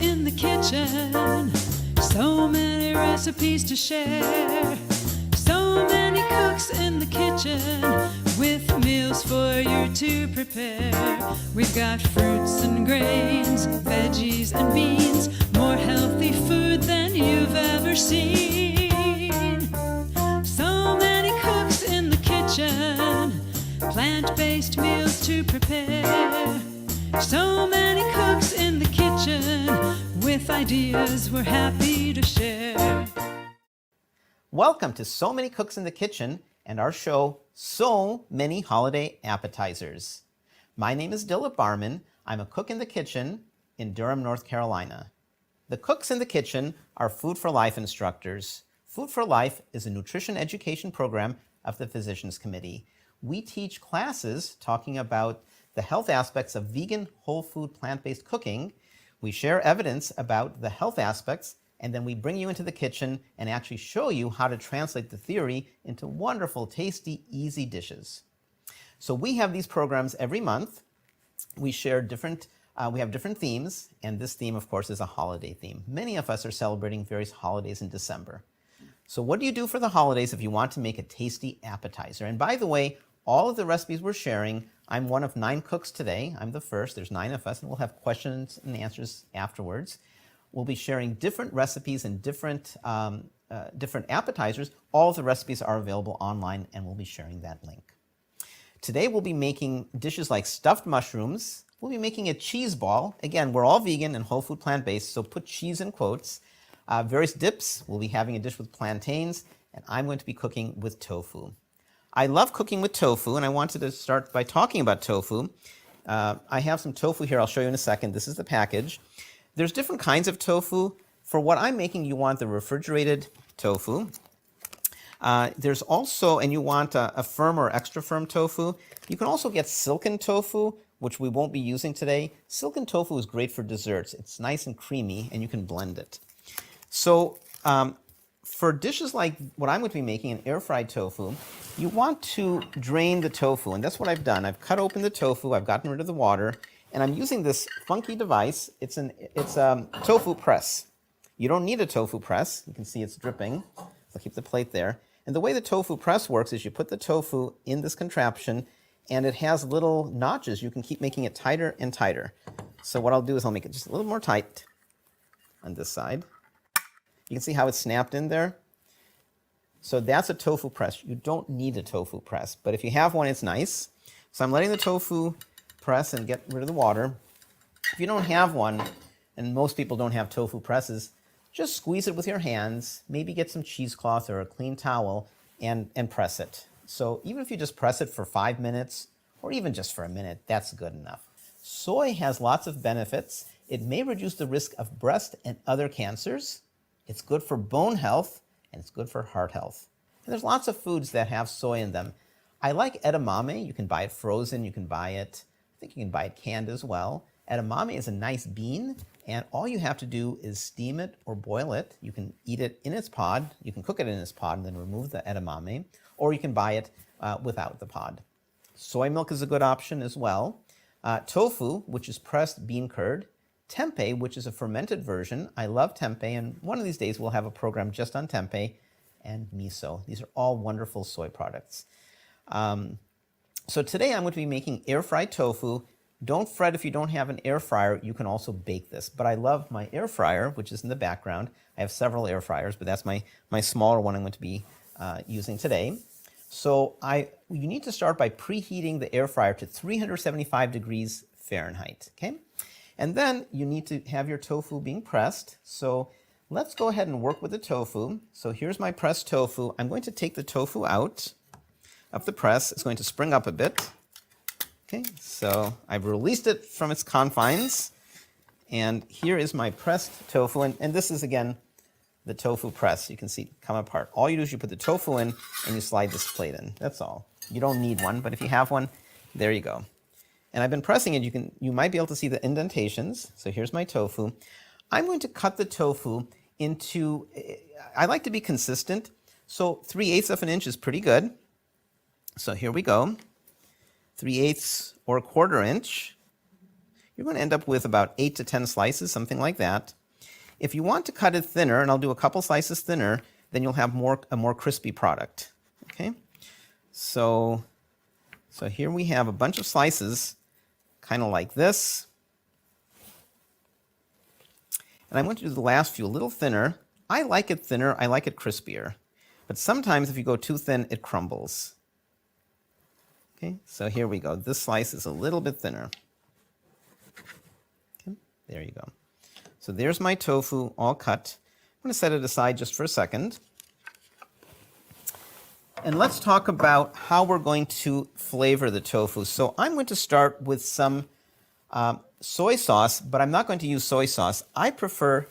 in the kitchen, so many recipes to share. So many cooks in the kitchen, with meals for you to prepare. We've got fruits and grains, veggies and beans, more healthy food than you've ever seen. So many cooks in the kitchen, plant-based meals to prepare. So many cooks in the kitchen, with ideas we're happy to share. Welcome to So Many Cooks in the Kitchen and our show, So Many Holiday Appetizers. My name is Dilip Barman. I'm a cook in the kitchen in Durham, North Carolina. The cooks in the kitchen are Food for Life instructors. Food for Life is a nutrition education program of the Physicians Committee. We teach classes talking about the health aspects of vegan, whole food, plant-based cooking. We share evidence about the health aspects, and then we bring you into the kitchen and actually show you how to translate the theory into wonderful, tasty, easy dishes. So we have these programs every month. We share we have different themes, and this theme, of course, is a holiday theme. Many of us are celebrating various holidays in December. So what do you do for the holidays if you want to make a tasty appetizer? And by the way, all of the recipes we're sharing, I'm one of 9 cooks today. I'm the first. There's 9 of us, and we'll have questions and answers afterwards. We'll be sharing different recipes and different appetizers. All of the recipes are available online, and we'll be sharing that link. Today, we'll be making dishes like stuffed mushrooms. We'll be making a cheese ball. Again, we're all vegan and whole food plant-based, so put cheese in quotes. Various dips. We'll be having a dish with plantains, and I'm going to be cooking with tofu. I love cooking with tofu, and I wanted to start by talking about tofu. I have some tofu here. I'll show you in a second. This is the package. There's different kinds of tofu. For what I'm making, you want the refrigerated tofu. There's also, and you want a firm or extra firm tofu. You can also get silken tofu, which we won't be using today. Silken tofu is great for desserts. It's nice and creamy, and you can blend it. So for dishes like what I'm going to be making, an air-fried tofu, you want to drain the tofu, and that's what I've done. I've cut open the tofu, I've gotten rid of the water, and I'm using this funky device. It's a tofu press. You don't need a tofu press. You can see it's dripping. I'll keep the plate there. And the way the tofu press works is you put the tofu in this contraption, and it has little notches. You can keep making it tighter and tighter. So what I'll do is I'll make it just a little more tight on this side. You can see how it's snapped in there. So that's a tofu press. You don't need a tofu press, but if you have one, it's nice. So I'm letting the tofu press and get rid of the water. If you don't have one, and most people don't have tofu presses, just squeeze it with your hands, maybe get some cheesecloth or a clean towel and press it. So even if you just press it for 5 minutes, or even just for a minute, that's good enough. Soy has lots of benefits. It may reduce the risk of breast and other cancers. It's good for bone health, and it's good for heart health. And there's lots of foods that have soy in them. I like edamame. You can buy it frozen. You can buy it, I think you can buy it canned as well. Edamame is a nice bean, and all you have to do is steam it or boil it. You can eat it in its pod. You can cook it in its pod and then remove the edamame, or you can buy it without the pod. Soy milk is a good option as well. Tofu, which is pressed bean curd. Tempeh, which is a fermented version. I love tempeh, and one of these days we'll have a program just on tempeh, and miso. These are all wonderful soy products. So today I'm going to be making air-fried tofu. Don't fret if you don't have an air fryer. You can also bake this. But I love my air fryer, which is in the background. I have several air fryers, but that's my smaller one I'm going to be using today. So you need to start by preheating the air fryer to 375 degrees Fahrenheit. Okay? And then you need to have your tofu being pressed. So let's go ahead and work with the tofu. So here's my pressed tofu. I'm going to take the tofu out of the press. It's going to spring up a bit. Okay, so I've released it from its confines. And here is my pressed tofu. And this is, again, the tofu press. You can see it come apart. All you do is you put the tofu in and you slide this plate in. That's all. You don't need one, but if you have one, there you go. And I've been pressing it. You might be able to see the indentations. So here's my tofu. I'm going to cut the tofu into, I like to be consistent. So 3/8 of an inch is pretty good. So here we go. 3/8 or 1/4 inch. you're going to end up with about 8 to 10 slices, something like that. If you want to cut it thinner, and I'll do a couple slices thinner, then you'll have a more crispy product. Okay, so here we have a bunch of slices, kind of like this. And I'm going to do the last few a little thinner. I like it thinner, I like it crispier. But sometimes if you go too thin, it crumbles. Okay, so here we go. This slice is a little bit thinner. Okay, there you go. So there's my tofu all cut. I'm going to set it aside just for a second. And let's talk about how we're going to flavor the tofu. So I'm going to start with some soy sauce, but I'm not going to use soy sauce. I prefer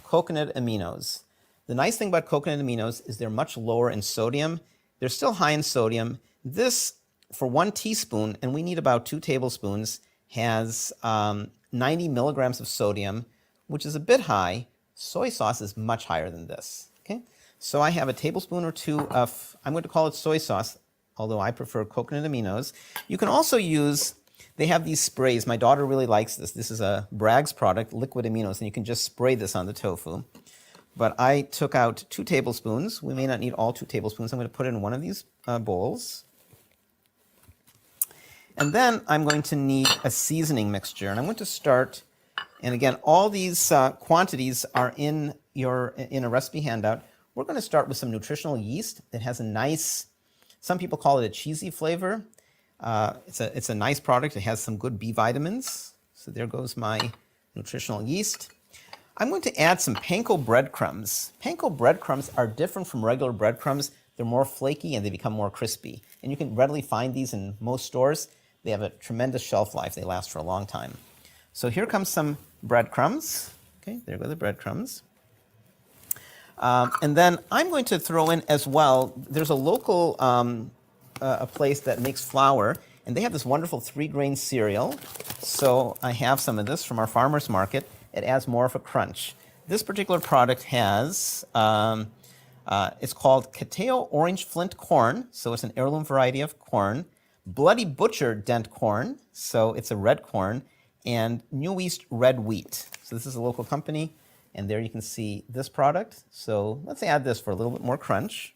coconut aminos. The nice thing about coconut aminos is they're much lower in sodium. They're still high in sodium. This, for 1 teaspoon, and we need about 2 tablespoons, has 90 milligrams of sodium, which is a bit high. Soy sauce is much higher than this. Okay, so I have a tablespoon or 2 of, I'm going to call it soy sauce, although I prefer coconut aminos. You can also use, they have these sprays. My daughter really likes this. This is a Bragg's product, liquid aminos, and you can just spray this on the tofu. But I took out 2 tablespoons. We may not need all 2 tablespoons. I'm going to put it in one of these bowls. And then I'm going to need a seasoning mixture. And I'm going to start, and again, all these quantities are in a recipe handout. We're going to start with some nutritional yeast that has a nice, some people call it a cheesy flavor. It's a nice product. It has some good B vitamins. So there goes my nutritional yeast. I'm going to add some panko breadcrumbs. Panko breadcrumbs are different from regular breadcrumbs. They're more flaky and they become more crispy. And you can readily find these in most stores. They have a tremendous shelf life. They last for a long time. So here comes some breadcrumbs. Okay, there go the breadcrumbs. And then I'm going to throw in as well, there's a local a place that makes flour, and they have this wonderful 3-grain cereal. So I have some of this from our farmer's market. It adds more of a crunch. This particular product has, it's called Cateo Orange Flint Corn, so it's an heirloom variety of corn. Bloody Butcher Dent Corn, so it's a red corn, and New East Red Wheat. So this is a local company, and there you can see this product. So let's add this for a little bit more crunch.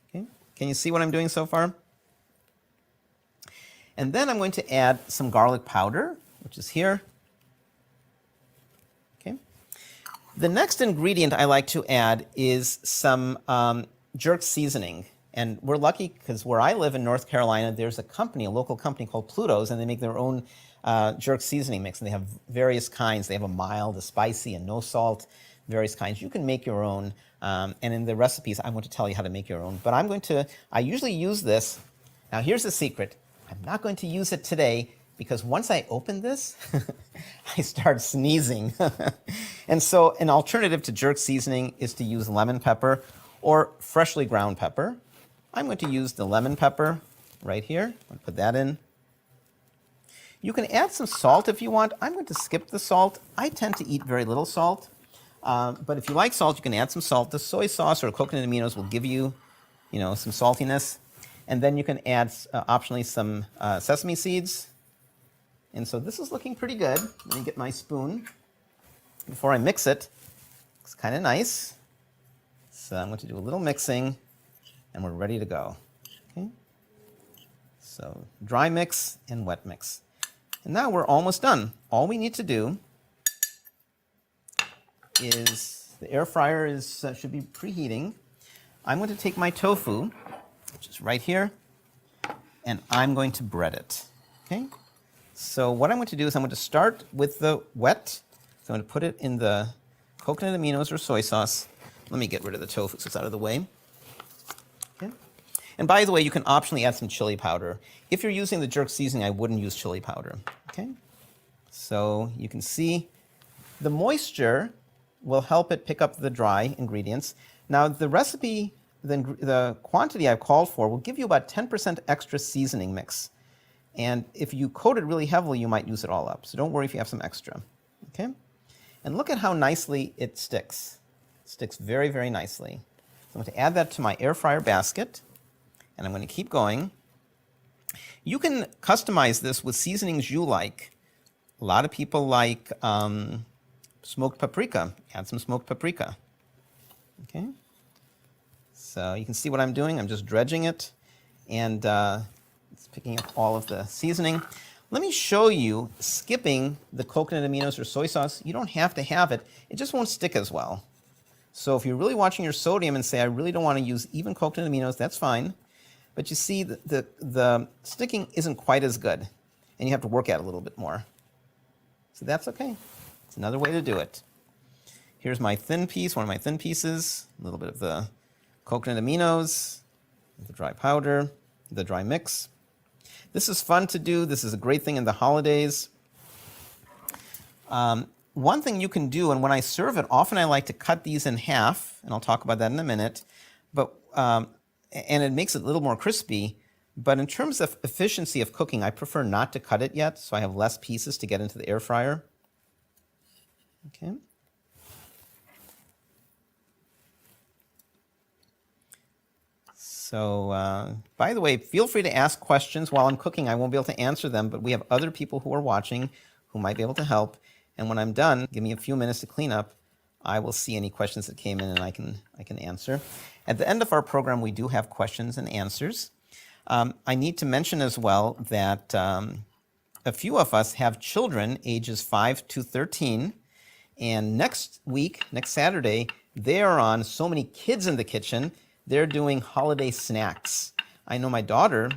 Okay. Can you see what I'm doing so far? And then I'm going to add some garlic powder, which is here. Okay. The next ingredient I like to add is some jerk seasoning. And we're lucky because where I live in North Carolina, there's a company, a local company called Pluto's, and they make their own jerk seasoning mix. And they have various kinds. They have a mild, a spicy, a no salt, various kinds. You can make your own. And in the recipes, I'm going to tell you how to make your own. But I usually use this. Now, here's the secret. I'm not going to use it today because once I open this, I start sneezing. And so an alternative to jerk seasoning is to use lemon pepper or freshly ground pepper. I'm going to use the lemon pepper right here. I'm going to put that in. You can add some salt if you want. I'm going to skip the salt. I tend to eat very little salt. But if you like salt, you can add some salt. The soy sauce or coconut aminos will give you, some saltiness. And then you can add, optionally, some sesame seeds. And so this is looking pretty good. Let me get my spoon before I mix it. Looks kind of nice. So I'm going to do a little mixing, and we're ready to go. Okay. So dry mix and wet mix. And now we're almost done. All we need to do is, the air fryer should be preheating. I'm going to take my tofu, which is right here, and I'm going to bread it. Okay? So what I'm going to do is I'm going to start with the wet. So I'm going to put it in the coconut aminos or soy sauce. Let me get rid of the tofu so it's out of the way. Okay. And by the way, you can optionally add some chili powder. If you're using the jerk seasoning, I wouldn't use chili powder. Okay. So you can see the moisture will help it pick up the dry ingredients. Now the recipe, the quantity I've called for will give you about 10% extra seasoning mix. And if you coat it really heavily, you might use it all up. So don't worry if you have some extra. Okay. And look at how nicely it sticks. It sticks very, very nicely. So I'm going to add that to my air fryer basket, and I'm going to keep going. You can customize this with seasonings you like. A lot of people like smoked paprika. Add some smoked paprika. Okay. So you can see what I'm doing. I'm just dredging it, and it's picking up all of the seasoning. Let me show you skipping the coconut aminos or soy sauce. You don't have to have it. It just won't stick as well. So if you're really watching your sodium and say, I really don't want to use even coconut aminos, that's fine. But you see, the sticking isn't quite as good, and you have to work at it a little bit more. So that's okay. It's another way to do it. Here's my thin piece, one of my thin pieces, a little bit of the coconut aminos, the dry powder, the dry mix. This is fun to do. This is a great thing in the holidays. One thing you can do, and when I serve it, often I like to cut these in half, and I'll talk about that in a minute, but and it makes it a little more crispy. But in terms of efficiency of cooking, I prefer not to cut it yet, so I have less pieces to get into the air fryer. Okay. So, by the way, feel free to ask questions while I'm cooking. I won't be able to answer them, but we have other people who are watching who might be able to help. And when I'm done, give me a few minutes to clean up. I will see any questions that came in and I can answer. At the end of our program, we do have questions and answers. I need to mention as well that a few of us have children ages 5 to 13. And next week, next Saturday, they are on So Many Kids in the Kitchen. They're doing holiday snacks. I know my daughter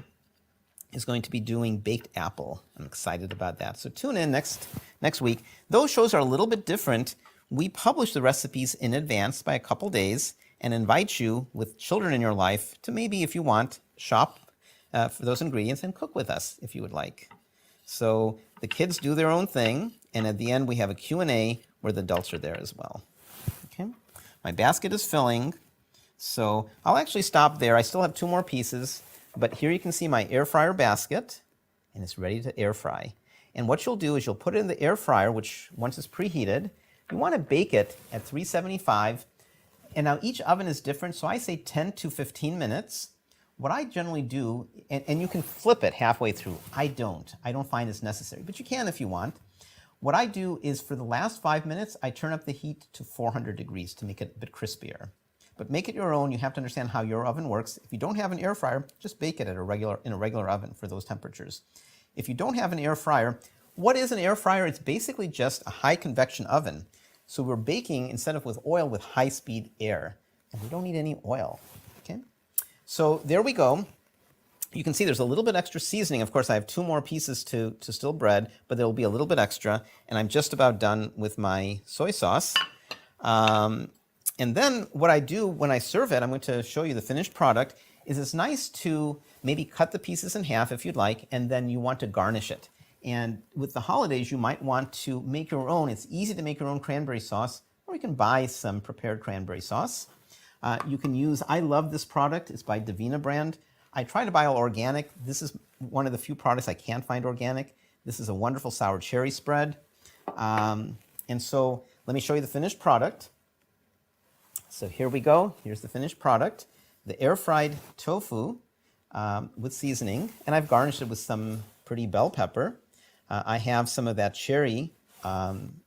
is going to be doing baked apple. I'm excited about that. So tune in next week. Those shows are a little bit different. We publish the recipes in advance by a couple days and invite you with children in your life to maybe, if you want, shop for those ingredients and cook with us if you would like. So the kids do their own thing, and at the end we have a Q&A where the adults are there as well. Okay. My basket is filling. So I'll actually stop there. I still have 2 more pieces, but here you can see my air fryer basket, and it's ready to air fry. And what you'll do is you'll put it in the air fryer, which once it's preheated, you want to bake it at 375. And now each oven is different, so I say 10 to 15 minutes. What I generally do, and you can flip it halfway through. I don't find it's necessary, but you can if you want. What I do is for the last 5 minutes, I turn up the heat to 400 degrees to make it a bit crispier. But make it your own. You have to understand how your oven works. If you don't have an air fryer, just bake it in a regular oven for those temperatures. If you don't have an air fryer, what is an air fryer? It's basically just a high convection oven. So we're baking, instead of with oil, with high-speed air. And we don't need any oil. Okay? So there we go. You can see there's a little bit extra seasoning. Of course, I have 2 more pieces to still bread, but there will be a little bit extra. And I'm just about done with my soy sauce. And then what I do when I serve it, I'm going to show you the finished product, is it's nice to maybe cut the pieces in half if you'd like, and then you want to garnish it. And with the holidays, you might want to make your own. It's easy to make your own cranberry sauce, or you can buy some prepared cranberry sauce. You can use, I love this product. It's by Davina brand. I try to buy all organic. This is one of the few products I can't find organic. This is a wonderful sour cherry spread. And so let me show you the finished product. So here we go. Here's the finished product. The air-fried tofu with seasoning. And I've garnished it with some pretty bell pepper. I have some of that cherry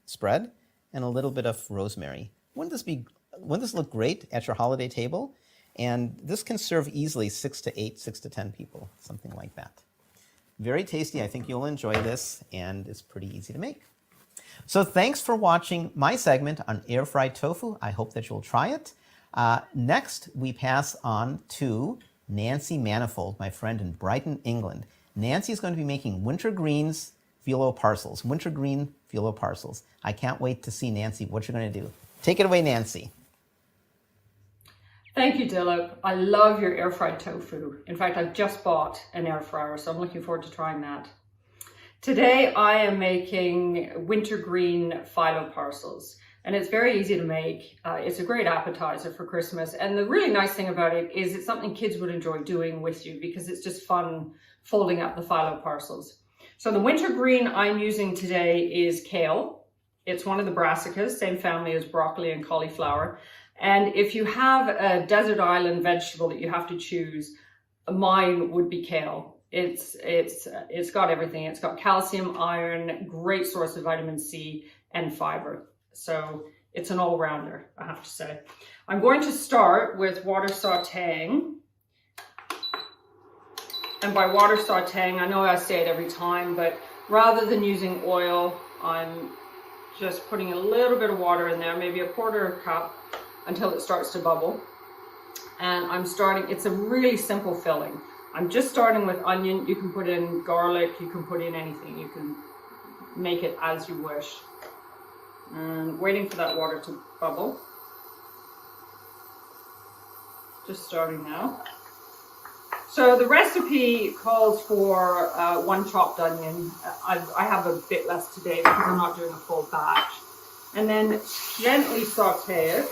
spread and a little bit of rosemary. Wouldn't this look great at your holiday table? And this can serve easily 6 to 8, 6 to 10 people, something like that. Very tasty. I think you'll enjoy this, and it's pretty easy to make. So thanks for watching my segment on air-fried tofu. I hope that you'll try it. Next, we pass on to Nancy Manifold, my friend in Brighton, England. Nancy is going to be making wintergreen phyllo parcels. Wintergreen phyllo parcels. I can't wait to see, Nancy, what you're going to do. Take it away, Nancy. Thank you, Dilip. I love your air-fried tofu. In fact, I've just bought an air fryer, so I'm looking forward to trying that. Today, I am making wintergreen phyllo parcels, and it's very easy to make. It's a great appetizer for Christmas, and the really nice thing about it is it's something kids would enjoy doing with you because it's just fun folding up the phyllo parcels. So the wintergreen I'm using today is kale. It's one of the brassicas, same family as broccoli and cauliflower. And if you have a desert island vegetable that you have to choose, mine would be kale. It's got everything. It's got calcium, iron, great source of vitamin C and fiber. So it's an all-rounder, I have to say. I'm going to start with water sauteing. And by water sauteing, I know I say it every time, but rather than using oil, I'm just putting a little bit of water in there, maybe a quarter cup, until it starts to bubble. And I'm starting, it's a really simple filling. I'm just starting with onion. You can put in garlic, you can put in anything. You can make it as you wish. And waiting for that water to bubble. Just starting now. So the recipe calls for 1 chopped onion. I have a bit less today because I'm not doing a full batch. And then gently saute it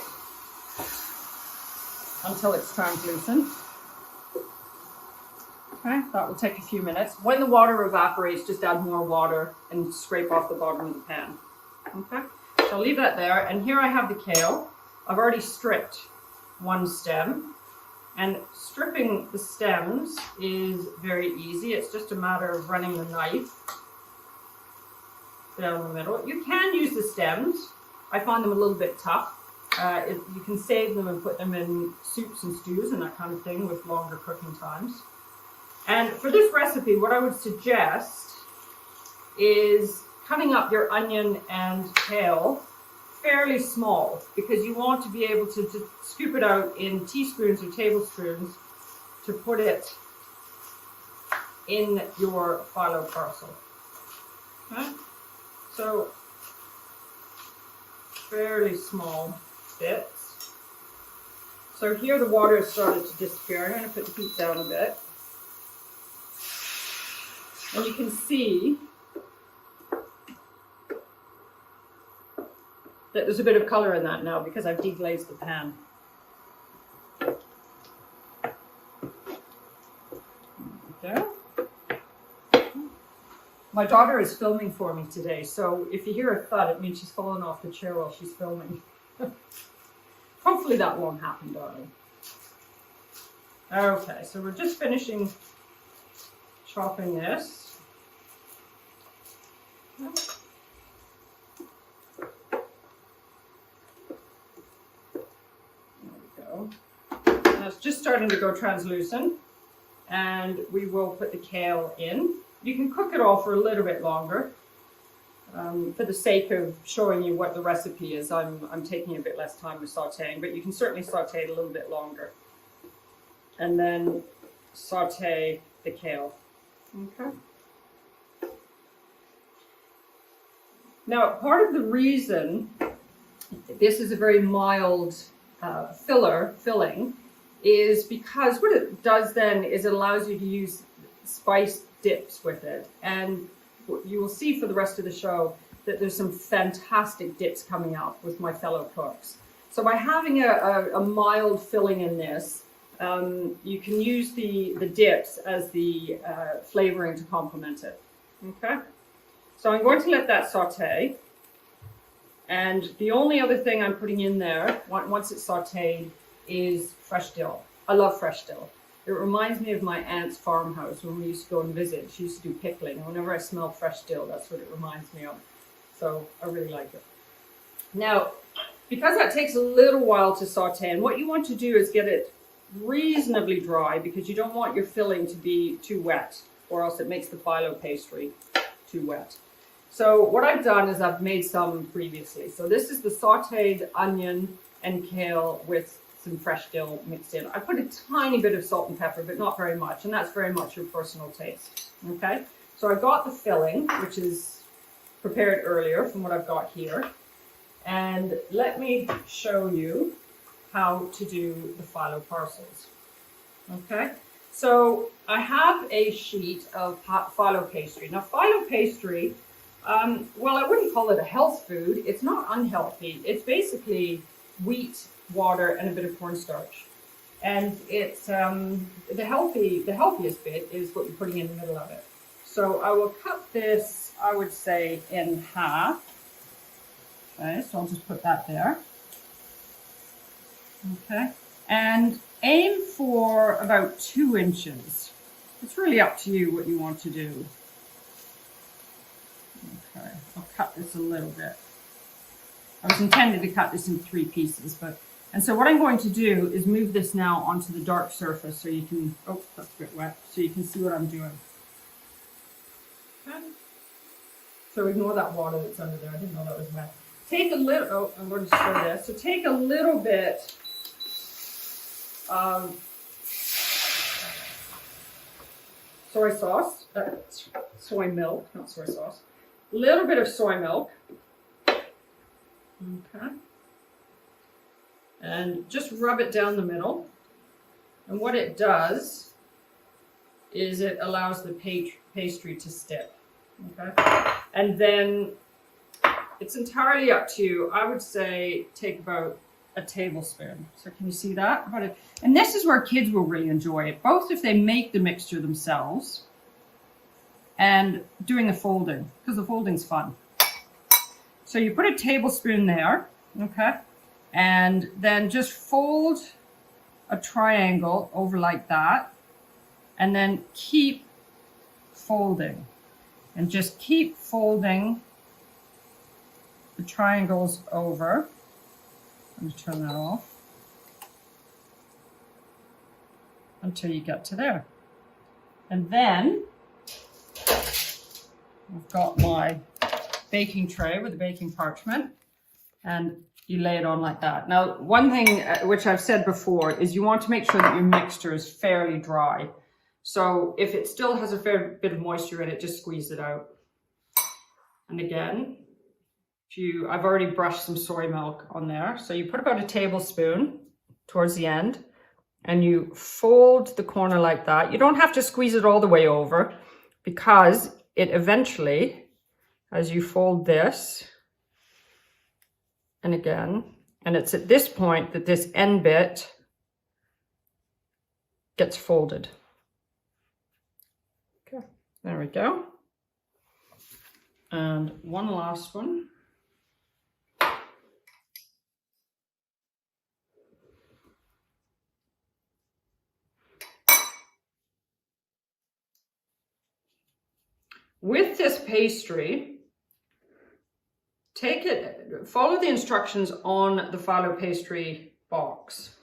until it's translucent. Okay, that will take a few minutes. When the water evaporates, just add more water and scrape off the bottom of the pan. Okay, so I'll leave that there. And here I have the kale. I've already stripped 1 stem. And stripping the stems is very easy. It's just a matter of running the knife down the middle. You can use the stems. I find them a little bit tough. You can save them and put them in soups and stews and that kind of thing with longer cooking times. And for this recipe, what I would suggest is cutting up your onion and kale fairly small, because you want to be able to scoop it out in teaspoons or tablespoons to put it in your phyllo parcel. Okay? So fairly small bits. So here the water has started to disappear. I'm going to put the heat down a bit. And you can see that there's a bit of color in that now because I've deglazed the pan. Okay. My daughter is filming for me today, so if you hear a thud, it means she's fallen off the chair while she's filming. Hopefully that won't happen, darling. Okay, so we're just finishing chopping this. Now it's just starting to go translucent, and we will put the kale in. You can cook it all for a little bit longer. For the sake of showing you what the recipe is, I'm taking a bit less time with sauteing, but you can certainly saute it a little bit longer. And then saute the kale. Okay. Now, part of the reason this is a very mild filling is because what it does then is it allows you to use spice dips with it. And you will see for the rest of the show that there's some fantastic dips coming up with my fellow cooks. So by having a mild filling in this, you can use the dips as the flavoring to complement it. Okay? So I'm going to let that saute. And the only other thing I'm putting in there, once it's sauteed, is fresh dill. I love fresh dill. It reminds me of my aunt's farmhouse when we used to go and visit. She used to do pickling. And whenever I smell fresh dill, that's what it reminds me of. So I really like it. Now, because that takes a little while to saute, and what you want to do is get it reasonably dry, because you don't want your filling to be too wet, or else it makes the phyllo pastry too wet. So what I've done is I've made some previously. So this is the sauteed onion and kale with some fresh dill mixed in. I put a tiny bit of salt and pepper, but not very much, and that's very much your personal taste. Okay, so I got the filling, which is prepared earlier from what I've got here. And let me show you how to do the phyllo parcels. Okay, so I have a sheet of phyllo pastry. Now, phyllo pastry, well, I wouldn't call it a health food. It's not unhealthy. It's basically wheat, water, and a bit of cornstarch. And it's the healthiest bit is what you're putting in the middle of it. So I will cut this, I would say, in half. Okay, so I'll just put that there. Okay, and aim for about 2 inches. It's really up to you what you want to do. Okay, I'll cut this a little bit. I was intended to cut this in 3 pieces, and so what I'm going to do is move this now onto the dark surface so you can, oh, that's a bit wet, so you can see what I'm doing. Okay. So ignore that water that's under there, I didn't know that was wet. Take a little, oh, I'm going to stir this. So take a little bit of soy sauce, soy milk, not soy sauce. A little bit of soy milk. Okay. And just rub it down the middle. And what it does is it allows the pastry to stick. Okay. And then it's entirely up to you. I would say take about a tablespoon. So can you see that? And this is where kids will really enjoy it, both if they make the mixture themselves and doing the folding, because the folding's fun. So you put a tablespoon there, okay? And then just fold a triangle over like that, and then keep folding. And just keep folding the triangles over. I'm going to turn that off until you get to there. And then I've got my baking tray with the baking parchment, and you lay it on like that. Now, one thing which I've said before is you want to make sure that your mixture is fairly dry. So if it still has a fair bit of moisture in it, just squeeze it out. And again, I've already brushed some soy milk on there. So you put about a tablespoon towards the end, and you fold the corner like that. You don't have to squeeze it all the way over, because it eventually, as you fold this, and again, and it's at this point that this end bit gets folded. Okay, there we go. And one last one. With this pastry, follow the instructions on the phyllo pastry box.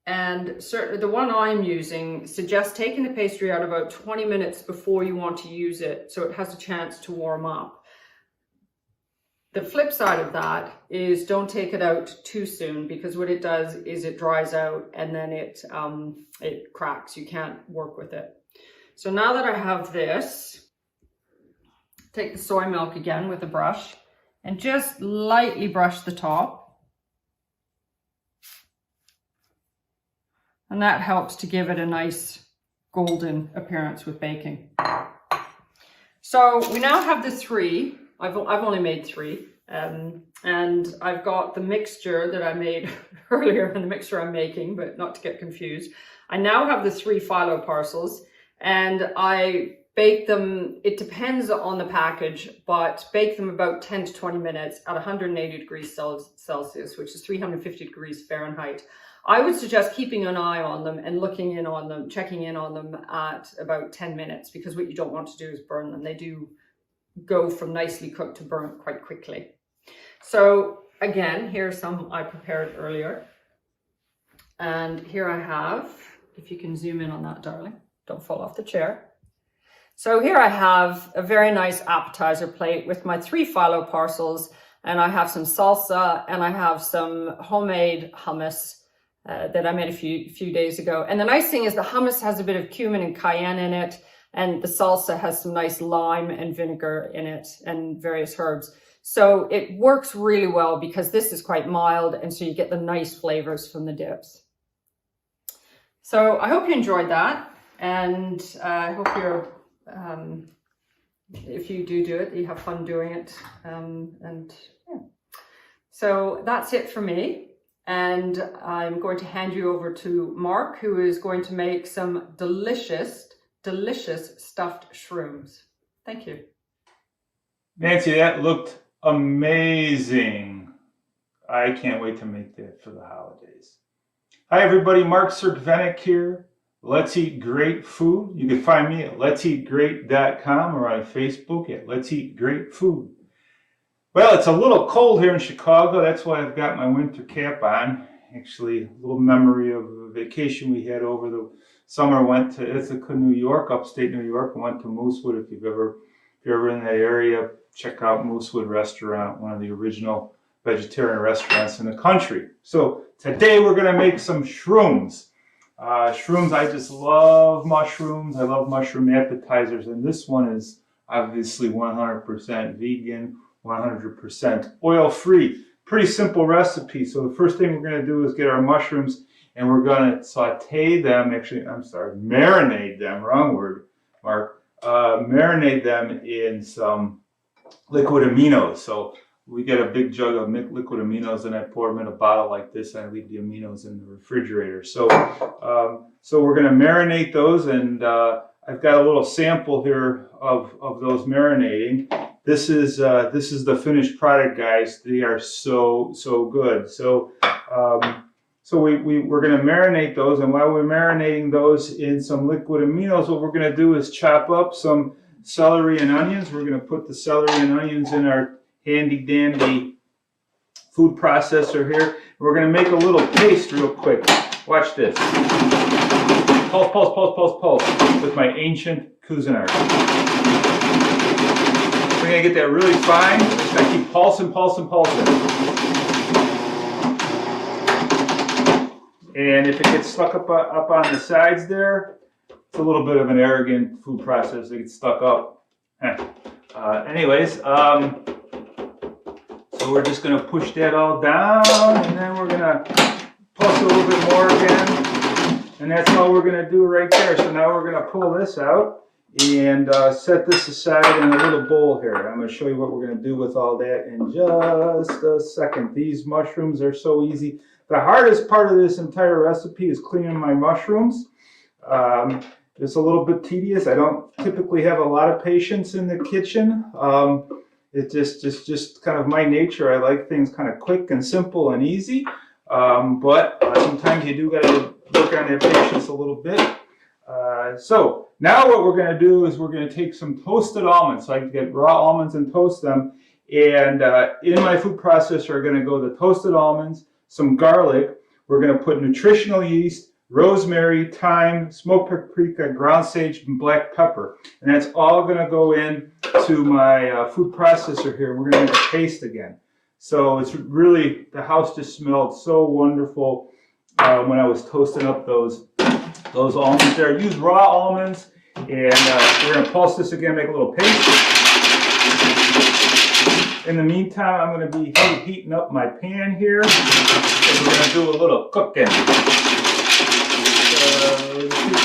And certainly the one I'm using suggests taking the pastry out about 20 minutes before you want to use it, so it has a chance to warm up. The flip side of that is don't take it out too soon, because what it does is it dries out and then it cracks. You can't work with it. So now that I have this, take the soy milk again with a brush and just lightly brush the top. And that helps to give it a nice golden appearance with baking. So we now have the 3. I've only made 3. And I've got the mixture that I made earlier and the mixture I'm making, but not to get confused. I now have the 3 phyllo parcels. And I bake them, it depends on the package, but bake them about 10 to 20 minutes at 180 degrees Celsius, which is 350 degrees Fahrenheit. I would suggest keeping an eye on them and looking in on them, checking in on them at about 10 minutes, because what you don't want to do is burn them. They do go from nicely cooked to burnt quite quickly. So again, here's some I prepared earlier. And here I have, if you can zoom in on that, darling. Don't fall off the chair. So here I have a very nice appetizer plate with my 3 phyllo parcels, and I have some salsa, and I have some homemade hummus that I made a few days ago. And the nice thing is the hummus has a bit of cumin and cayenne in it, and the salsa has some nice lime and vinegar in it and various herbs. So it works really well because this is quite mild, and so you get the nice flavors from the dips. So I hope you enjoyed that. And I hope you're, if you do it, you have fun doing it. And yeah. So that's it for me. And I'm going to hand you over to Mark, who is going to make some delicious stuffed shrooms. Thank you. Nancy, that looked amazing. I can't wait to make that for the holidays. Hi everybody, Mark Sertvenick here. Let's Eat Great Food. You can find me at let'seatgreat.com or on Facebook at Let's Eat Great Food. Well, it's a little cold here in Chicago. That's why I've got my winter cap on. Actually, a little memory of a vacation we had over the summer. Went to Ithaca, New York, upstate New York. Went to Moosewood. If you're ever in that area, check out Moosewood Restaurant, one of the original vegetarian restaurants in the country. So today we're going to make some shrooms. Shrooms, I just love mushrooms. I love mushroom appetizers, and this one is obviously 100% vegan, 100% oil-free. Pretty simple recipe. So the first thing we're going to do is get our mushrooms, and we're going to saute them. Actually, I'm sorry, marinate them. Wrong word, Mark. Marinate them in some liquid aminos. So we get a big jug of liquid aminos, and I pour them in a bottle like this, and I leave the aminos in the refrigerator. So we're going to marinate those, and I've got a little sample here of those marinating. This is the finished product, guys. They are so good. So we're going to marinate those, and while we're marinating those in some liquid aminos, what we're going to do is chop up some celery and onions. We're going to put the celery and onions in our handy dandy food processor here. We're going to make a little paste real quick. Watch this. Pulse, pulse, pulse, pulse, pulse with my ancient Cuisinart. We're going to get that really fine. Just going to keep pulsing, pulsing, pulsing. And if it gets stuck up on the sides there, it's a little bit of an arrogant food processor. It gets stuck up. So we're just going to push that all down, and then we're going to pulse a little bit more again. And that's all we're going to do right there. So now we're going to pull this out and set this aside in a little bowl here. I'm going to show you what we're going to do with all that in just a second. These mushrooms are so easy. The hardest part of this entire recipe is cleaning my mushrooms. It's a little bit tedious. I don't typically have a lot of patience in the kitchen. It's just kind of my nature. I like things kind of quick and simple and easy. But sometimes you do got to work on that patience a little bit. So now what we're going to do is we're going to take some toasted almonds. So I can get raw almonds and toast them. And in my food processor are going to go the toasted almonds, some garlic. We're going to put nutritional yeast, rosemary, thyme, smoked paprika, ground sage, and black pepper. And that's all going to go in to my food processor here. We're going to make a paste again. So it's really, the house just smelled so wonderful when I was toasting up those almonds there. Use raw almonds, and we're going to pulse this again, make a little paste. In the meantime, I'm going to be heating up my pan here. So we're going to do a little cooking.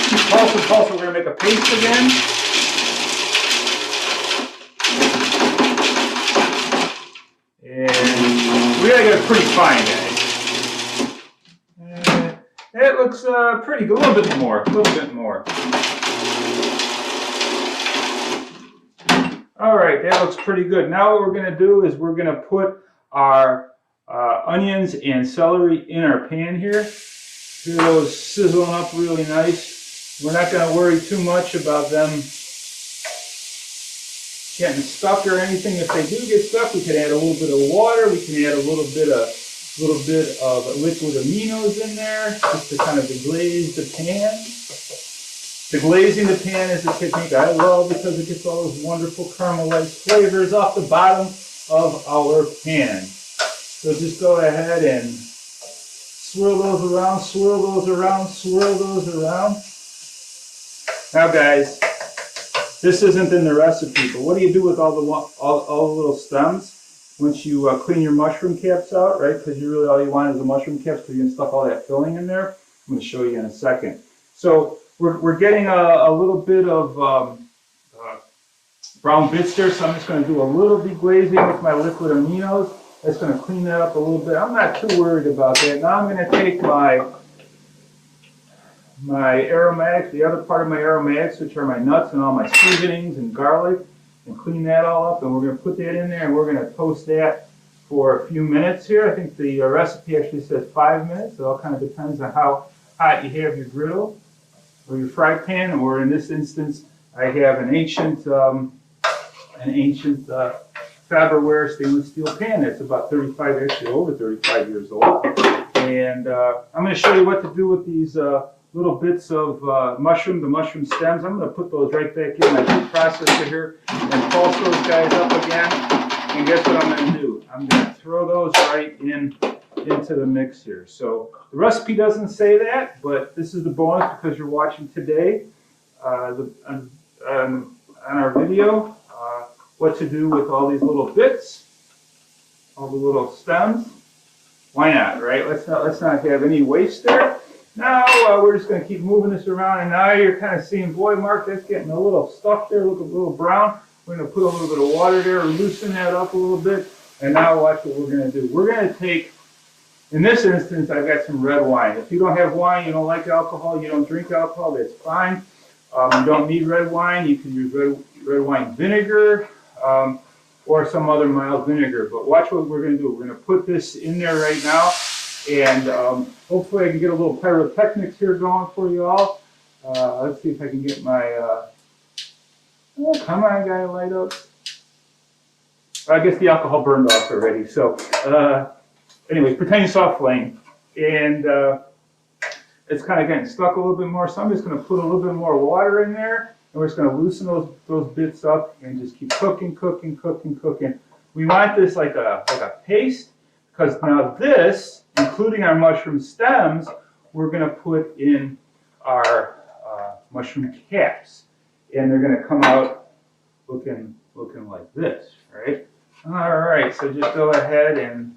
Keep pulsing, pulsing. We're going to make a paste again. And we got to get it pretty fine, guys. It looks pretty good. A little bit more. All right, that looks pretty good. Now what we're going to do is we're going to put our onions and celery in our pan here. Hear those sizzling up really nice. We're not going to worry too much about them getting stuck or anything. If they do get stuck, we can add a little bit of water. We can add a little bit of liquid aminos in there just to kind of deglaze the pan. Deglazing the pan is a technique I love because it gets all those wonderful caramelized flavors off the bottom of our pan. So just go ahead and swirl those around, swirl those around, swirl those around. Now guys, this isn't in the recipe, but what do you do with all the little stems once you clean your mushroom caps out, right? Because really all you want is the mushroom caps because you can stuff all that filling in there. I'm going to show you in a second. So we're getting a little bit of brown bits there, so I'm just going to do a little deglazing with my liquid aminos. That's going to clean that up a little bit. I'm not too worried about that. Now I'm going to take my aromatics, the other part of my aromatics, which are my nuts and all my seasonings and garlic, and clean that all up. And we're going to put that in there, and we're going to toast that for a few minutes here. I think the recipe actually says 5 minutes. It all kind of depends on how hot you have your griddle. fry pan, or in this instance, I have an ancient Faberware stainless steel pan that's about 35, actually over 35 years old. And I'm going to show you what to do with these little bits of the mushroom stems. I'm going to put those right back in my food processor here and pulse those guys up again. And guess what I'm going to do? I'm going to throw those right into the mix here. So the recipe doesn't say that, but this is the bonus because you're watching today on our video. What to do with all these little bits, all the little stems. Why not, right? Let's not have any waste there. Now we're just going to keep moving this around, and now you're kind of seeing, boy, Mark, that's getting a little stuck there, look a little brown. We're going to put a little bit of water there, loosen that up a little bit, and now watch what we're going to do. We're going to take, in this instance, I've got some red wine. If you don't have wine, you don't like alcohol, you don't drink alcohol, that's fine. You don't need red wine. You can use red wine vinegar. Or some other mild vinegar. But watch what we're going to do. We're going to put this in there right now, and hopefully I can get a little pyrotechnics here going for you all. Let's see if I can get my, oh, come on, guy, light up. I guess the alcohol burned off already. So anyways, pretend soft flame. And it's kind of getting stuck a little bit more, so I'm just going to put a little bit more water in there. And we're just going to loosen those bits up and just keep cooking. We want this like a paste, because now this, including our mushroom stems, we're going to put in our mushroom caps, and they're going to come out looking like this, right? All right, so just go ahead and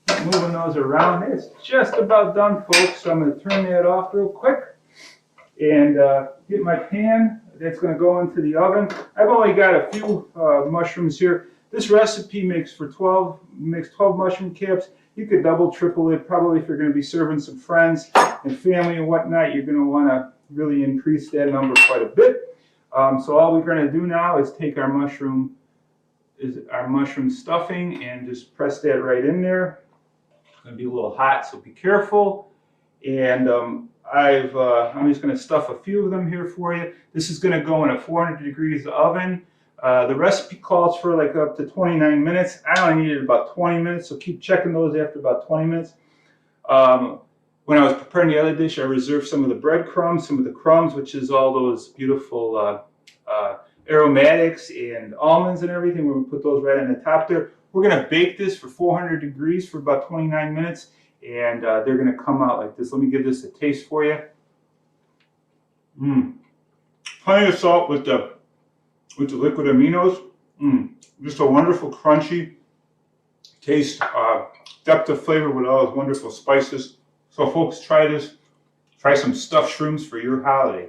keep moving those around. It's just about done, folks. So I'm going to turn that off real quick. And get my pan that's going to go into the oven. I've only got a few mushrooms here. This recipe makes 12 mushroom caps. You could double, triple it. Probably if you're going to be serving some friends and family and whatnot, you're going to want to really increase that number quite a bit. So all we're going to do now is take our mushroom stuffing and just press that right in there. It's going to be a little hot, so be careful. And I'm just going to stuff a few of them here for you. This is going to go in a 400 degrees oven. The recipe calls for like up to 29 minutes. I only needed about 20 minutes, so keep checking those after about 20 minutes. When I was preparing the other dish, I reserved some of the breadcrumbs, some of the crumbs, which is all those beautiful aromatics and almonds and everything. We're going to put those right on the top there. We're going to bake this for 400 degrees for about 29 minutes. And they're going to come out like this. Let me give this a taste for you. Plenty of salt with the liquid aminos. Just a wonderful crunchy taste, depth of flavor with all those wonderful spices. So folks, try this. Try some stuffed shrooms for your holiday.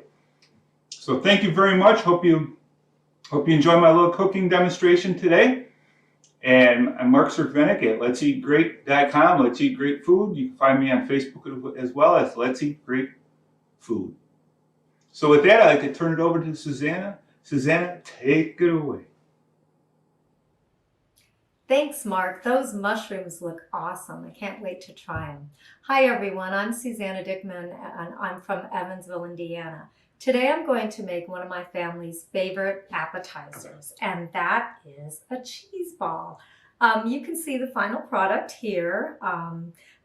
So thank you very much. Hope you enjoyed my little cooking demonstration today. And I'm Mark Cervenik at letseatgreat.com. Let's Eat Great Food. You can find me on Facebook as well as Let's Eat Great Food. So with that, I'd like to turn it over to Susanna. Susanna, take it away. Thanks, Mark. Those mushrooms look awesome. I can't wait to try them. Hi, everyone. I'm Susanna Dickman, and I'm from Evansville, Indiana. Today, I'm going to make one of my family's favorite appetizers, and that is a cheese ball. You can see the final product here.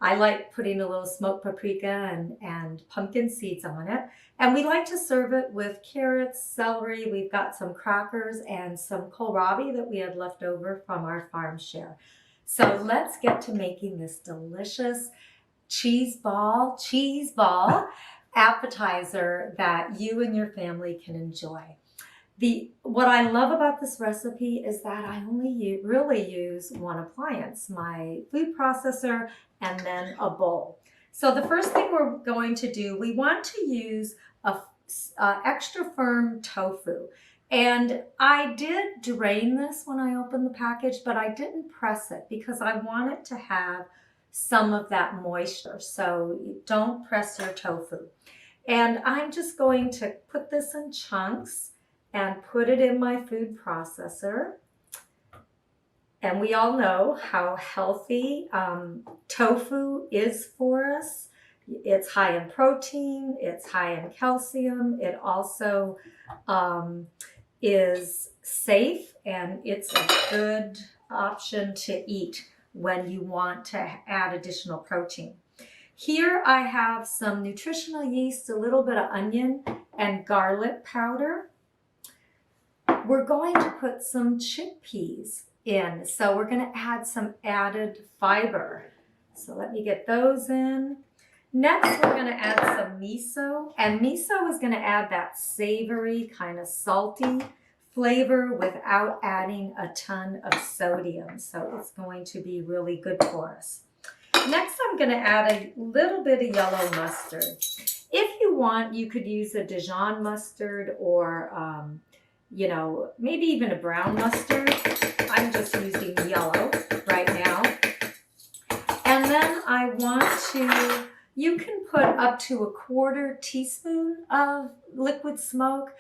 I like putting a little smoked paprika and pumpkin seeds on it. And we like to serve it with carrots, celery. We've got some crackers and some kohlrabi that we had left over from our farm share. So let's get to making this delicious cheese ball appetizer that you and your family can enjoy. What I love about this recipe is that I only really use one appliance, my food processor and then a bowl. So the first thing we're going to do, we want to use a extra firm tofu. And I did drain this when I opened the package, but I didn't press it because I want it to have some of that moisture. So don't press your tofu. And I'm just going to put this in chunks and put it in my food processor. And we all know how healthy tofu is for us. It's high in protein, it's high in calcium. It also is safe, and it's a good option to eat when you want to add additional protein. Here I have some nutritional yeast, a little bit of onion and garlic powder. We're going to put some chickpeas in, so we're going to add some added fiber. So let me get those in. Next, we're going to add some miso, and miso is going to add that savory, kind of salty flavor without adding a ton of sodium. So it's going to be really good for us. Next, I'm going to add a little bit of yellow mustard. If you want, you could use a Dijon mustard or, you know, maybe even a brown mustard. I'm just using yellow right now. And then I want to, you can put up to 1/4 teaspoon of liquid smoke.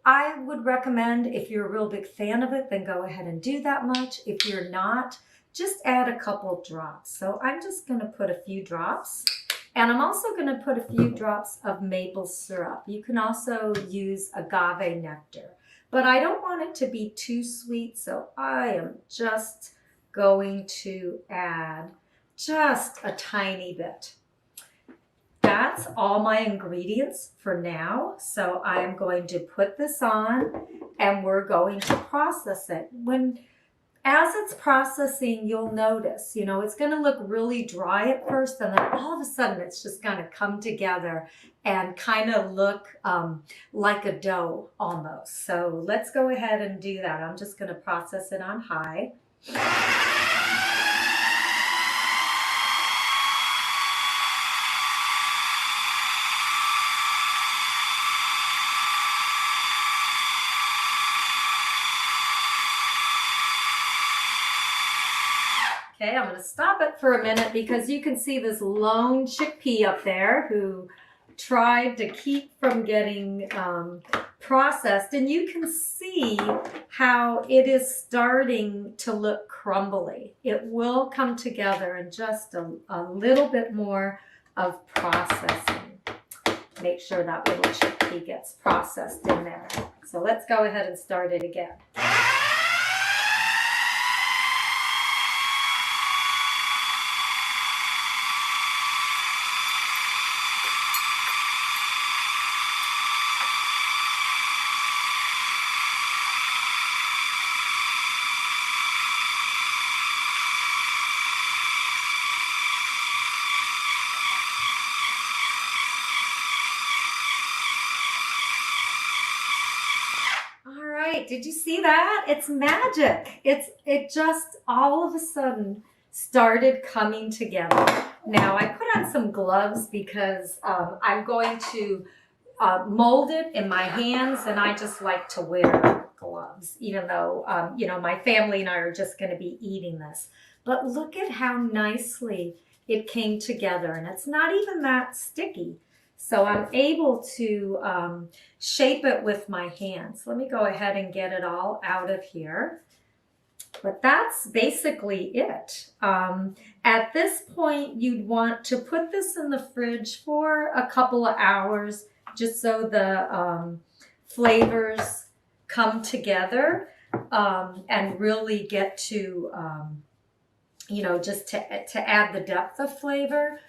I would recommend, if you're a real big fan of it, then go ahead and do that much. If you're not, just add a couple drops. So I'm just going to put a few drops, and I'm also going to put a few drops of maple syrup. You can also use agave nectar, but I don't want it to be too sweet, so I am just going to add just a tiny bit. That's all my ingredients for now. So I'm going to put this on, and we're going to process it. As it's processing, you'll notice, you know, it's going to look really dry at first, and then all of a sudden it's just going to come together and kind of look like a dough almost. So let's go ahead and do that. I'm just going to process it on high. Okay, I'm going to stop it for a minute because you can see this lone chickpea up there who tried to keep from getting processed. And you can see how it is starting to look crumbly. It will come together in just a little bit more of processing. Make sure that little chickpea gets processed in there. So let's go ahead and start it again. Did you see that? It's magic. It just all of a sudden started coming together. Now I put on some gloves because I'm going to mold it in my hands, and I just like to wear gloves, even though you know, my family and I are just going to be eating this. But look at how nicely it came together, and it's not even that sticky. So I'm able to shape it with my hands. Let me go ahead and get it all out of here. But that's basically it. At this point, you'd want to put this in the fridge for a couple of hours, just so the flavors come together and really get to, you know, just to add the depth of flavor.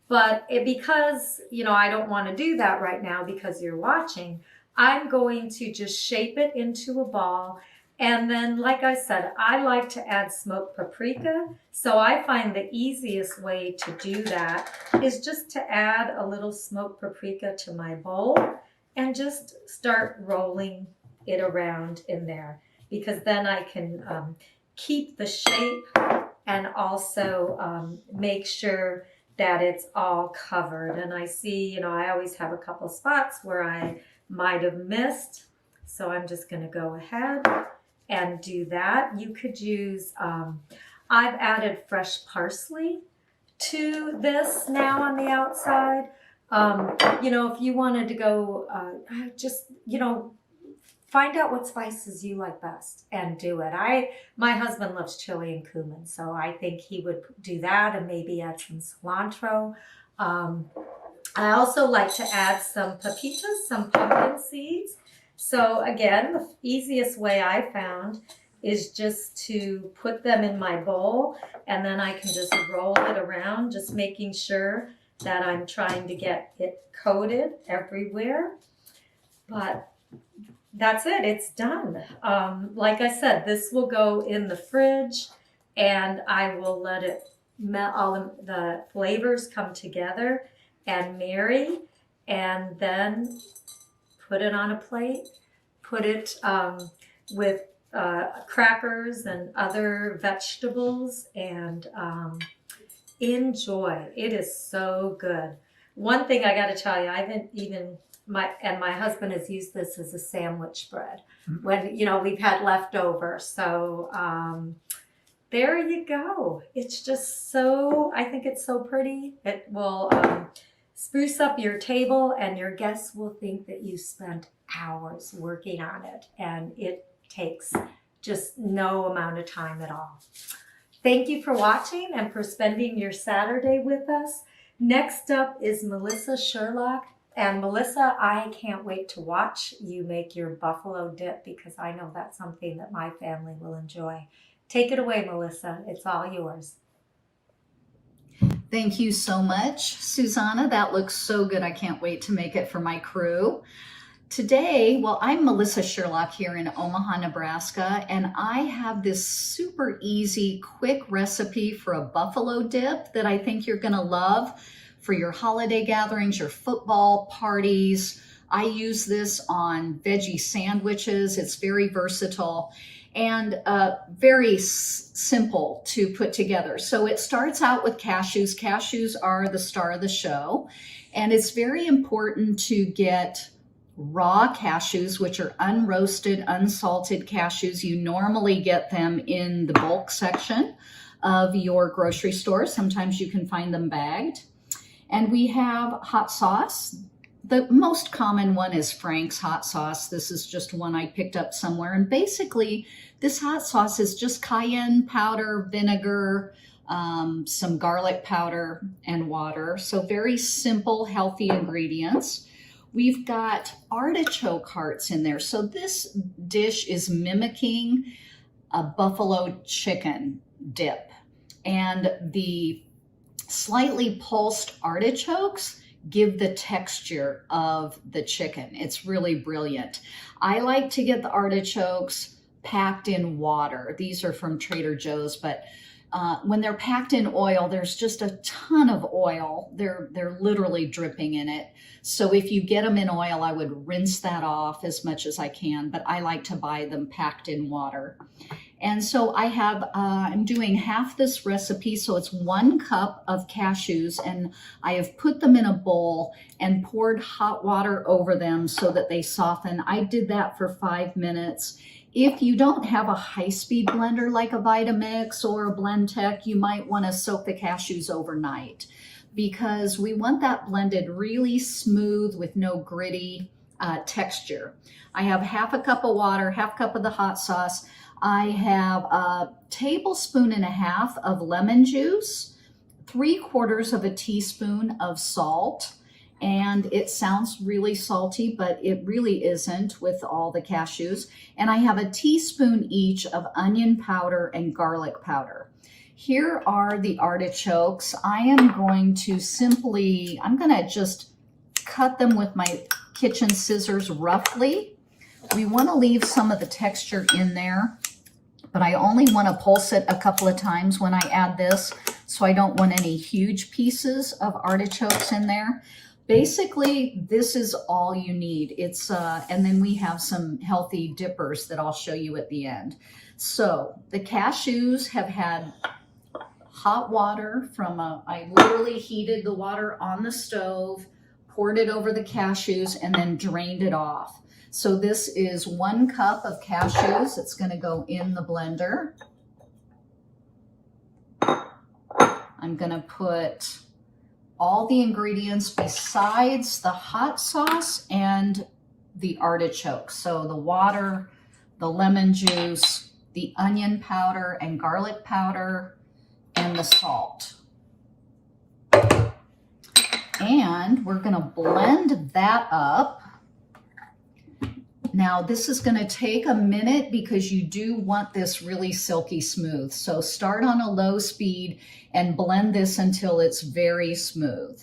But because, you know, I don't want to do that right now because you're watching, I'm going to just shape it into a ball. And then, like I said, I like to add smoked paprika. So I find the easiest way to do that is just to add a little smoked paprika to my bowl and just start rolling it around in there, because then I can keep the shape and also make sure that it's all covered. And I see, you know, I always have a couple spots where I might have missed. So I'm just going to go ahead and do that. You could use, I've added fresh parsley to this now on the outside. You know, if you wanted to go, just, you know, find out what spices you like best and do it. My husband loves chili and cumin, so I think he would do that and maybe add some cilantro. I also like to add some pepitas, some pumpkin seeds. So again, the easiest way I found is just to put them in my bowl, and then I can just roll it around, just making sure that I'm trying to get it coated everywhere. But that's it, it's done. Like I said, this will go in the fridge, and I will let it melt, all the flavors come together and marry, and then put it on a plate, put it with crackers and other vegetables, and enjoy. It is so good. One thing I got to tell you, I haven't even, my husband has used this as a sandwich bread when, you know, we've had leftover. So there you go. It's just so, I think it's so pretty. It will spruce up your table, and your guests will think that you spent hours working on it, and it takes just no amount of time at all. Thank you for watching and for spending your Saturday with us. Next up is Melissa Sherlock. And Melissa, I can't wait to watch you make your buffalo dip, because I know that's something that my family will enjoy. Take it away, Melissa. It's all yours. Thank you so much, Susanna. That looks so good. I can't wait to make it for my crew. Today, well, I'm Melissa Sherlock here in Omaha, Nebraska, and I have this super easy, quick recipe for a buffalo dip that I think you're going to love for your holiday gatherings, your football parties. I use this on veggie sandwiches. It's very versatile and very simple to put together. So it starts out with cashews. Cashews are the star of the show, and it's very important to get raw cashews, which are unroasted, unsalted cashews. You normally get them in the bulk section of your grocery store. Sometimes you can find them bagged. And we have hot sauce. The most common one is Frank's hot sauce. This is just one I picked up somewhere. And basically, this hot sauce is just cayenne powder, vinegar, some garlic powder, and water. So very simple, healthy ingredients. We've got artichoke hearts in there. So this dish is mimicking a buffalo chicken dip. And the slightly pulsed artichokes give the texture of the chicken. It's really brilliant. I like to get the artichokes packed in water. These are from Trader Joe's, but when they're packed in oil, there's just a ton of oil. They're literally dripping in it. So if you get them in oil, I would rinse that off as much as I can, but I like to buy them packed in water. And so I have, I'm doing half this recipe, so it's 1 cup of cashews, and I have put them in a bowl and poured hot water over them so that they soften. I did that for 5 minutes. If you don't have a high-speed blender like a Vitamix or a Blendtec, you might want to soak the cashews overnight, because we want that blended really smooth with no gritty texture. I have half a cup of water, half cup of the hot sauce. I have 1.5 tablespoons of lemon juice, 3/4 teaspoon of salt, and it sounds really salty, but it really isn't with all the cashews. And I have 1 teaspoon each of onion powder and garlic powder. Here are the artichokes. I am going to I'm gonna just cut them with my kitchen scissors roughly. We wanna leave some of the texture in there, but I only wanna pulse it a couple of times when I add this, so I don't want any huge pieces of artichokes in there. Basically, this is all you need. It's and then we have some healthy dippers that I'll show you at the end. So the cashews have had hot water I literally heated the water on the stove, poured it over the cashews, and then drained it off. So this is 1 cup of cashews. It's going to go in the blender. I'm going to put all the ingredients besides the hot sauce and the artichokes. So the water, the lemon juice, the onion powder and garlic powder, and the salt. And we're going to blend that up. Now this is going to take a minute because you do want this really silky smooth. So start on a low speed and blend this until it's very smooth.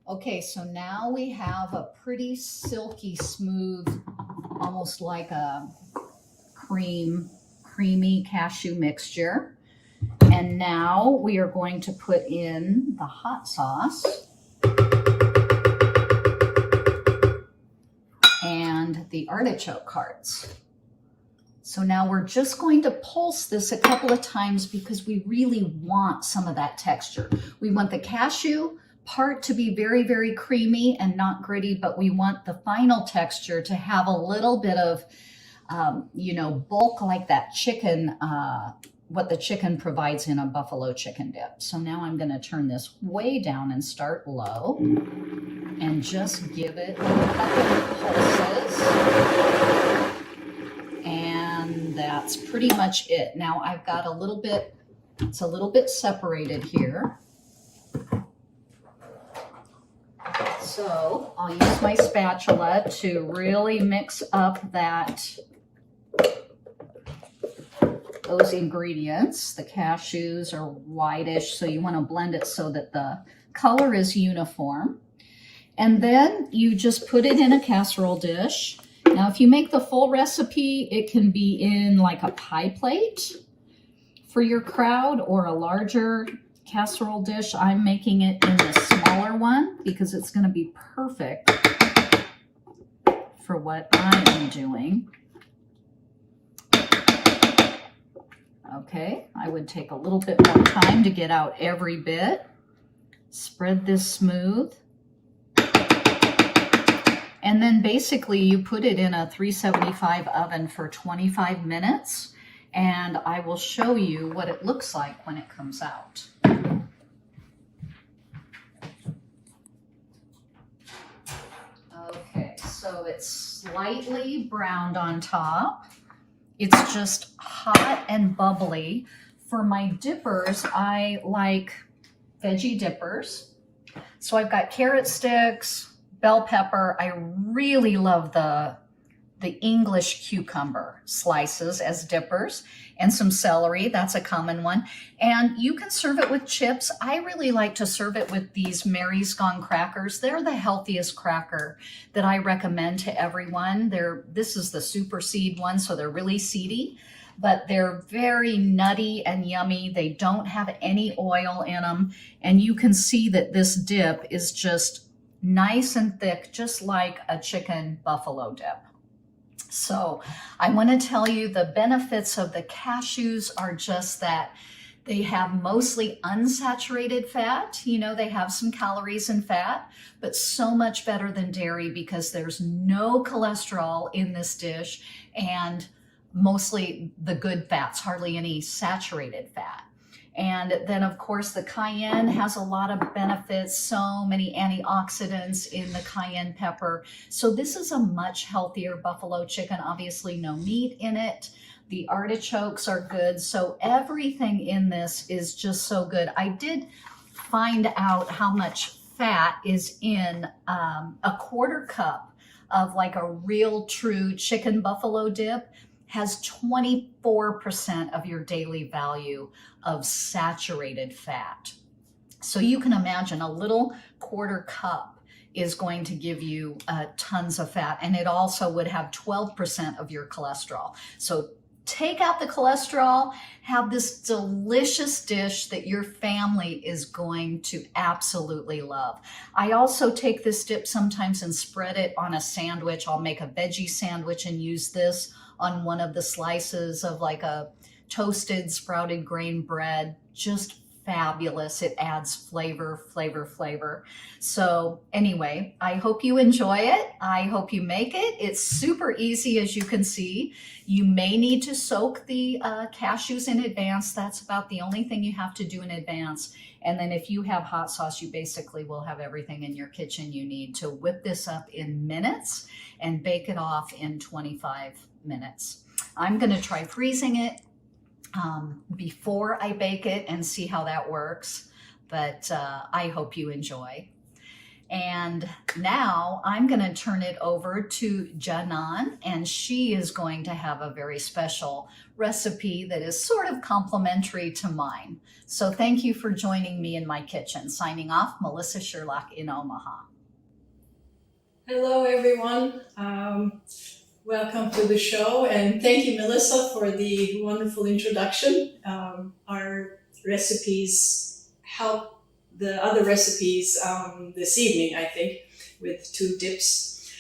Okay, so now we have a pretty silky smooth, almost like a creamy cashew mixture. And now we are going to put in the hot sauce and the artichoke hearts. So now we're just going to pulse this a couple of times because we really want some of that texture. We want the cashew part to be very, very creamy and not gritty, but we want the final texture to have a little bit of, bulk like that chicken, what the chicken provides in a buffalo chicken dip. So now I'm going to turn this way down and start low and just give it a couple of pulses. And that's pretty much it. Now I've got a little bit, it's a little bit separated here. So I'll use my spatula to really mix up those ingredients. The cashews are whitish, so you want to blend it so that the color is uniform. And then you just put it in a casserole dish. Now, if you make the full recipe, it can be in like a pie plate for your crowd or a larger casserole dish. I'm making it in the smaller one because it's going to be perfect for what I am doing. Okay, I would take a little bit more time to get out every bit. Spread this smooth. And then basically you put it in a 375 oven for 25 minutes. And I will show you what it looks like when it comes out. Okay, so it's slightly browned on top. It's just hot and bubbly. For my dippers, I like veggie dippers. So I've got carrot sticks, bell pepper. I really love the English cucumber slices as dippers, and some celery. That's a common one. And you can serve it with chips. I really like to serve it with these Mary's Gone crackers. They're the healthiest cracker that I recommend to everyone. This is the super seed one, so they're really seedy, but they're very nutty and yummy. They don't have any oil in them. And you can see that this dip is just nice and thick, just like a chicken buffalo dip. So I want to tell you the benefits of the cashews are just that they have mostly unsaturated fat. You know, they have some calories and fat, but so much better than dairy because there's no cholesterol in this dish and mostly the good fats, hardly any saturated fat. And then, of course, the cayenne has a lot of benefits, so many antioxidants in the cayenne pepper. So this is a much healthier buffalo chicken, obviously no meat in it. The artichokes are good. So everything in this is just so good. I did find out how much fat is in a quarter cup of like a real true chicken buffalo dip. Has 24% of your daily value of saturated fat. So you can imagine a little quarter cup is going to give you tons of fat, and it also would have 12% of your cholesterol. So take out the cholesterol, have this delicious dish that your family is going to absolutely love. I also take this dip sometimes and spread it on a sandwich. I'll make a veggie sandwich and use this on one of the slices of like a toasted sprouted grain bread. Just fabulous. It adds flavor, flavor, flavor. So anyway, I hope you enjoy it. I hope you make it. It's super easy, as you can see. You may need to soak the cashews in advance. That's about the only thing you have to do in advance. And then if you have hot sauce, you basically will have everything in your kitchen you need to whip this up in minutes and bake it off in 25 minutes. I'm going to try freezing it before I bake it and see how that works. But I hope you enjoy. And now I'm going to turn it over to Janan, and she is going to have a very special recipe that is sort of complementary to mine. So thank you for joining me in my kitchen. Signing off, Melissa Sherlock in Omaha. Hello, everyone. Welcome to the show, and thank you, Melissa, for the wonderful introduction. Our recipes help the other recipes this evening, I think, with 2 dips.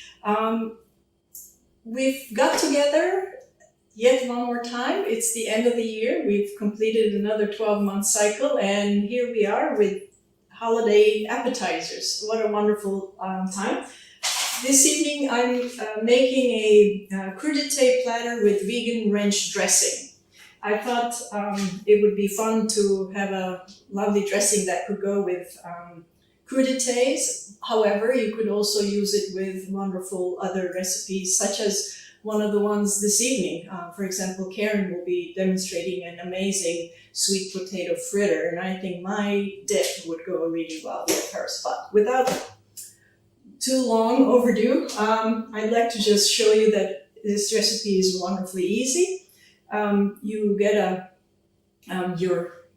We've got together yet one more time. It's the end of the year. We've completed another 12-month cycle, and here we are with holiday appetizers. What a wonderful time. This evening I'm making a crudité platter with vegan ranch dressing. I thought it would be fun to have a lovely dressing that could go with crudités. However, you could also use it with wonderful other recipes, such as one of the ones this evening. For example, Karen will be demonstrating an amazing sweet potato fritter, and I think my dip would go really well with hers. But without too long overdue, I'd like to just show you that this recipe is wonderfully easy. You get your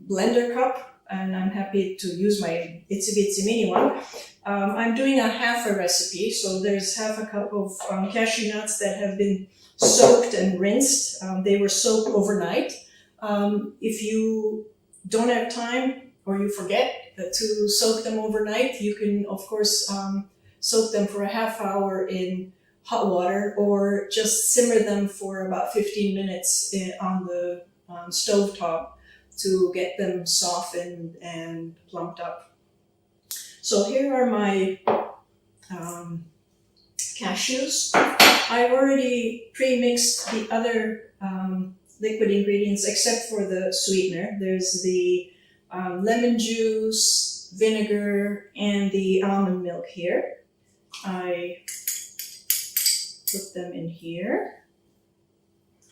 blender cup, and I'm happy to use my itsy bitsy mini one. I'm doing a half a recipe, so there's half a cup of cashew nuts that have been soaked and rinsed. They were soaked overnight. If you don't have time or you forget to soak them overnight, you can, of course, soak them for a half hour in hot water, or just simmer them for about 15 minutes on the stove top to get them softened and plumped up. So here are my cashews. I've already pre-mixed the other liquid ingredients except for the sweetener. There's the lemon juice, vinegar, and the almond milk here. I put them in here.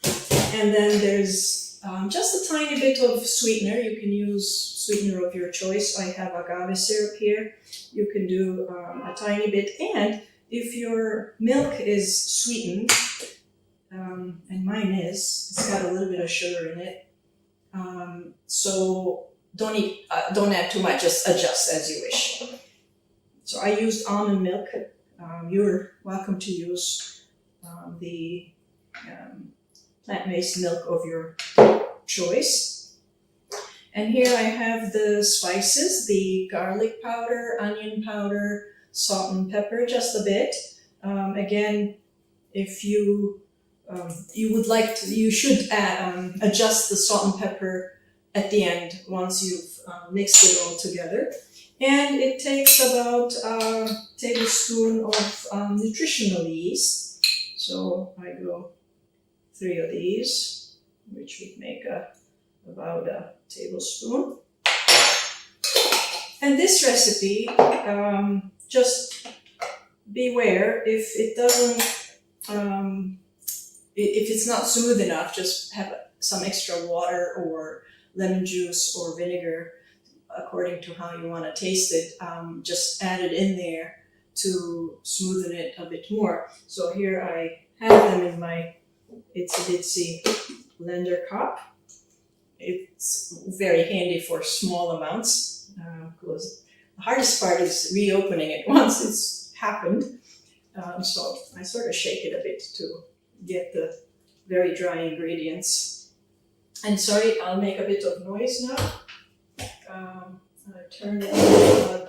And then there's just a tiny bit of sweetener. You can use sweetener of your choice. I have agave syrup here. You can do a tiny bit. And if your milk is sweetened, and mine is, it's got a little bit of sugar in it. So don't add too much, just adjust as you wish. So I used almond milk. You're welcome to use the plant-based milk of your choice. And here I have the spices, the garlic powder, onion powder, salt and pepper, just a bit. Again, if you would like to, you should adjust the salt and pepper at the end once you've mixed it all together. And it takes about a tablespoon of nutritional yeast. So I go 3 of these, which would make about a tablespoon. And this recipe, just beware if it doesn't, if it's not smooth enough, just have some extra water or lemon juice or vinegar according to how you want to taste it. Just add it in there to smoothen it a bit more. So here I have them in my itsy bitsy blender cup. It's very handy for small amounts because the hardest part is reopening it once it's happened. So I sort of shake it a bit to get the very dry ingredients. And sorry, I'll make a bit of noise now. I turn it on.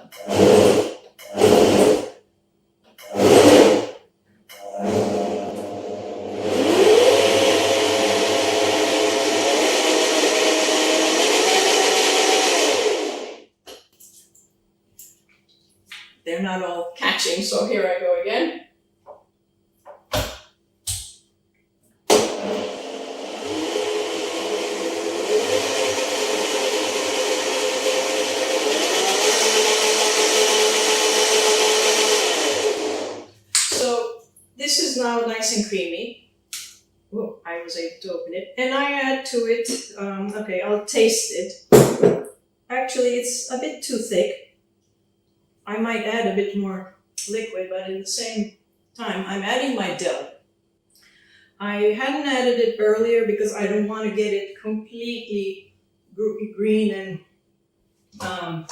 not all catching. So here I go again. So this is now nice and creamy. Oh, I was able to open it. And I add to it, okay, I'll taste it. Actually, it's a bit too thick. I might add a bit more liquid, but at the same time, I'm adding my dill. I hadn't added it earlier because I don't want to get it completely green and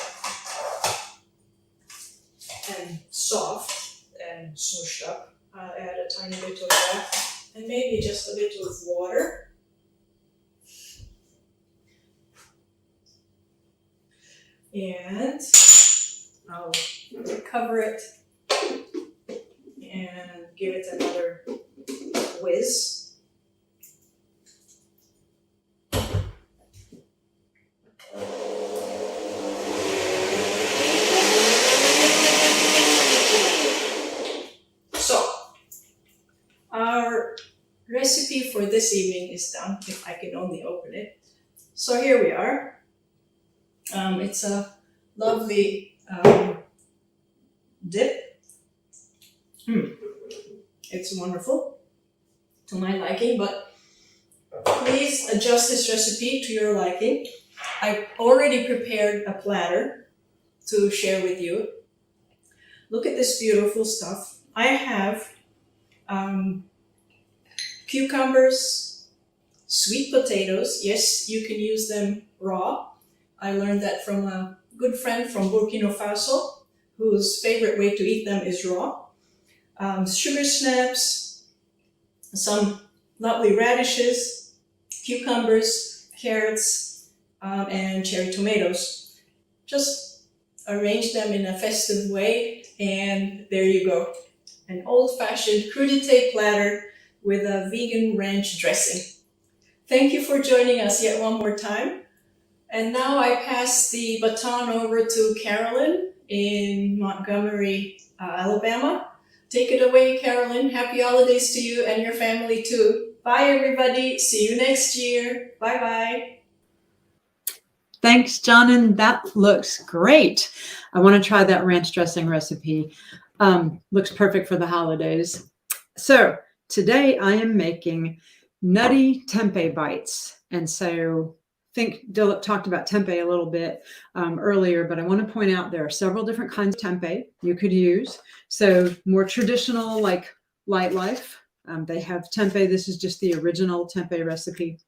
soft and smooshed up. I'll add a tiny bit of that and maybe just a bit of water. And I'll cover it and give it another whiz. So, our recipe for this evening is done, if I can only open it. So here we are. It's a lovely dip. It's wonderful to my liking, but please adjust this recipe to your liking. I've already prepared a platter to share with you. Look at this beautiful stuff. I have cucumbers, sweet potatoes. Yes, you can use them raw. I learned that from a good friend from Burkina Faso, whose favorite way to eat them is raw. Sugar snaps, some lovely radishes, cucumbers, carrots, and cherry tomatoes. Just arrange them in a festive way, and there you go. An old-fashioned crudité platter with a vegan ranch dressing. Thank you for joining us yet one more time. And now I pass the baton over to Carolyn in Montgomery, Alabama. Take it away, Carolyn. Happy holidays to you and your family too. Bye, everybody. See you next year. Bye-bye. Thanks, John. That looks great. I want to try that ranch dressing recipe. Looks perfect for the holidays. So today I am making nutty tempeh bites. And so I think Dilip talked about tempeh a little bit earlier, but I want to point out there are several different kinds of tempeh you could use. So more traditional, like Light Life, they have tempeh. This is just the original tempeh recipe.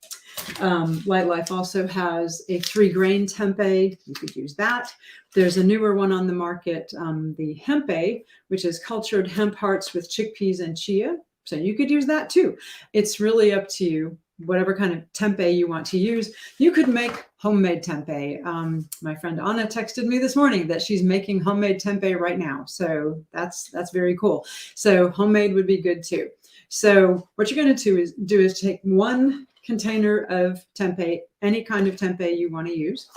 Light Life also has a 3-grain tempeh. You could use that. There's a newer one on the market, the hempeh, which is cultured hemp hearts with chickpeas and chia. So you could use that too. It's really up to you, whatever kind of tempeh you want to use. You could make homemade tempeh. My friend Anna texted me this morning that she's making homemade tempeh right now. So that's very cool. So homemade would be good too. So what you're going to do is take 1 container of tempeh, any kind of tempeh you want to use,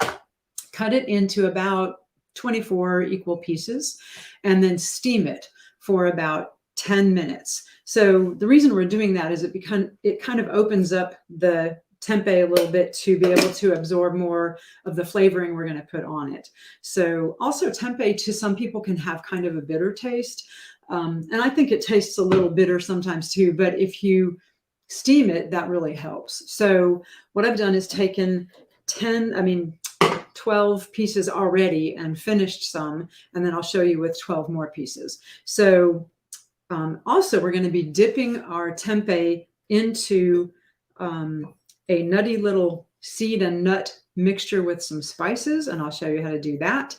cut it into about 24 equal pieces, and then steam it for about 10 minutes. So the reason we're doing that is it kind of opens up the tempeh a little bit to be able to absorb more of the flavoring we're going to put on it. So also tempeh to some people can have kind of a bitter taste. And I think it tastes a little bitter sometimes too, but if you steam it, that really helps. So what I've done is taken 12 pieces already and finished some, and then I'll show you with 12 more pieces. So also we're going to be dipping our tempeh into a nutty little seed and nut mixture with some spices, and I'll show you how to do that.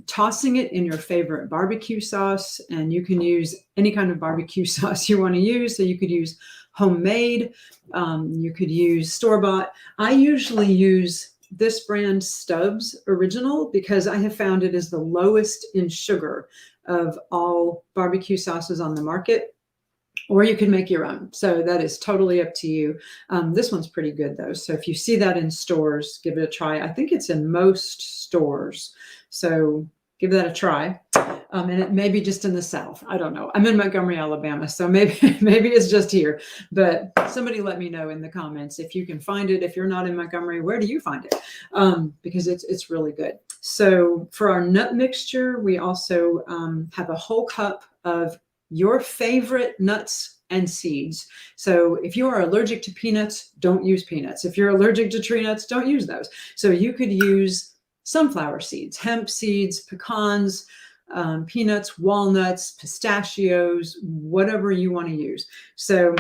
Tossing it in your favorite barbecue sauce, and you can use any kind of barbecue sauce you want to use. So you could use homemade, you could use store-bought. I usually use this brand Stubbs Original because I have found it is the lowest in sugar of all barbecue sauces on the market. Or you can make your own. So that is totally up to you. This one's pretty good though. So if you see that in stores, give it a try. I think it's in most stores. So give that a try. And it may be just in the South. I don't know. I'm in Montgomery, Alabama, so maybe it's just here. But somebody let me know in the comments if you can find it. If you're not in Montgomery, where do you find it? Because it's really good. So for our nut mixture, we also have a whole cup of your favorite nuts and seeds. So if you are allergic to peanuts, don't use peanuts. If you're allergic to tree nuts, don't use those. So you could use sunflower seeds, hemp seeds, pecans, peanuts, walnuts, pistachios, whatever you want to use. So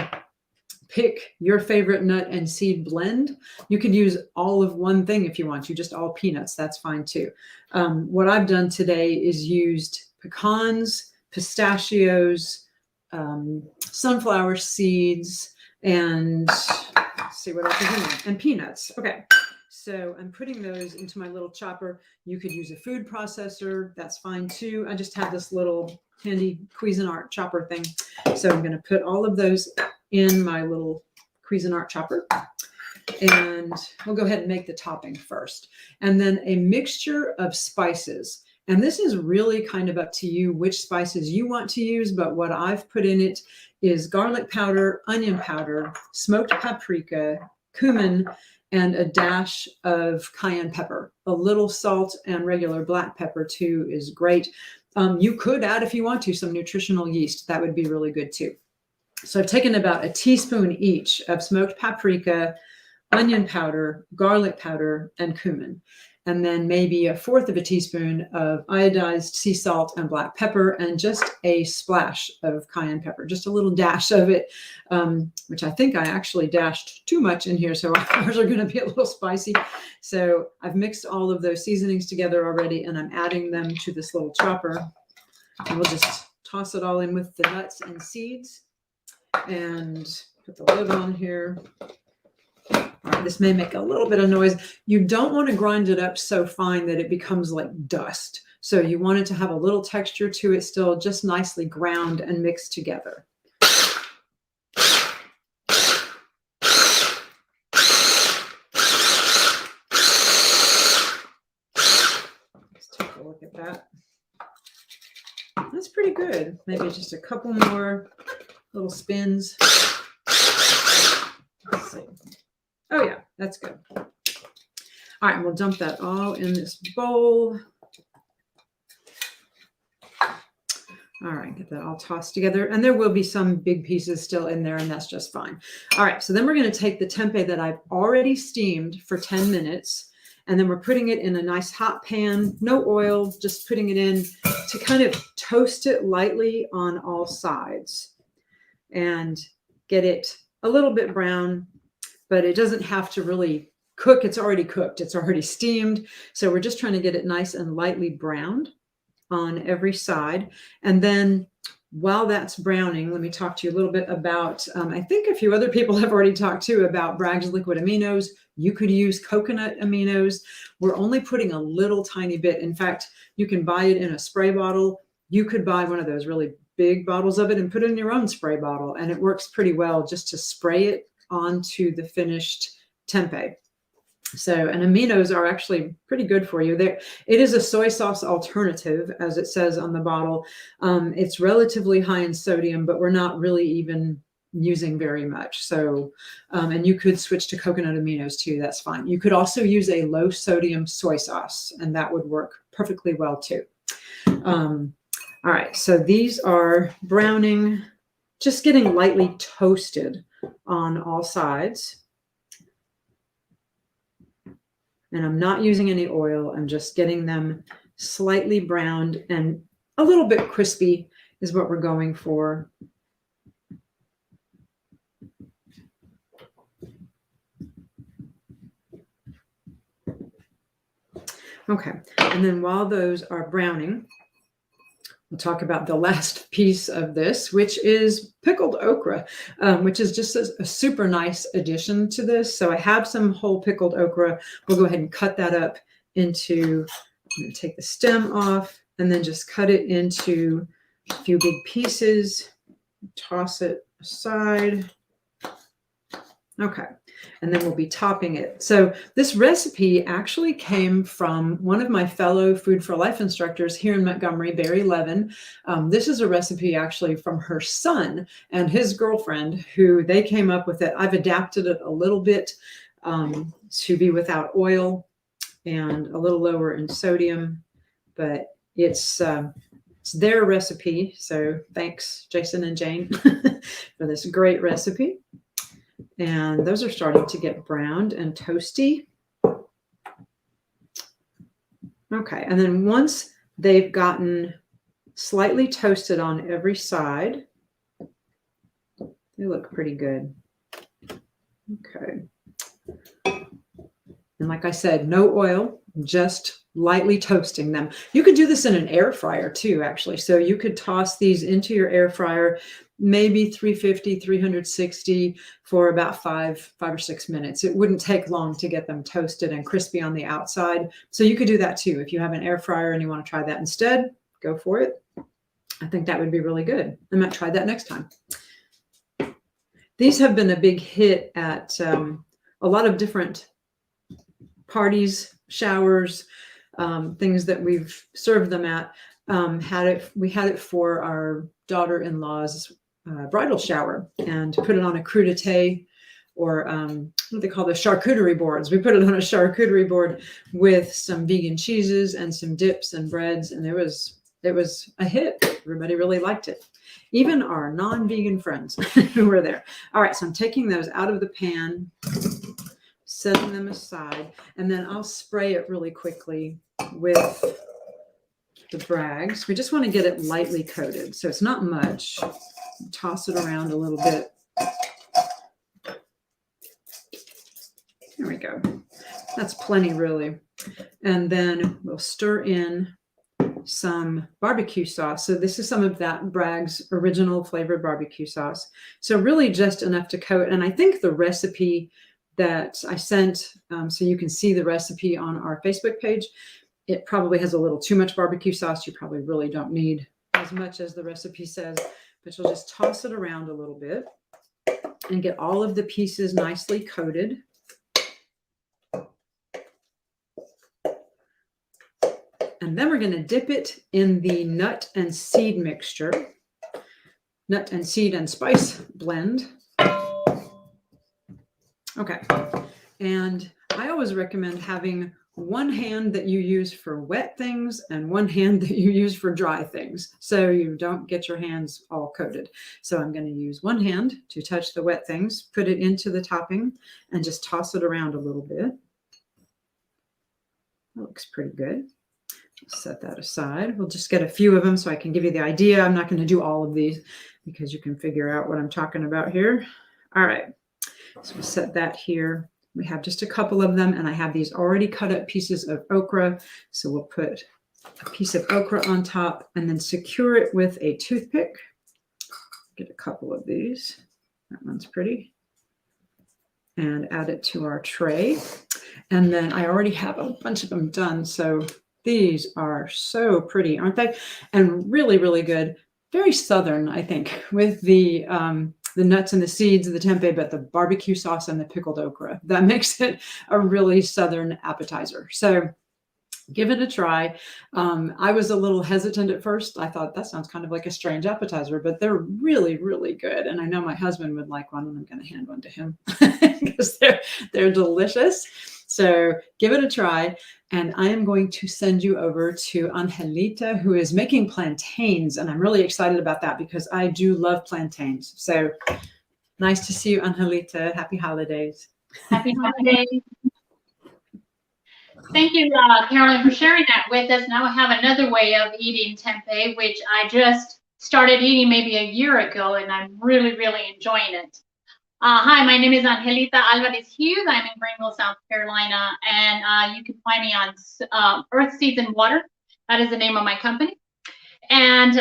pick your favorite nut and seed blend. You could use all of one thing if you want to, just all peanuts, that's fine too. What I've done today is used pecans, pistachios, sunflower seeds, and let's see what else is in there, and peanuts. Okay. So I'm putting those into my little chopper. You could use a food processor. That's fine too. I just have this little handy Cuisinart chopper thing. So I'm going to put all of those in my little Cuisinart chopper. And we'll go ahead and make the topping first. And then a mixture of spices. And this is really kind of up to you which spices you want to use. But what I've put in it is garlic powder, onion powder, smoked paprika, cumin, and a dash of cayenne pepper. A little salt and regular black pepper too is great. You could add, if you want to, some nutritional yeast. That would be really good too. So I've taken about a teaspoon each of smoked paprika, onion powder, garlic powder, and cumin. And then maybe a fourth of a teaspoon of iodized sea salt and black pepper, and just a splash of cayenne pepper, just a little dash of it, which I think I actually dashed too much in here. So ours are going to be a little spicy. So I've mixed all of those seasonings together already, and I'm adding them to this little chopper. And we'll just toss it all in with the nuts and seeds and put the lid on here. All right, this may make a little bit of noise. You don't want to grind it up so fine that it becomes like dust. So you want it to have a little texture to it still, just nicely ground and mixed together. Let's take a look at that. That's pretty good. Maybe just a couple more little spins. Let's see. Oh yeah, that's good. All right, we'll dump that all in this bowl. All right, get that all tossed together. And there will be some big pieces still in there, and that's just fine. All right, so then we're going to take the tempeh that I've already steamed for 10 minutes, and then we're putting it in a nice hot pan, no oil, just putting it in to kind of toast it lightly on all sides and get it a little bit brown, but it doesn't have to really cook. It's already cooked. It's already steamed. So we're just trying to get it nice and lightly browned on every side. And then while that's browning, let me talk to you a little bit about, I think a few other people have already talked too about Bragg's liquid aminos. You could use coconut aminos. We're only putting a little tiny bit. In fact, you can buy it in a spray bottle. You could buy one of those really big bottles of it and put it in your own spray bottle. And it works pretty well just to spray it onto the finished tempeh. So, and aminos are actually pretty good for you. It is a soy sauce alternative, as it says on the bottle. It's relatively high in sodium, but we're not really even using very much. So, and you could switch to coconut aminos too. That's fine. You could also use a low sodium soy sauce, and that would work perfectly well too. All right. So these are browning, just getting lightly toasted on all sides. And I'm not using any oil. I'm just getting them slightly browned, and a little bit crispy is what we're going for. Okay, and then while those are browning, we'll talk about the last piece of this, which is pickled okra, which is just a super nice addition to this. So I have some whole pickled okra. We'll go ahead and cut that up into, I'm going to take the stem off and then just cut it into a few big pieces, toss it aside. Okay, and then we'll be topping it. So this recipe actually came from one of my fellow Food for Life instructors here in Montgomery, Barry Levin. This is a recipe actually from her son and his girlfriend, who they came up with it. I've adapted it a little bit to be without oil and a little lower in sodium, but it's their recipe. So thanks, Jason and Jane, for this great recipe. And those are starting to get browned and toasty. Okay, and then once they've gotten slightly toasted on every side, they look pretty good. Okay. And like I said, no oil, just lightly toasting them. You could do this in an air fryer too, actually. So you could toss these into your air fryer, maybe 350, 360 for about five or 6 minutes. It wouldn't take long to get them toasted and crispy on the outside. So you could do that too. If you have an air fryer and you want to try that instead, go for it. I think that would be really good. I might try that next time. These have been a big hit at a lot of different parties, showers, things that we've served them at. We had it for our daughter-in-law's bridal shower and put it on a crudité, or what do they call the charcuterie boards. We put it on a charcuterie board with some vegan cheeses and some dips and breads, and it was a hit. Everybody really liked it, even our non-vegan friends who were there. All right, so I'm taking those out of the pan, setting them aside, and then I'll spray it really quickly with the Brags. We just want to get it lightly coated, so it's not much. Toss it around a little bit. There we go. That's plenty, really. And then we'll stir in some barbecue sauce. So this is some of that Bragg's original flavored barbecue sauce. So really just enough to coat. And I think the recipe that I sent, so you can see the recipe on our Facebook page, it probably has a little too much barbecue sauce. You probably really don't need as much as the recipe says, but you'll just toss it around a little bit and get all of the pieces nicely coated. And then we're going to dip it in the nut and seed mixture, nut and seed and spice blend. Okay. And I always recommend having one hand that you use for wet things and one hand that you use for dry things, so you don't get your hands all coated. So I'm going to use one hand to touch the wet things, put it into the topping, and just toss it around a little bit. That looks pretty good. Set that aside. We'll just get a few of them so I can give you the idea. I'm not going to do all of these because you can figure out what I'm talking about here. All right. So we'll set that here. We have just a couple of them, and I have these already cut up pieces of okra. So we'll put a piece of okra on top and then secure it with a toothpick. Get a couple of these. That one's pretty. And add it to our tray. And then I already have a bunch of them done. So these are so pretty, aren't they? And really, really good. Very Southern, I think, with the nuts and the seeds of the tempeh, but the barbecue sauce and the pickled okra. That makes it a really Southern appetizer. So give it a try. I was a little hesitant at first. I thought that sounds kind of like a strange appetizer, but they're really, really good. And I know my husband would like one, and I'm going to hand one to him because they're delicious. So give it a try. And I am going to send you over to Angelita, who is making plantains. And I'm really excited about that because I do love plantains. So nice to see you, Angelita. Happy holidays. Happy holidays. Thank you, Carolyn, for sharing that with us. Now I have another way of eating tempeh, which I just started eating maybe a year ago, and I'm really, really enjoying it. Hi, my name is Angelita Alvarez Hughes. I'm in Greenville, South Carolina, and you can find me on Earth Seeds and Water. That is the name of my company. And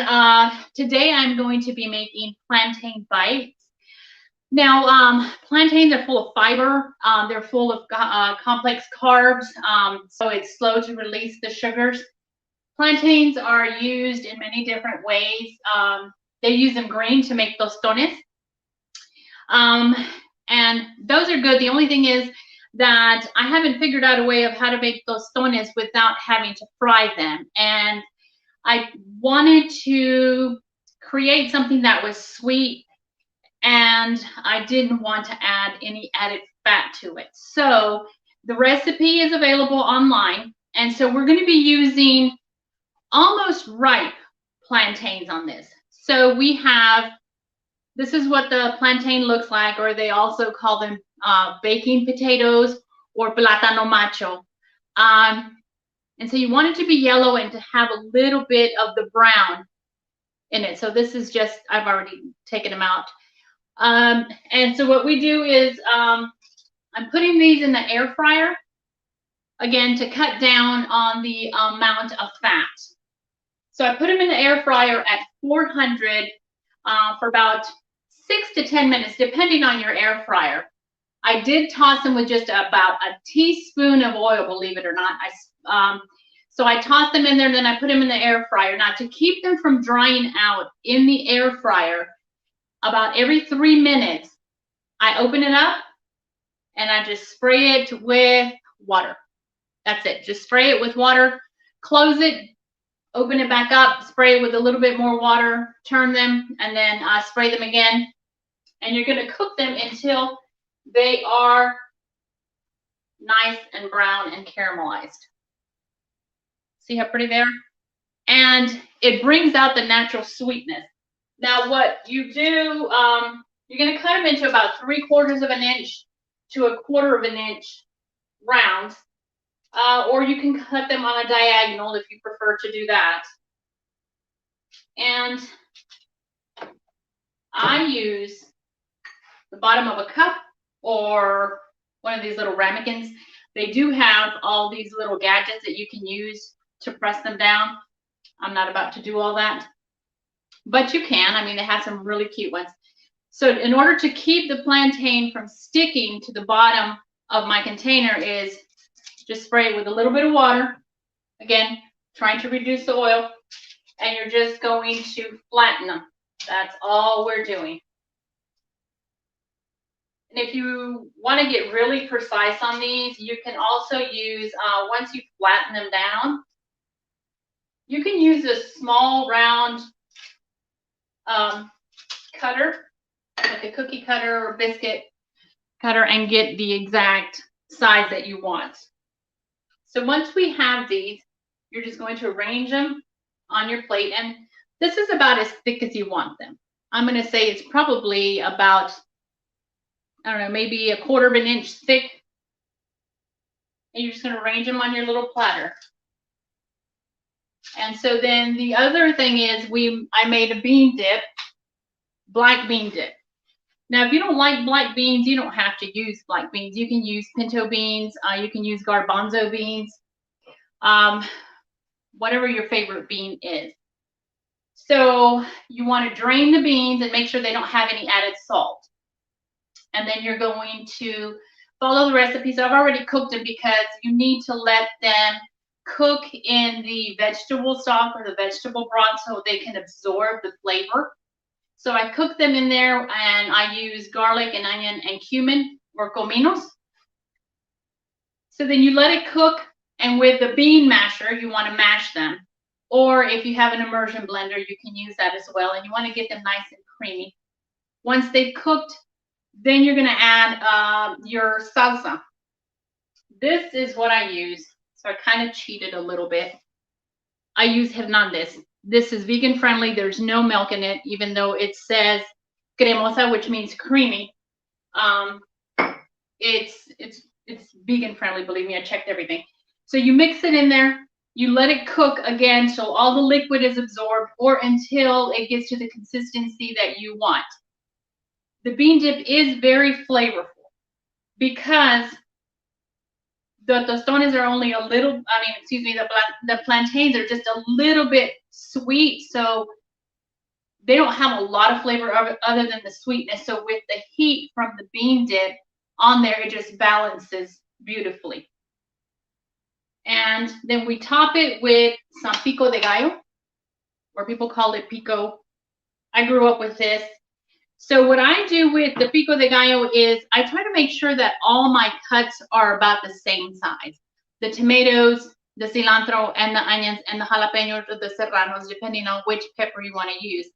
today I'm going to be making plantain bites. Now, plantains are full of fiber. They're full of complex carbs, so it's slow to release the sugars. Plantains are used in many different ways. They use them green to make tostones. And those are good. The only thing is that I haven't figured out a way of how to make tostones without having to fry them. And I wanted to create something that was sweet, and I didn't want to add any added fat to it. So the recipe is available online. And so we're going to be using almost ripe plantains on this. So we have, this is what the plantain looks like, or they also call them baking potatoes or plátano macho. And so you want it to be yellow and to have a little bit of the brown in it. So this is just, I've already taken them out. And so what we do is I'm putting these in the air fryer, again, to cut down on the amount of fat. So I put them in the air fryer at 400 for about 6 to 10 minutes, depending on your air fryer. I did toss them with just about a teaspoon of oil, believe it or not. So I tossed them in there, and then I put them in the air fryer. Now, to keep them from drying out in the air fryer, about every 3 minutes, I open it up and I just spray it with water. That's it. Just spray it with water, close it, open it back up, spray it with a little bit more water, turn them, and then spray them again. And you're going to cook them until they are nice and brown and caramelized. See how pretty they are? And it brings out the natural sweetness. Now what you do, you're going to cut them into about 3/4 of an inch to a 1/4 of an inch rounds. Or you can cut them on a diagonal if you prefer to do that. And I use the bottom of a cup or one of these little ramekins. They do have all these little gadgets that you can use to press them down. I'm not about to do all that, but you can. I mean, they have some really cute ones. So in order to keep the plantain from sticking to the bottom of my container is just spray it with a little bit of water. Again, trying to reduce the oil, and you're just going to flatten them. That's all we're doing. And if you want to get really precise on these, you can also use, once you flatten them down, you can use a small round cutter, like a cookie cutter or biscuit cutter, and get the exact size that you want. So once we have these, you're just going to arrange them on your plate. And this is about as thick as you want them. I'm going to say it's probably about, I don't know, maybe 1/4 of an inch thick. And you're just going to arrange them on your little platter. And so then the other thing is I made a bean dip, black bean dip. Now, if you don't like black beans, you don't have to use black beans. You can use pinto beans. You can use garbanzo beans, whatever your favorite bean is. So you want to drain the beans and make sure they don't have any added salt. And then you're going to follow the recipes. I've already cooked them because you need to let them cook in the vegetable stock or the vegetable broth so they can absorb the flavor. So I cook them in there, and I use garlic and onion and cumin or cominos. So then you let it cook, and with the bean masher, you want to mash them. Or if you have an immersion blender, you can use that as well. And you want to get them nice and creamy. Once they've cooked, then you're going to add your salsa. This is what I use. So I kind of cheated a little bit. I use Hernandez. This is vegan friendly. There's no milk in it, even though it says cremosa, which means creamy. It's vegan friendly, believe me, I checked everything. So you mix it in there, you let it cook again till all the liquid is absorbed or until it gets to the consistency that you want. The bean dip is very flavorful because the tostones are only a little, the plantains are just a little bit sweet, so they don't have a lot of flavor other than the sweetness. So with the heat from the bean dip on there, it just balances beautifully. And then we top it with some pico de gallo, or people call it pico. I grew up with this. So what I do with the pico de gallo is I try to make sure that all my cuts are about the same size. The tomatoes, the cilantro, and the onions, and the jalapenos or the serranos, depending on which pepper you want to use.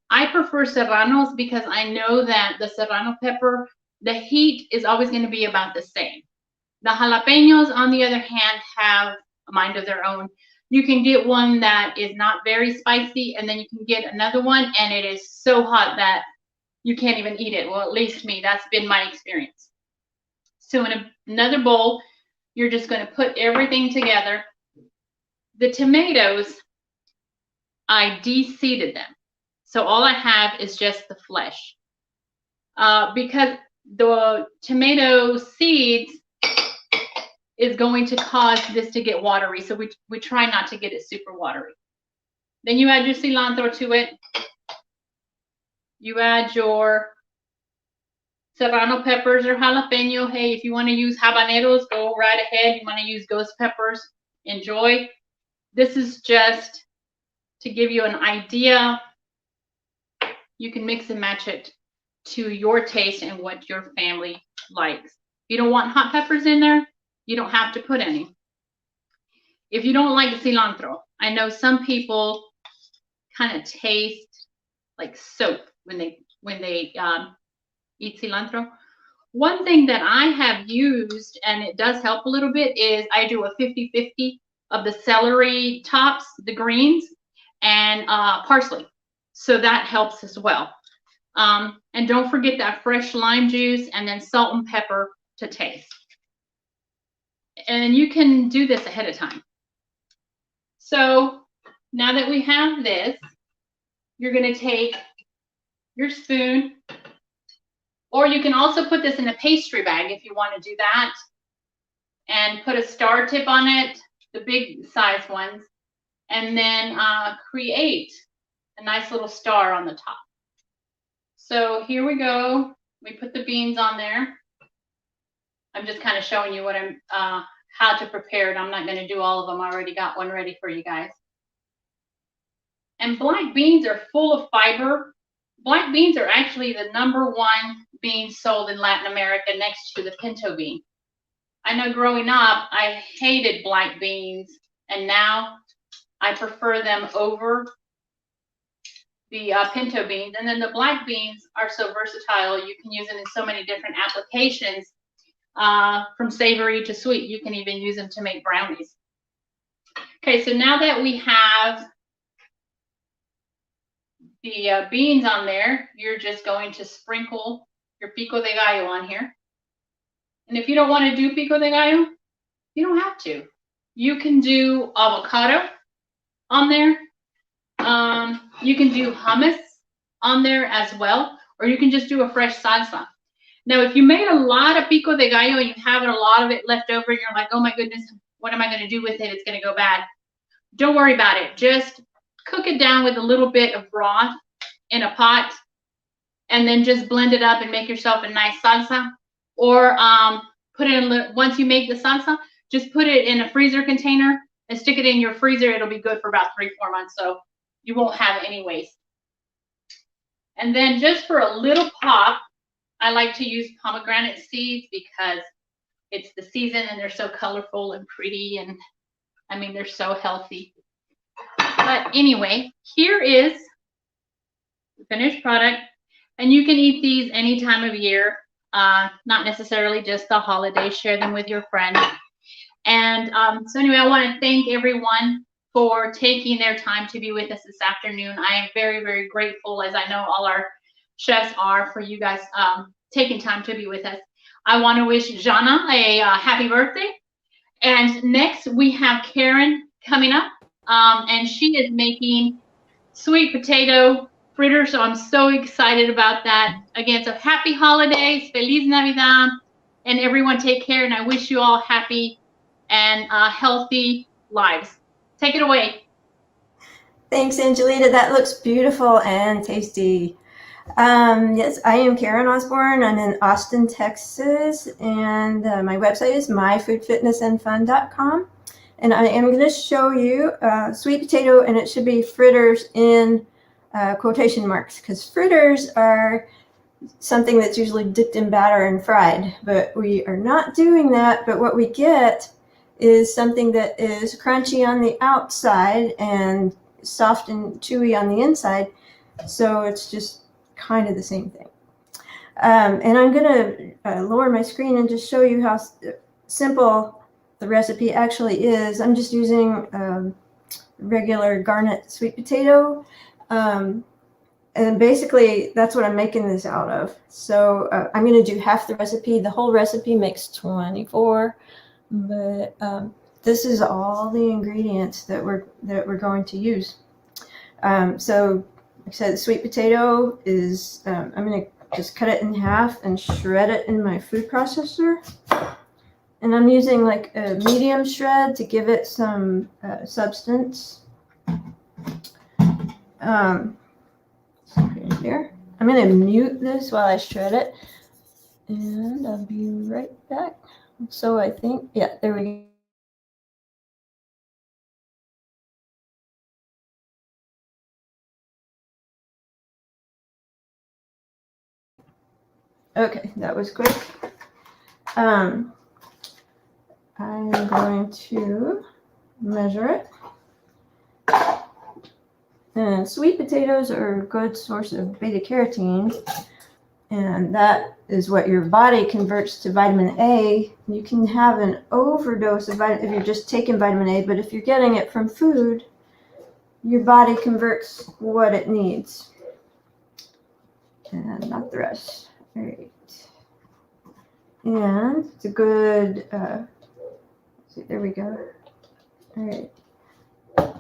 I prefer serranos because I know that the serrano pepper, the heat is always going to be about the same. The jalapenos, on the other hand, have a mind of their own. You can get one that is not very spicy, and then you can get another one, and it is so hot that you can't even eat it. Well, at least me, that's been my experience. So in another bowl, you're just going to put everything together. The tomatoes, I de-seeded them. So all I have is just the flesh. Because the tomato seeds is going to cause this to get watery. So we try not to get it super watery. Then you add your cilantro to it. You add your serrano peppers or jalapeno. Hey, if you want to use habaneros, go right ahead. You want to use ghost peppers, enjoy. This is just to give you an idea. You can mix and match it to your taste and what your family likes. If you don't want hot peppers in there, you don't have to put any. If you don't like cilantro, I know some people kind of taste like soap when they eat cilantro. One thing that I have used, and it does help a little bit, is I do a 50-50 of the celery tops, the greens, and parsley. So that helps as well. And don't forget that fresh lime juice, and then salt and pepper to taste. And you can do this ahead of time. So now that we have this, you're going to take your spoon, or you can also put this in a pastry bag if you want to do that, and put a star tip on it, the big size ones, and then create a nice little star on the top. So here we go. We put the beans on there. I'm just kind of showing you what I'm how to prepare it. I'm not going to do all of them. I already got one ready for you guys. And black beans are full of fiber. Black beans are actually the #1 bean sold in Latin America, next to the pinto bean. I know growing up, I hated black beans, and now I prefer them over the pinto beans. And then the black beans are so versatile. You can use them in so many different applications, from savory to sweet. You can even use them to make brownies. Okay, so now that we have the beans on there, you're just going to sprinkle your pico de gallo on here. And if you don't want to do pico de gallo, you don't have to. You can do avocado on there. You can do hummus on there as well, or you can just do a fresh salsa. Now, if you made a lot of pico de gallo and you have a lot of it left over, and you're like, oh my goodness, what am I going to do with it? It's going to go bad. Don't worry about it. Just cook it down with a little bit of broth in a pot, and then just blend it up and make yourself a nice salsa. Or put it in, once you make the salsa, just put it in a freezer container and stick it in your freezer. It'll be good for about 3-4 months, so you won't have any waste. And then just for a little pop, I like to use pomegranate seeds because it's the season and they're so colorful and pretty, and I mean, they're so healthy. But anyway, here is the finished product, and you can eat these any time of year, not necessarily just the holidays. Share them with your friends. And so anyway, I want to thank everyone for taking their time to be with us this afternoon. I am very, very grateful, as I know all our chefs are, for you guys taking time to be with us. I want to wish Jana a happy birthday. And next we have Karen coming up, and she is making sweet potato fritters, so I'm so excited about that. Again, so happy holidays, Feliz Navidad, and everyone take care, and I wish you all happy and healthy lives. Take it away. Thanks, Angelita. That looks beautiful and tasty. Yes, I am Karen Osborne. I'm in Austin, Texas, and my website is myfoodfitnessandfun.com. And I am going to show you sweet potato, and it should be fritters in quotation marks, because fritters are something that's usually dipped in batter and fried, but we are not doing that. But what we get is something that is crunchy on the outside and soft and chewy on the inside. So it's just kind of the same thing. And I'm going to lower my screen and just show you how simple the recipe actually is. I'm just using regular garnet sweet potato. And basically, that's what I'm making this out of. So I'm going to do half the recipe. The whole recipe makes 24, but this is all the ingredients that we're going to use. So, like I said, the sweet potato is I'm going to just cut it in half and shred it in my food processor. And I'm using like a medium shred to give it some substance. Here. I'm going to mute this while I shred it, and I'll be right back. So I think, yeah, there we go. Okay, that was quick. I'm going to measure it. And sweet potatoes are a good source of beta carotene, and that is what your body converts to vitamin A. You can have an overdose of vitamin if you're just taking vitamin A, but if you're getting it from food, your body converts what it needs, and not the rest. All right. And it's a good, see, there we go. All right.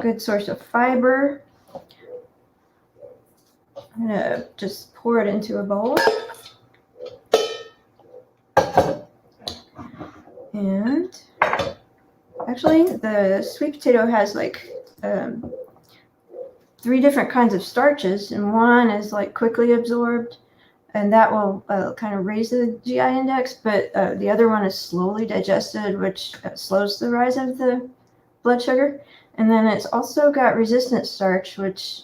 Good source of fiber. I'm going to just pour it into a bowl. And actually, the sweet potato has like 3 different kinds of starches, and one is like quickly absorbed, and that will kind of raise the GI index, but the other one is slowly digested, which slows the rise of the blood sugar. And then it's also got resistant starch, which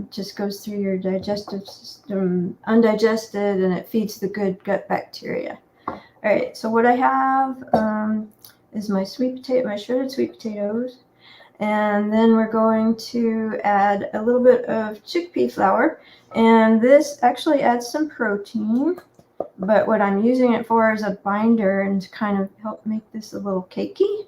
just goes through your digestive system undigested, and it feeds the good gut bacteria. All right, so what I have is my shredded sweet potatoes, and then we're going to add a little bit of chickpea flour, and this actually adds some protein, but what I'm using it for is a binder and to kind of help make this a little cakey.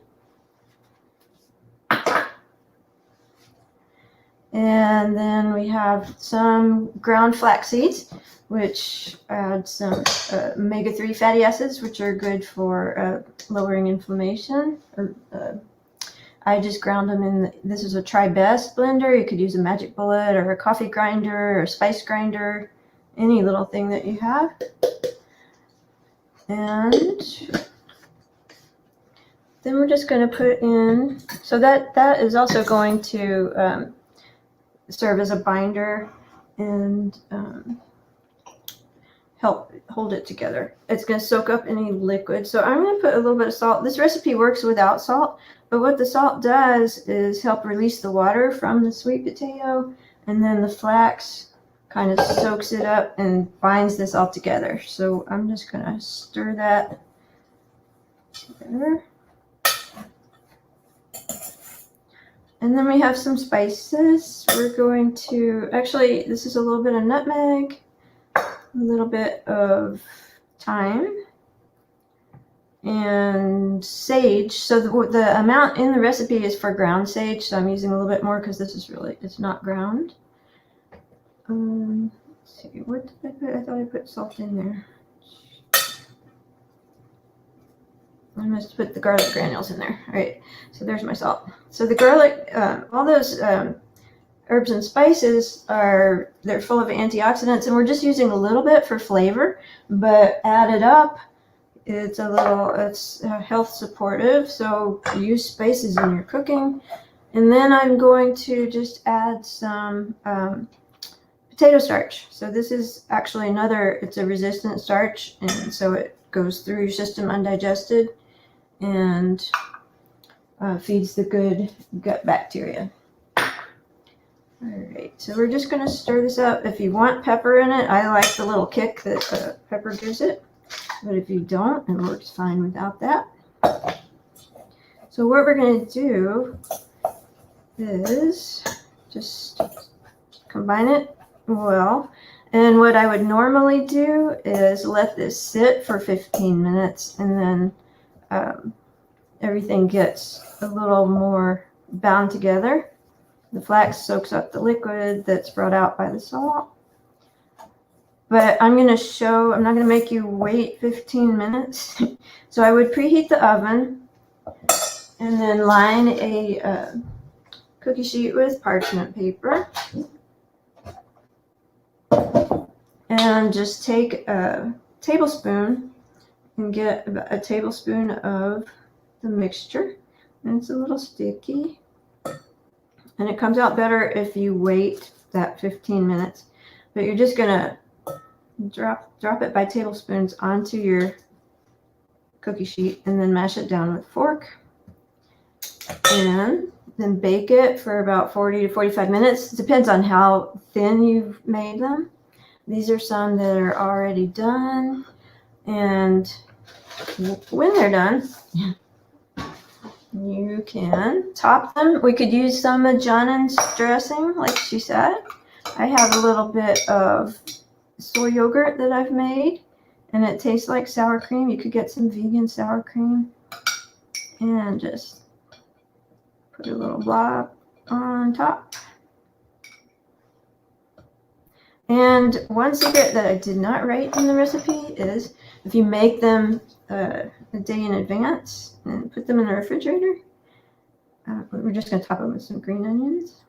And then we have some ground flax seeds, which add some omega-3 fatty acids, which are good for lowering inflammation. I just ground them in, this is a Try Best blender. You could use a Magic Bullet or a coffee grinder or a spice grinder, any little thing that you have. And then we're just going to put in, so that is also going to serve as a binder and help hold it together. It's going to soak up any liquid. So I'm going to put a little bit of salt. This recipe works without salt, but what the salt does is help release the water from the sweet potato, and then the flax kind of soaks it up and binds this all together. So I'm just going to stir that together. And then we have some spices. We're going to, actually, this is a little bit of nutmeg, a little bit of thyme, and sage. So the amount in the recipe is for ground sage, so I'm using a little bit more because this is really, it's not ground. Let's see, what did I put? I thought I put salt in there. I must put the garlic granules in there. All right, so there's my salt. So the garlic, all those herbs and spices they're full of antioxidants, and we're just using a little bit for flavor, but added up, it's health supportive. So use spices in your cooking. And then I'm going to just add some potato starch. So this is actually it's a resistant starch, and so it goes through your system undigested and feeds the good gut bacteria. All right, so we're just going to stir this up. If you want pepper in it, I like the little kick that pepper gives it. But if you don't, it works fine without that. So what we're going to do is just combine it well. And what I would normally do is let this sit for 15 minutes, and then everything gets a little more bound together. The flax soaks up the liquid that's brought out by the salt. But I'm not going to make you wait 15 minutes. So I would preheat the oven and then line a cookie sheet with parchment paper. And just take a tablespoon and get about a tablespoon of the mixture. And it's a little sticky. And it comes out better if you wait that 15 minutes. But you're just going to drop it by tablespoons onto your cookie sheet and then mash it down with a fork. And then bake it for about 40 to 45 minutes. Depends on how thin you've made them. These are some that are already done. And when they're done, you can top them. We could use some of John's dressing, like she said. I have a little bit of soy yogurt that I've made, and it tastes like sour cream. You could get some vegan sour cream and just put a little blob on top. And one secret that I did not write in the recipe is if you make them a day in advance and put them in the refrigerator, we're just going to top them with some green onions.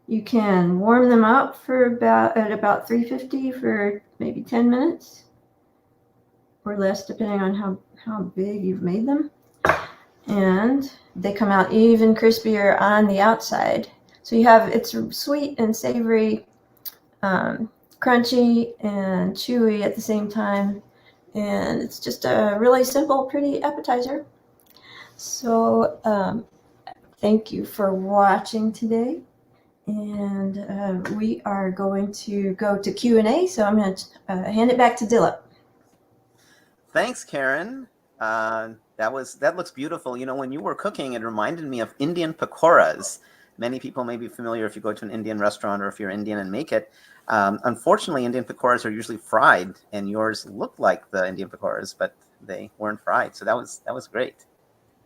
You can warm them up for at about 350 for maybe 10 minutes or less, depending on how big you've made them. And they come out even crispier on the outside. So it's sweet and savory, crunchy and chewy at the same time. And it's just a really simple, pretty appetizer. So thank you for watching today. And we are going to go to Q&A. So I'm going to hand it back to Dilla. Thanks, Karen. That looks beautiful. You know, when you were cooking, it reminded me of Indian pakoras. Many people may be familiar if you go to an Indian restaurant or if you're Indian and make it. Unfortunately, Indian pakoras are usually fried, and yours looked like the Indian pakoras, but they weren't fried. So that was great.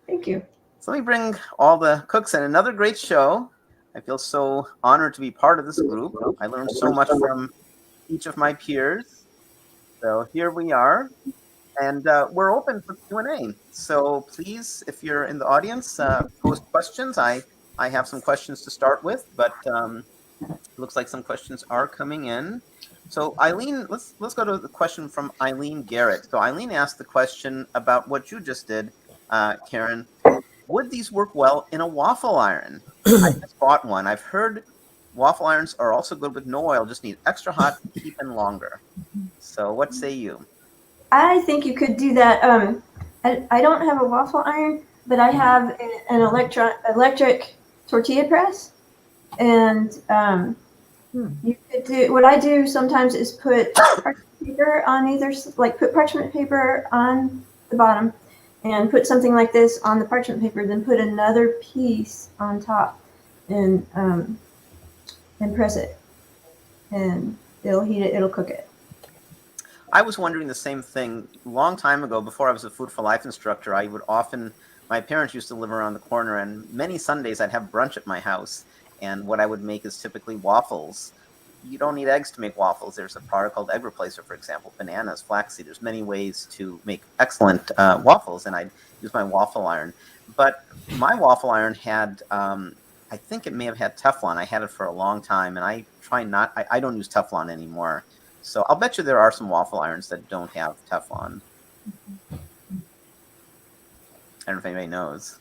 Thank you. So let me bring all the cooks in. Another great show. I feel so honored to be part of this group. I learned so much from each of my peers. So here we are. And we're open for Q&A. So please, if you're in the audience, post questions. I have some questions to start with, but looks like some questions are coming in. So Eileen, let's go to the question from Eileen Garrett. So Eileen asked the question about what you just did, Karen. Would these work well in a waffle iron? I just bought one. I've heard waffle irons are also good with no oil, just need extra hot to keep in longer. So what say you? I think you could do that. I don't have a waffle iron, but I have an electric tortilla press. And you could do, what I do sometimes is put parchment paper on put parchment paper on the bottom and put something like this on the parchment paper, then put another piece on top and press it. And it'll heat it, it'll cook it. I was wondering the same thing. Long time ago, before I was a Food for Life instructor, my parents used to live around the corner, and many Sundays I'd have brunch at my house. And what I would make is typically waffles. You don't need eggs to make waffles. There's a product called Egg Replacer, for example, bananas, flaxseed. There's many ways to make excellent waffles, and I'd use my waffle iron. But my waffle iron had, I think it may have had Teflon. I had it for a long time, and I don't use Teflon anymore. So I'll bet you there are some waffle irons that don't have Teflon. I don't know if anybody knows.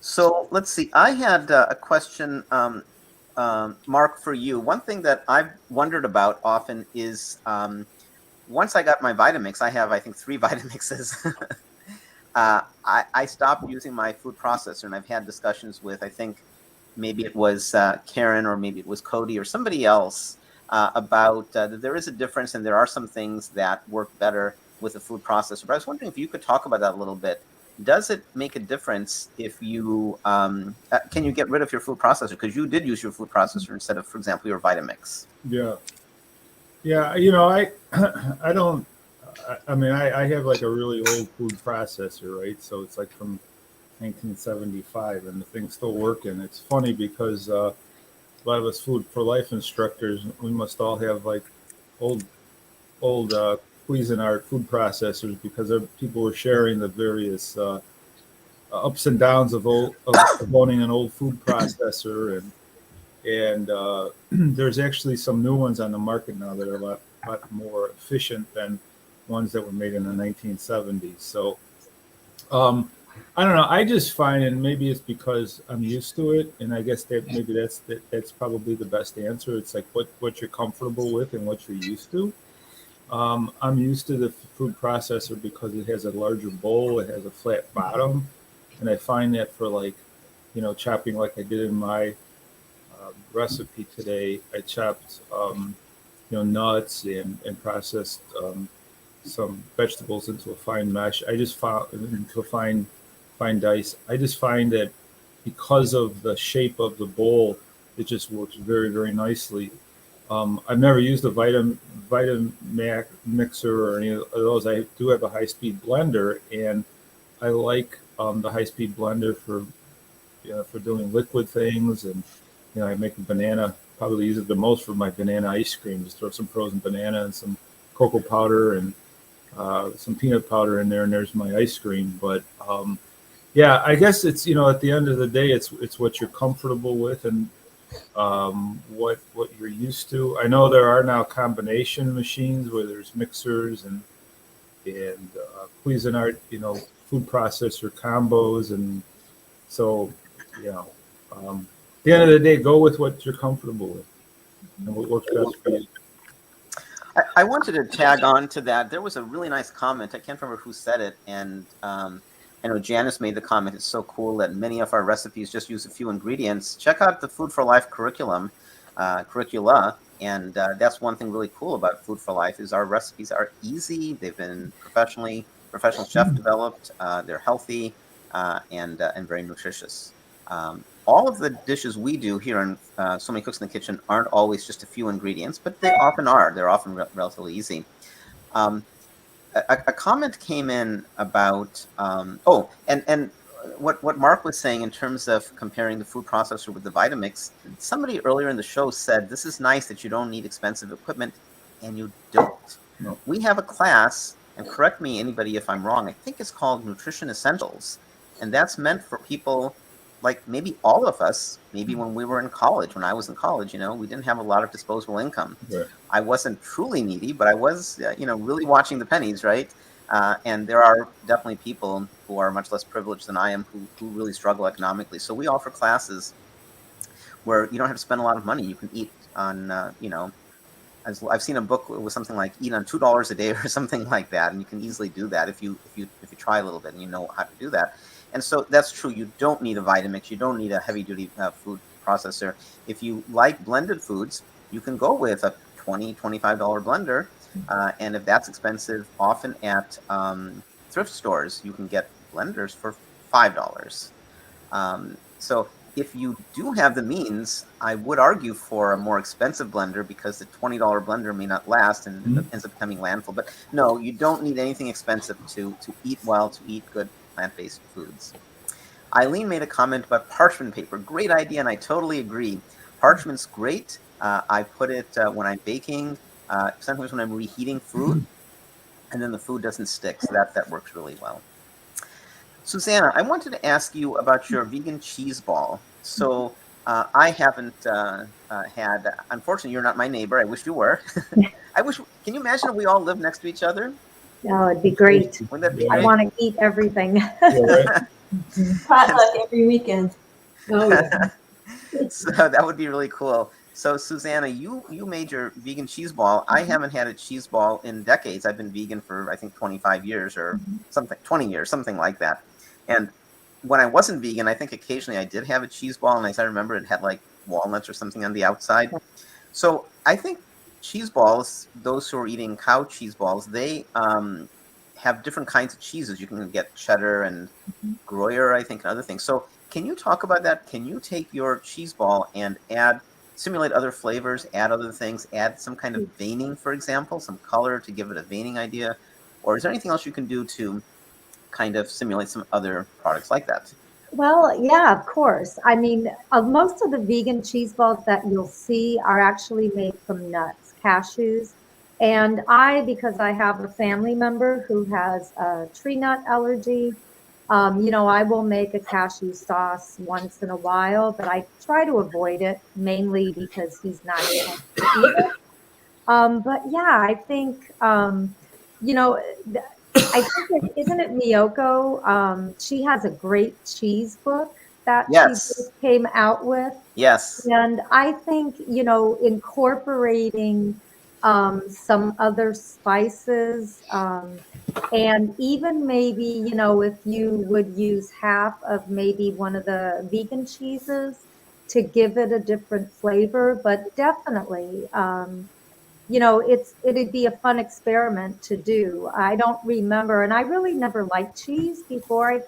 So let's see. I had a question, Mark, for you. One thing that I've wondered about often is once I got my Vitamix, I have, I think, 3 Vitamixes. I stopped using my food processor, and I've had discussions with, I think maybe it was Karen, or maybe it was Cody or somebody else, about that there is a difference, and there are some things that work better with a food processor. But I was wondering if you could talk about that a little bit. Does it make a difference if you can you get rid of your food processor? Because you did use your food processor instead of, for example, your Vitamix. Yeah. Yeah, you know, I don't. I mean, I have like a really old food processor, right? So it's like from 1975, and the thing's still working. It's funny because a lot of us Food for Life instructors, we must all have like old Cuisinart food processors, because people were sharing the various ups and downs of owning an old food processor, and there's actually some new ones on the market now that are a lot more efficient than ones that were made in the 1970s. So I don't know. I just find, and maybe it's because I'm used to it, and I guess that maybe that's probably the best answer. It's like what you're comfortable with and what you're used to. I'm used to the food processor because it has a larger bowl, it has a flat bottom, and I find that for, like, chopping like I did in my recipe today, I chopped nuts and processed some vegetables into a fine mesh. I just found into a fine dice. I just find that because of the shape of the bowl, it just works very, very nicely. I've never used a Vitamac mixer or any of those. I do have a high-speed blender, and I like the high-speed blender for doing liquid things. And I make a banana. Probably use it the most for my banana ice cream. Just throw some frozen banana and some cocoa powder and some peanut powder in there, and there's my ice cream. But yeah, I guess it's at the end of the day, it's what you're comfortable with and what you're used to. I know there are now combination machines where there's mixers and Cuisinart, food processor combos, and so at the end of the day, go with what you're comfortable with and what works best for you. I wanted to tag on to that. There was a really nice comment. I can't remember who said it, and I know Janice made the comment. It's so cool that many of our recipes just use a few ingredients. Check out the Food for Life curricula, and that's one thing really cool about Food for Life is our recipes are easy. They've been professional chef developed. They're healthy and very nutritious. All of the dishes we do here in So Many Cooks in the Kitchen aren't always just a few ingredients, but they often are. They're often relatively easy. A comment came in about and what Mark was saying in terms of comparing the food processor with the Vitamix. Somebody earlier in the show said this is nice that you don't need expensive equipment, and you don't. No. We have a class, and correct me anybody if I'm wrong, I think it's called Nutrition Essentials, and that's meant for people like maybe all of us, maybe when we were in college, when I was in college, we didn't have a lot of disposable income. Right. I wasn't truly needy, but I was, really watching the pennies, right? And there are definitely people who are much less privileged than I am who really struggle economically. So we offer classes where you don't have to spend a lot of money. You can eat on, I've seen a book with something like eat on $2 a day or something like that, and you can easily do that if you try a little bit and you know how to do that. And so that's true. You don't need a Vitamix. You don't need a heavy-duty food processor. If you like blended foods, you can go with a $20, $25 blender. And if that's expensive, often at thrift stores, you can get blenders for $5. So if you do have the means, I would argue for a more expensive blender because the $20 blender may not last and it ends up becoming landfill. But no, you don't need anything expensive to eat well, to eat good plant-based foods. Eileen made a comment about parchment paper. Great idea, and I totally agree. Parchment's great. I put it when I'm baking, sometimes when I'm reheating food, and then the food doesn't stick. So that works really well. Susanna, I wanted to ask you about your vegan cheese ball. So I haven't had, unfortunately, you're not my neighbor. I wish you were. Can you imagine if we all lived next to each other? No, it'd be great. Wouldn't that be I great? want to eat everything. Potluck every weekend. Oh, yeah. So that would be really cool. So Susanna, you made your vegan cheese ball. I haven't had a cheese ball in decades. I've been vegan for I think 25 years or something, 20 years, something like that. And when I wasn't vegan, I think occasionally I did have a cheese ball, and as I remember, it had like walnuts or something on the outside. So I think cheese balls, those who are eating cow cheese balls, they have different kinds of cheeses. You can get cheddar and Gruyere, I think, and other things. So can you talk about that? Can you take your cheese ball and simulate other flavors, add other things, add some kind of veining, for example, some color to give it a veining idea? Or is there anything else you can do to kind of simulate some other products like that? Well, yeah, of course. I mean, most of the vegan cheese balls that you'll see are actually made from nuts, cashews. And because I have a family member who has a tree nut allergy, I will make a cashew sauce once in a while, but I try to avoid it mainly because he's not able to eat it. But yeah, I think, you know, th- I think isn't it Miyoko? She has a great cheese book that she Yes. just came out with. Yes. And I think, incorporating some other spices, and even maybe, if you would use half of maybe one of the vegan cheeses to give it a different flavor, but definitely, it'd be a fun experiment to do. I don't remember, and I really never liked cheese before I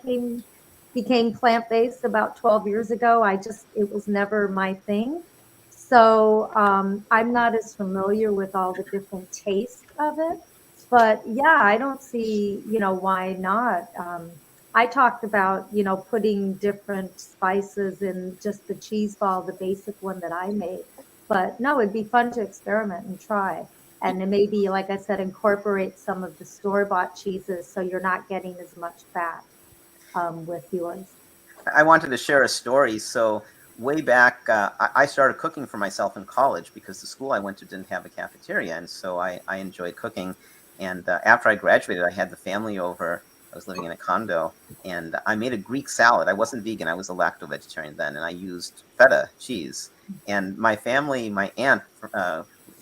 became plant-based about 12 years ago. It was never my thing. So I'm not as familiar with all the different tastes of it. But yeah, I don't see, why not. I talked about, putting different spices in just the cheese ball, the basic one that I made. But no, it'd be fun to experiment and try. And then maybe, like I said, incorporate some of the store-bought cheeses so you're not getting as much fat with yours. I wanted to share a story. So way back, I started cooking for myself in college because the school I went to didn't have a cafeteria, and so I enjoyed cooking. And after I graduated, I had the family over. I was living in a condo, and I made a Greek salad. I wasn't vegan; I was a lacto-vegetarian then, and I used feta cheese. And my family, my aunt,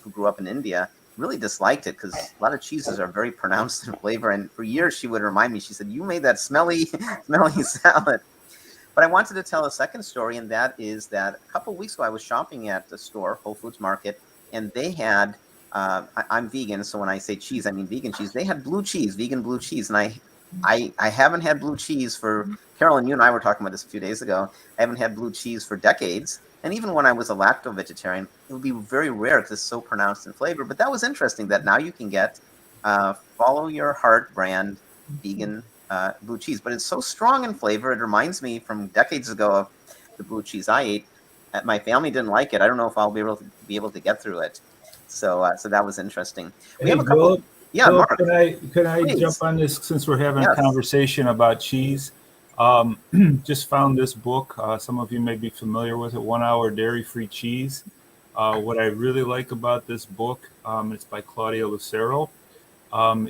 who grew up in India, really disliked it because a lot of cheeses are very pronounced in flavor. And for years, she would remind me. She said, "You made that smelly, smelly salad." But I wanted to tell a second story, and that is that a couple of weeks ago, I was shopping at the store, Whole Foods Market, and they had, I'm vegan, so when I say cheese, I mean vegan cheese. They had blue cheese, vegan blue cheese, and I haven't had blue cheese for, Carolyn, you and I were talking about this a few days ago. I haven't had blue cheese for decades, and even when I was a lacto-vegetarian, it would be very rare because it's so pronounced in flavor. But that was interesting that now you can get Follow Your Heart brand vegan blue cheese, but it's so strong in flavor. It reminds me from decades ago of the blue cheese I ate. My family didn't like it. I don't know if I'll be able to get through it. So that was interesting. We Hey, have a couple. Philip, Yeah, Philip, Mark, can I jump please. on this since we're having a Yes. conversation about cheese? Just found this book. Some of you may be familiar with it, 1 Hour Dairy-Free Cheese. What I really like about this book, it's by Claudia Lucero,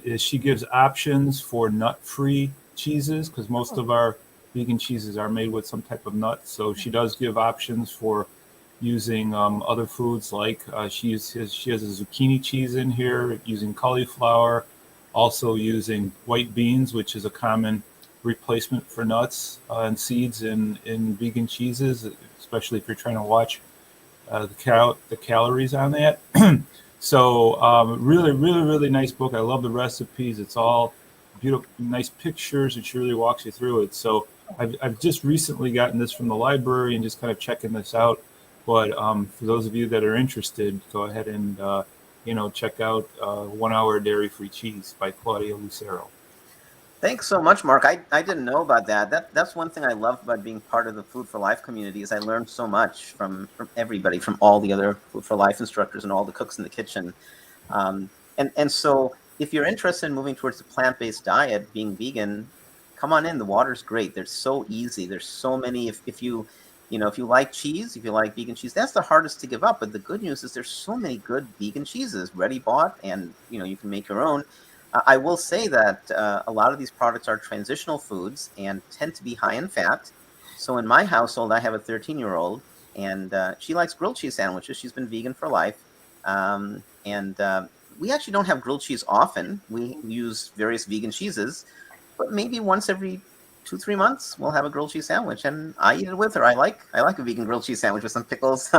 is she gives options for nut-free cheeses because most of our vegan cheeses are made with some type of nut. So she does give options for using other foods like she has a zucchini cheese in here, using cauliflower, also using white beans, which is a common replacement for nuts and seeds in vegan cheeses, especially if you're trying to watch the calories on that. So really, really, really nice book. I love the recipes. It's all beautiful, nice pictures, and she really walks you through it. So I've just recently gotten this from the library and just kind of checking this out. But for those of you that are interested, go ahead and check out 1 Hour Dairy-Free Cheese by Claudia Lucero. Thanks so much, Mark. I didn't know about that. That's one thing I love about being part of the Food for Life community is I learned so much from everybody, from all the other Food for Life instructors and all the cooks in the kitchen. And so if you're interested in moving towards a plant-based diet, being vegan, come on in. The water's great. They're so easy. There's so many. If you like cheese, if you like vegan cheese, that's the hardest to give up. But the good news is there's so many good vegan cheeses ready bought, and you can make your own. I will say that a lot of these products are transitional foods and tend to be high in fat. So in my household, I have a 13-year-old, and she likes grilled cheese sandwiches. She's been vegan for life. We actually don't have grilled cheese often. We use various vegan cheeses, but maybe once every 2-3 months we'll have a grilled cheese sandwich, and I eat it with her. I like a vegan grilled cheese sandwich with some pickles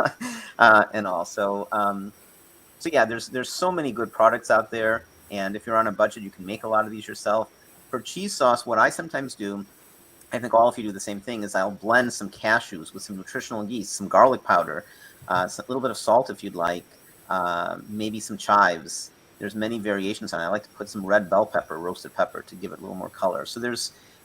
and all. So yeah, there's so many good products out there, and if you're on a budget, you can make a lot of these yourself. For cheese sauce, what I sometimes do, I think all of you do the same thing, is I'll blend some cashews with some nutritional yeast, some garlic powder, a little bit of salt if you'd like, maybe some chives. There's many variations on it. I like to put some red bell pepper, roasted pepper, to give it a little more color. So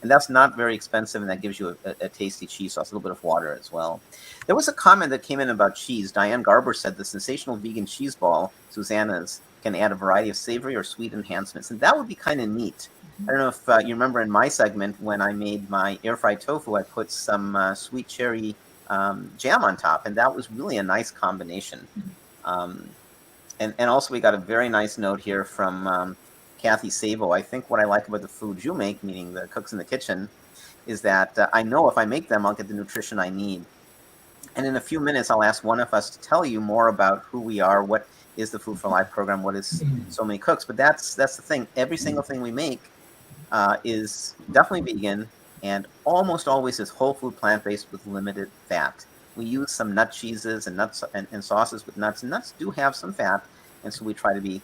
and that's not very expensive, and that gives you a tasty cheese sauce, a little bit of water as well. There was a comment that came in about cheese. Diane Garber said the sensational vegan cheese ball, Susanna's, can add a variety of savory or sweet enhancements, and that would be kind of neat. I don't know if you remember in my segment when I made my air-fried tofu, I put some sweet cherry jam on top, and that was really a nice combination. And also we got a very nice note here from Kathy Savo. I think what I like about the foods you make, meaning the Cooks in the Kitchen, is that I know if I make them, I'll get the nutrition I need. And in a few minutes, I'll ask one of us to tell you more about who we are, what is the Food for Life program, what is So Many Cooks. But that's the thing. Every single thing we make is definitely vegan, and almost always is whole food, plant-based with limited fat. We use some nut cheeses and nuts and sauces with nuts, and nuts do have some fat, and so we try to be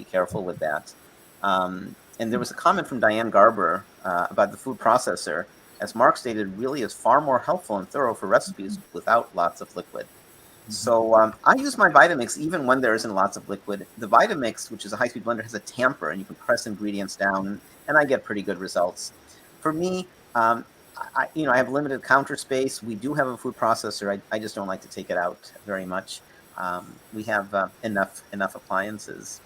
careful with that. And there was a comment from Diane Garber about the food processor. As Mark stated, really is far more helpful and thorough for recipes without lots of liquid. So I use my Vitamix even when there isn't lots of liquid. The Vitamix, which is a high-speed blender, has a tamper, and you can press ingredients down, and I get pretty good results. For me, I have limited counter space. We do have a food processor. I just don't like to take it out very much. We have enough appliances.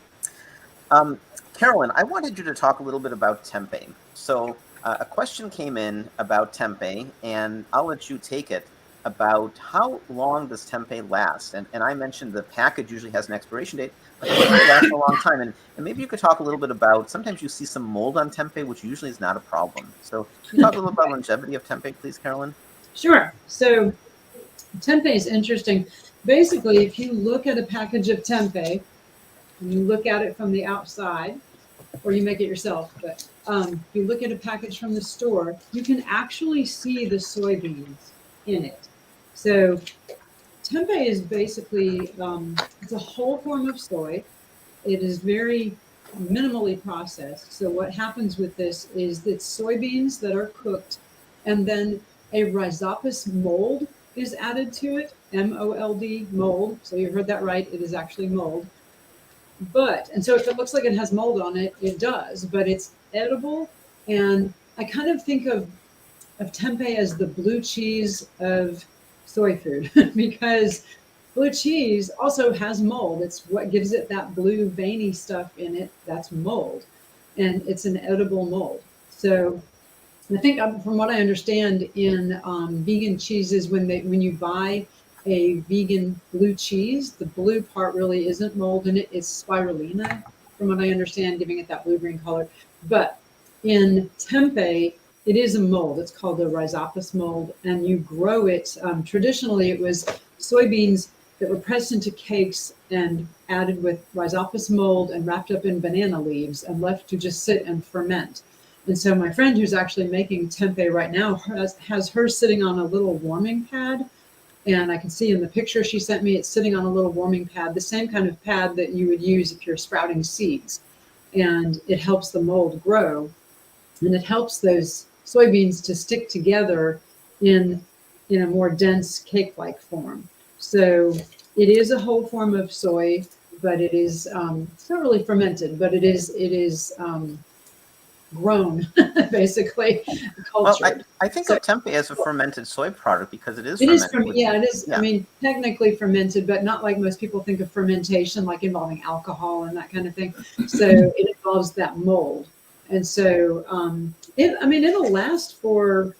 Carolyn, I wanted you to talk a little bit about tempeh. So a question came in about tempeh, and I'll let you take it, about how long does tempeh last. And I mentioned the package usually has an expiration date, but it lasts a long time. And maybe you could talk a little bit about, sometimes you see some mold on tempeh, which usually is not a problem. So can you talk a little about longevity of tempeh, please, Carolyn? Sure. So tempeh is interesting. Basically, if you look at a package of tempeh and you look at it from the outside, or you make it yourself, but if you look at a package from the store, you can actually see the soybeans in it. So tempeh is basically, it's a whole form of soy. It is very minimally processed. So what happens with this is that soybeans that are cooked, and then a rhizopus mold is added to it, M-O-L-D, mold. So you heard that right, it is actually mold. And so if it looks like it has mold on it, it does, but it's edible. And I kind of think of tempeh as the blue cheese of soy food, because blue cheese also has mold. It's what gives it that blue veiny stuff in it. That's mold, and it's an edible mold. So I think, from what I understand, in vegan cheeses, when you buy a vegan blue cheese, the blue part really isn't mold in it. It's spirulina, from what I understand, giving it that blue-green color. But in tempeh, it is a mold. It's called the rhizopus mold, and you grow it. Traditionally, it was soybeans that were pressed into cakes and added with rhizopus mold and wrapped up in banana leaves and left to just sit and ferment. And so my friend who's actually making tempeh right now has hers sitting on a little warming pad. And I can see in the picture she sent me, it's sitting on a little warming pad, the same kind of pad that you would use if you're sprouting seeds. And it helps the mold grow. And it helps those soybeans to stick together in a more dense cake-like form. So it is a whole form of soy, but it is, it's not really fermented, but it is grown, basically, cultured. Well, I think of tempeh as a fermented soy product because it is It is, fermented. yeah, it is. Yeah. I mean, technically fermented, but not like most people think of fermentation, like involving alcohol and that kind of thing. So it involves that mold. And so it'll last for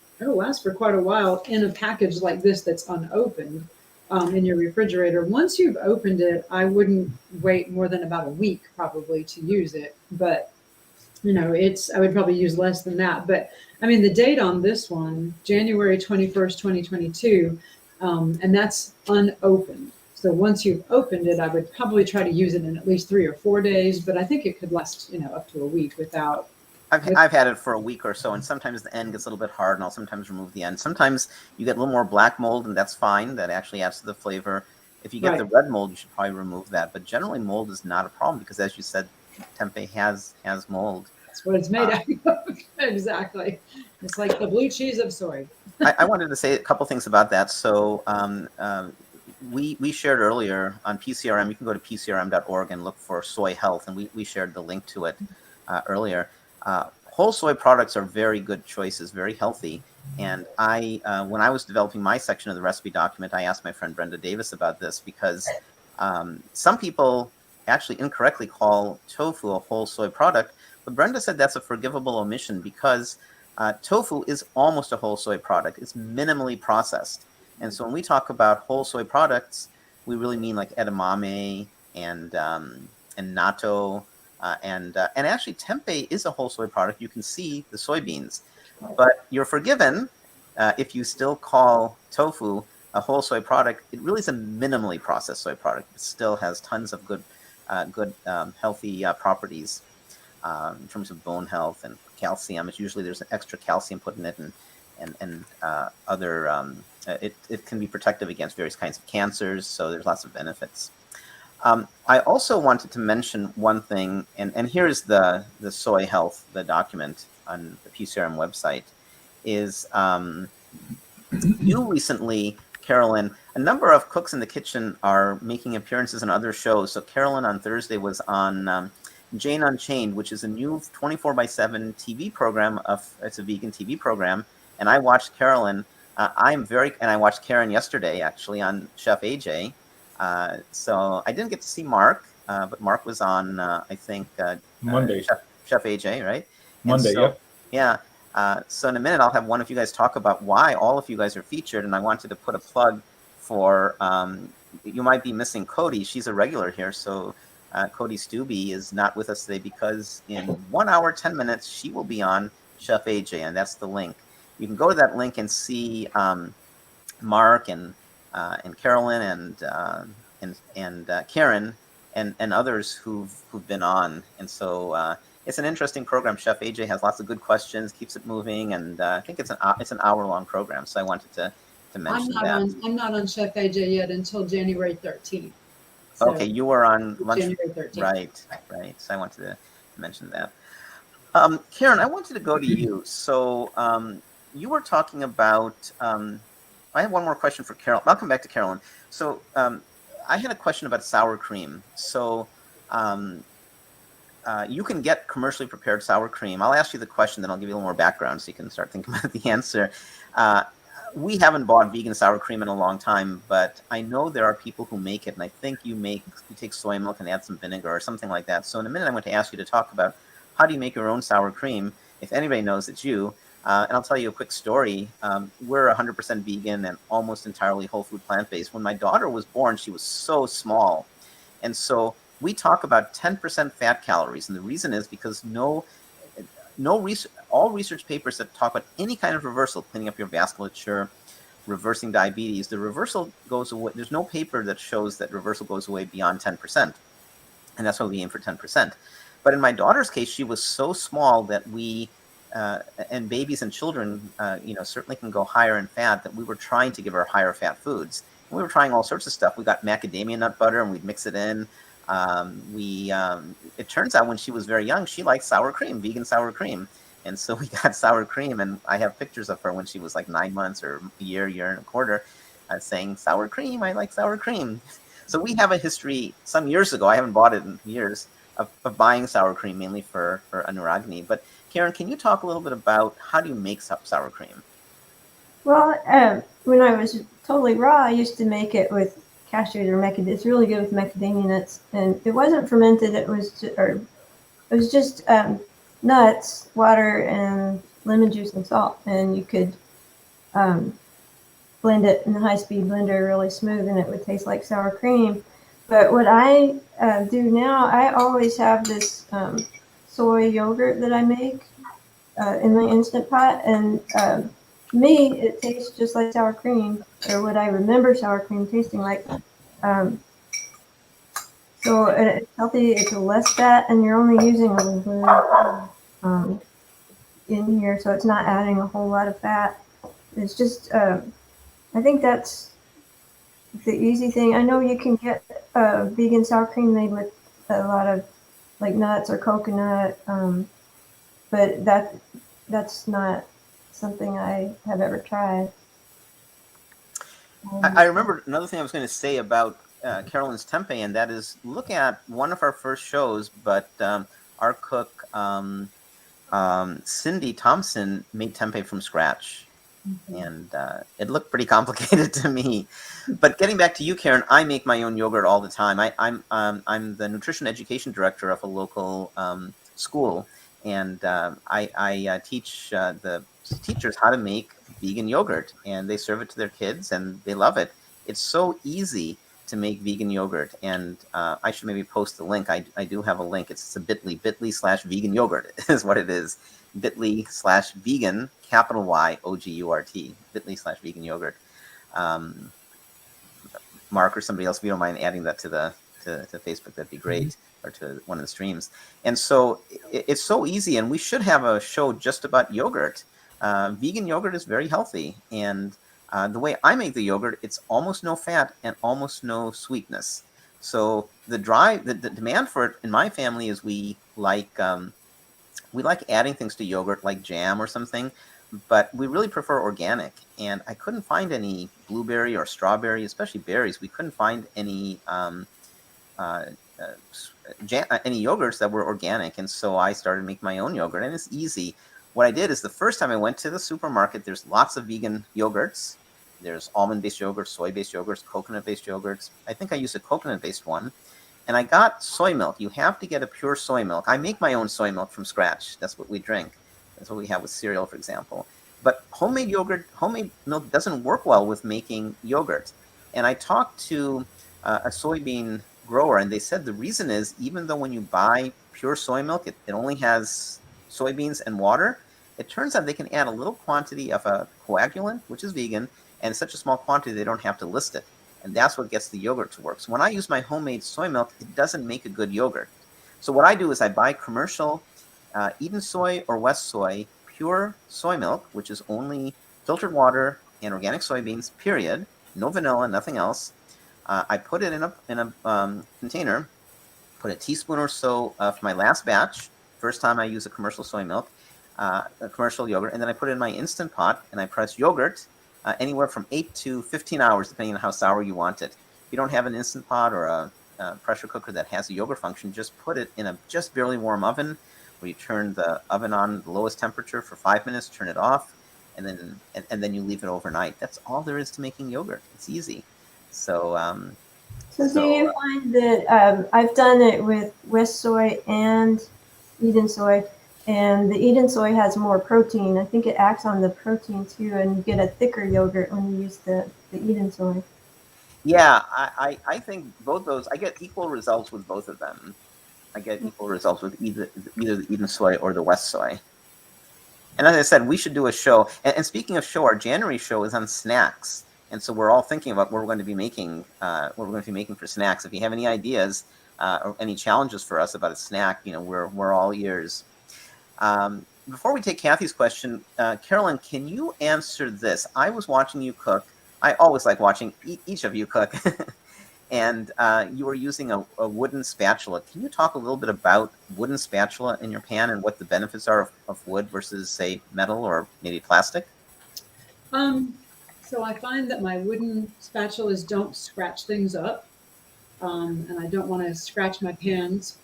quite a while in a package like this that's unopened in your refrigerator. Once you've opened it, I wouldn't wait more than about a week probably to use it. But I would probably use less than that. But I mean, the date on this one, January 21st, 2022, and that's unopened. So once you've opened it, I would probably try to use it in at least 3 or 4 days, but I think it could last, up to a week without. I've had it for a week or so, and sometimes the end gets a little bit hard, and I'll sometimes remove the end. Sometimes you get a little more black mold, and that's fine. That actually adds to the flavor. If you get Right. the red mold, you should probably remove that. But generally, mold is not a problem because, as you said, tempeh has mold. That's what it's made out of. Exactly. It's like the blue cheese of soy. I wanted to say a couple things about that. So we shared earlier on PCRM. You can go to pcrm.org and look for soy health, and we shared the link to it earlier. Whole soy products are very good choices, very healthy. And when I was developing my section of the recipe document, I asked my friend Brenda Davis about this because some people actually incorrectly call tofu a whole soy product. But Brenda said that's a forgivable omission because tofu is almost a whole soy product. It's minimally processed. And so when we talk about whole soy products, we really mean like edamame and natto. And actually, tempeh is a whole soy product. You can see the soybeans. But you're forgiven if you still call tofu a whole soy product. It really is a minimally processed soy product. It still has tons of good healthy properties in terms of bone health and calcium. It's usually there's an extra calcium put in it, and other. It can be protective against various kinds of cancers. So there's lots of benefits. I also wanted to mention one thing, and here's the soy health, the document on the PCRM website, is you recently, Carolyn, a number of cooks in the kitchen are making appearances on other shows. So Carolyn on Thursday was on Jane Unchained, which is a new 24/7 TV program. It's a vegan TV program, and I watched Carolyn. And I watched Karen yesterday actually on Chef AJ. So I didn't get to see Mark, but Mark was on, I think, Monday. Chef AJ, right? Monday, so, yep. Yeah. So in a minute, I'll have one of you guys talk about why all of you guys are featured. And I wanted to put a plug for, you might be missing Cody. She's a regular here. So Cody Stubbe is not with us today because in 1 hour, 10 minutes, she will be on Chef AJ. And that's the link. You can go to that link and see Mark and Carolyn and Karen and others who've been on, and so it's an interesting program. Chef AJ has lots of good questions, keeps it moving, and I think it's an hour-long program. So I wanted to mention that. I'm not on Chef AJ yet until January 13th. So okay, you were on lunch, January 13th. Right. So I wanted to mention that. Karen, I wanted to go to you. So you were talking about. I have one more question for Carol. I'll come back to Carolyn. So I had a question about sour cream. So you can get commercially prepared sour cream. I'll ask you the question, then I'll give you a little more background so you can start thinking about the answer. We haven't bought vegan sour cream in a long time, but I know there are people who make it, and I think you take soy milk and add some vinegar or something like that. So in a minute, I'm going to ask you to talk about how do you make your own sour cream. If anybody knows, it's you. And I'll tell you a quick story. We're 100% vegan and almost entirely whole food plant-based. When my daughter was born, she was so small. And so we talk about 10% fat calories. And the reason is because all research papers that talk about any kind of reversal, cleaning up your vasculature, reversing diabetes, the reversal goes away. There's no paper that shows that reversal goes away beyond 10%. And that's why we aim for 10%. But in my daughter's case, she was so small that and babies and children, certainly can go higher in fat, that we were trying to give her higher fat foods. And we were trying all sorts of stuff. We got macadamia nut butter and we'd mix it in. It turns out when she was very young, she liked sour cream, vegan sour cream. And so we got sour cream, and I have pictures of her when she was like 9 months or a year and a quarter, saying, sour cream, I like sour cream. So we have a history some years ago, I haven't bought it in years, of buying sour cream, mainly for Anuragini. But Karen, can you talk a little bit about how do you make sour cream? Well, when I was totally raw, I used to make it with cashews or macadamia. It's really good with macadamia nuts, and it wasn't fermented. It was just nuts, water, and lemon juice and salt, and you could blend it in a high-speed blender really smooth, and it would taste like sour cream. But what I do now, I always have this soy yogurt that I make in my Instant Pot, and me, it tastes just like sour cream, or what I remember sour cream tasting like. Um, so it's healthy, it's less fat, and you're only using a little bit in here, so it's not adding a whole lot of fat. It's just, I think that's the easy thing. I know you can get vegan sour cream made with a lot of like nuts or coconut, but that's not something I have ever tried. I remember another thing I was going to say about Carolyn's tempeh, and that is look at one of our first shows, but our cook, Cindy Thompson, made tempeh from scratch. And it looked pretty complicated to me. But getting back to you, Karen, I make my own yogurt all the time. I'm the nutrition education director of a local school, and I teach the teachers how to make vegan yogurt, and they serve it to their kids, and they love it. It's so easy to make vegan yogurt, and I should maybe post the link. I do have a link. It's a bit.ly/vegan yogurt is what it is. bit.ly/vegan, capital Y, OGURT, bit.ly/vegan yogurt. Mark or somebody else, if you don't mind adding that to Facebook, that'd be great, or to one of the streams. And so it's so easy, and we should have a show just about yogurt. Vegan yogurt is very healthy, and the way I make the yogurt, it's almost no fat and almost no sweetness. So the demand for it in my family is we like adding things to yogurt, like jam or something, but we really prefer organic. And I couldn't find any blueberry or strawberry, especially berries. We couldn't find any any yogurts that were organic, and so I started making my own yogurt, and it's easy. What I did is the first time I went to the supermarket, there's lots of vegan yogurts. There's almond-based yogurts, soy-based yogurts, coconut-based yogurts. I think I used a coconut-based one. And I got soy milk. You have to get a pure soy milk. I make my own soy milk from scratch. That's what we drink. That's what we have with cereal, for example. But homemade milk doesn't work well with making yogurt. And I talked to a soybean grower, and they said the reason is, even though when you buy pure soy milk, it only has soybeans and water, it turns out they can add a little quantity of a coagulant, which is vegan, and such a small quantity they don't have to list it. And that's what gets the yogurt to work. So when I use my homemade soy milk, it doesn't make a good yogurt. So what I do is I buy commercial Eden Soy or West Soy pure soy milk, which is only filtered water and organic soybeans, period. No vanilla, nothing else. I put it in a container, put a teaspoon or so of my last batch, first time I use a commercial soy milk, a commercial yogurt, and then I put it in my Instant Pot, and I press yogurt anywhere from 8 to 15 hours, depending on how sour you want it. If you don't have an Instant Pot or a pressure cooker that has a yogurt function, just put it in a just barely warm oven, where you turn the oven on the lowest temperature for 5 minutes, turn it off, and then you leave it overnight. That's all there is to making yogurt. It's easy. So do you find that I've done it with West Soy and Eden Soy, and the Eden Soy has more protein. I think it acts on the protein too, and you get a thicker yogurt when you use the Eden Soy. Yeah, I think both those, I get equal results with both of them. I get equal results with either the Eden Soy or the West Soy. And as I said, we should do a show. And speaking of show, our January show is on snacks. And so we're all thinking about what we're going to be making, for snacks. If you have any ideas or any challenges for us about a snack, we're all ears. Before we take Kathy's question, Carolyn, can you answer this? I was watching you cook. I always like watching each of you cook. And you were using a wooden spatula. Can you talk a little bit about wooden spatula in your pan and what the benefits are of wood versus, say, metal or maybe plastic? So I find that my wooden spatulas don't scratch things up, and I don't want to scratch my pans.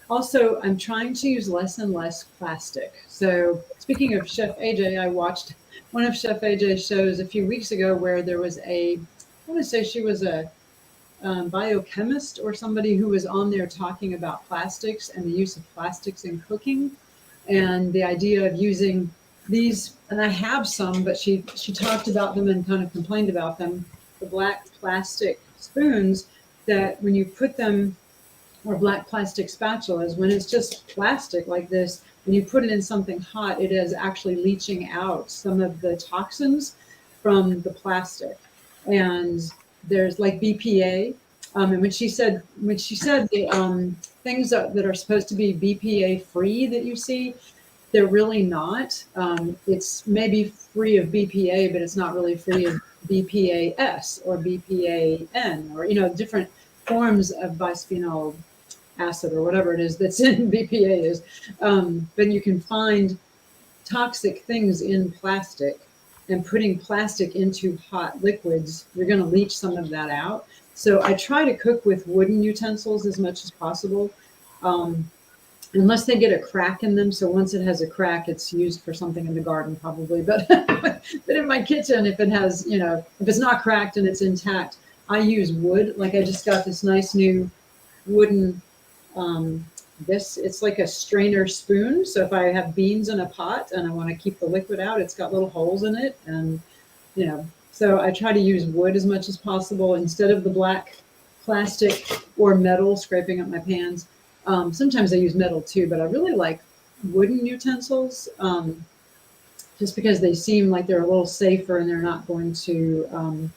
Also, I'm trying to use less and less plastic. So speaking of Chef AJ, I watched one of Chef AJ's shows a few weeks ago where there was I want to say she was a biochemist or somebody who was on there talking about plastics and the use of plastics in cooking, and the idea of using these, and I have some, but she talked about them and kind of complained about them, the black plastic spoons, that when you put them, or black plastic spatulas, when it's just plastic like this, when you put it in something hot, it is actually leaching out some of the toxins from the plastic. And there's like BPA. And when she said the things that are supposed to be BPA free that you see, they're really not. It's maybe free of BPA, but it's not really free of BPAS or BPAN or, different forms of bisphenol acid or whatever it is that's in BPA is. But you can find toxic things in plastic, and putting plastic into hot liquids, you're going to leach some of that out. So I try to cook with wooden utensils as much as possible. Unless they get a crack in them. So once it has a crack, it's used for something in the garden probably. But but in my kitchen, if it has, if it's not cracked and it's intact, I use wood. Like I just got this nice new wooden, it's like a strainer spoon. So if I have beans in a pot and I want to keep the liquid out, it's got little holes in it. And, so I try to use wood as much as possible instead of the black plastic or metal scraping up my pans. Sometimes I use metal too, but I really like wooden utensils just because they seem like they're a little safer and they're not going to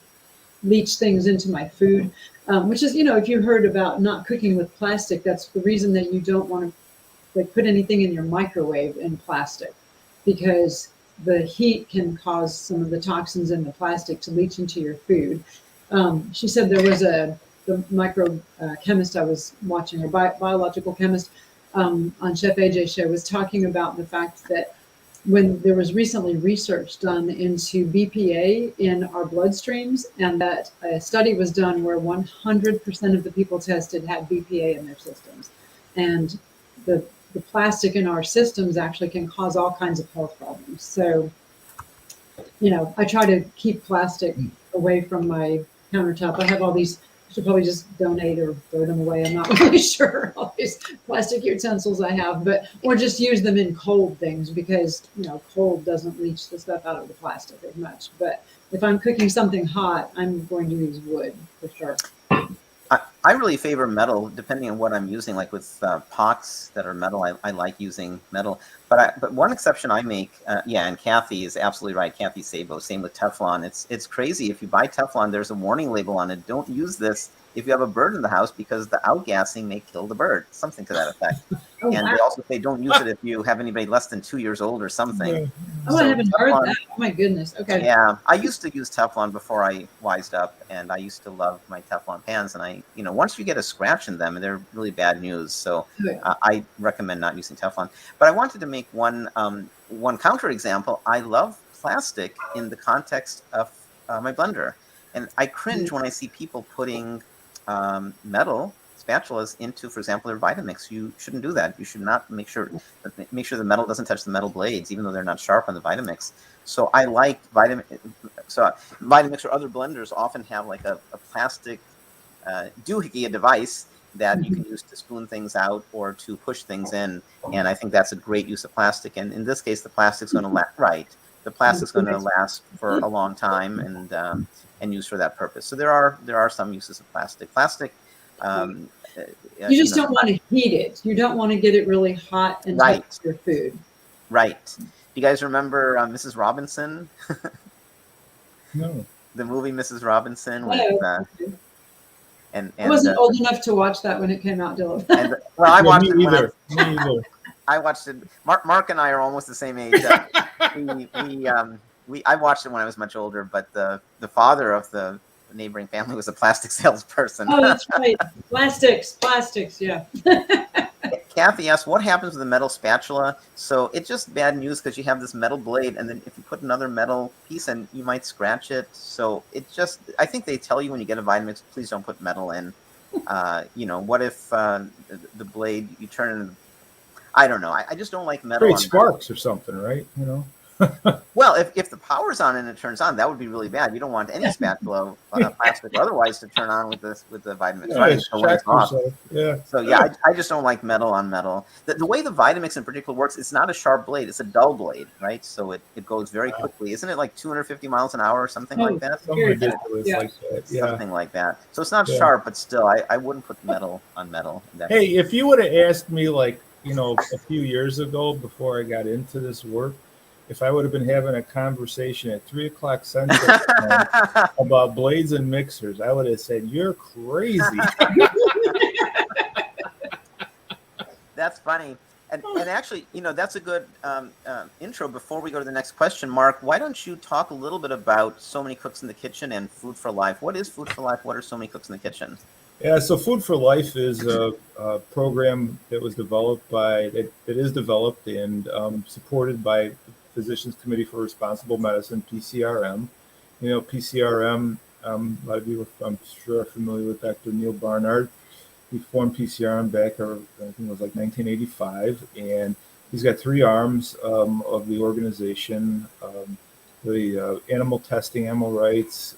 leach things into my food, which is, if you heard about not cooking with plastic, that's the reason that you don't want to put anything in your microwave in plastic, because the heat can cause some of the toxins in the plastic to leach into your food. She said there was the micro chemist I was watching, or biological chemist on Chef AJ show, was talking about the fact that when there was recently research done into BPA in our bloodstreams, and that a study was done where 100% of the people tested had BPA in their systems. And the plastic in our systems actually can cause all kinds of health problems. So, I try to keep plastic away from my countertop. I have all these, I should probably just donate or throw them away. I'm not really sure, all these plastic utensils I have, or just use them in cold things, because, cold doesn't leach the stuff out of the plastic as much. But if I'm cooking something hot, I'm going to use wood for sure. I really favor metal, depending on what I'm using. Like with pots that are metal, I like using metal. But one exception I make, and Kathy is absolutely right. Kathy Sabo, same with Teflon. It's crazy. If you buy Teflon, there's a warning label on it. Don't use this if you have a bird in the house, because the outgassing may kill the bird. Something to that effect. And they also say don't use it if you have anybody less than 2 years old or something. Oh, I haven't heard that. Oh my goodness. Okay. Yeah, I used to use Teflon before I wised up, and I used to love my Teflon pans. And once you get a scratch in them, they're really bad news. So I recommend not using Teflon. But I wanted to make one counter example. I love plastic in the context of my blender, and I cringe when I see people putting metal spatulas into, for example, their Vitamix. You shouldn't do that. You should not make sure the metal doesn't touch the metal blades, even though they're not sharp on the Vitamix. So I like Vitamix or other blenders often have like a plastic doohickey device that you can use to spoon things out or to push things in, and I think that's a great use of plastic. And in this case, the plastic's going to last for a long time and used for that purpose. So there are some uses of plastic. You just don't want to heat it. You don't want to get it really hot and touch your food. Right. Do you guys remember Mrs. Robinson? No. The movie Mrs. Robinson with I wasn't old enough to watch that when it came out, Dylan. I watched it. Me either. I watched it. Mark and I are almost the same age. I watched it when I was much older, but the father of the neighboring family was a plastic salesperson. Oh, that's right. Plastics, yeah. Kathy asked, what happens with a metal spatula? So it's just bad news, because you have this metal blade, and then if you put another metal piece in, you might scratch it. So I think they tell you when you get a Vitamix, please don't put metal in. What if the blade, you turn it, I don't know. I just don't like metal. Great sparks or something, right? Well, if the power's on and it turns on, that would be really bad. You don't want any spatula, plastic or otherwise, to turn on with the Vitamix. I just don't like metal on metal. The way the Vitamix in particular works, it's not a sharp blade; it's a dull blade, right? So it goes very quickly. Isn't it like 250 miles an hour or something like that? Something ridiculous like that. Yeah. Something like that. So it's not sharp, but still, I wouldn't put metal on metal. Hey, if you would have asked me like a few years ago before I got into this work, if I would have been having a conversation at 3 o'clock Central Time about blades and mixers, I would have said, "You're crazy." That's funny. And actually, that's a good intro. Before we go to the next question, Mark, why don't you talk a little bit about So Many Cooks in the Kitchen and Food for Life? What is Food for Life? What are So Many Cooks in the Kitchen? Yeah, so Food for Life is a program that was that is developed and supported by the Physicians Committee for Responsible Medicine, PCRM. PCRM, a lot of you, I'm sure, are familiar with Dr. Neil Barnard. He formed PCRM back, I think it was like 1985, and he's got three arms of the organization: the animal testing, animal rights,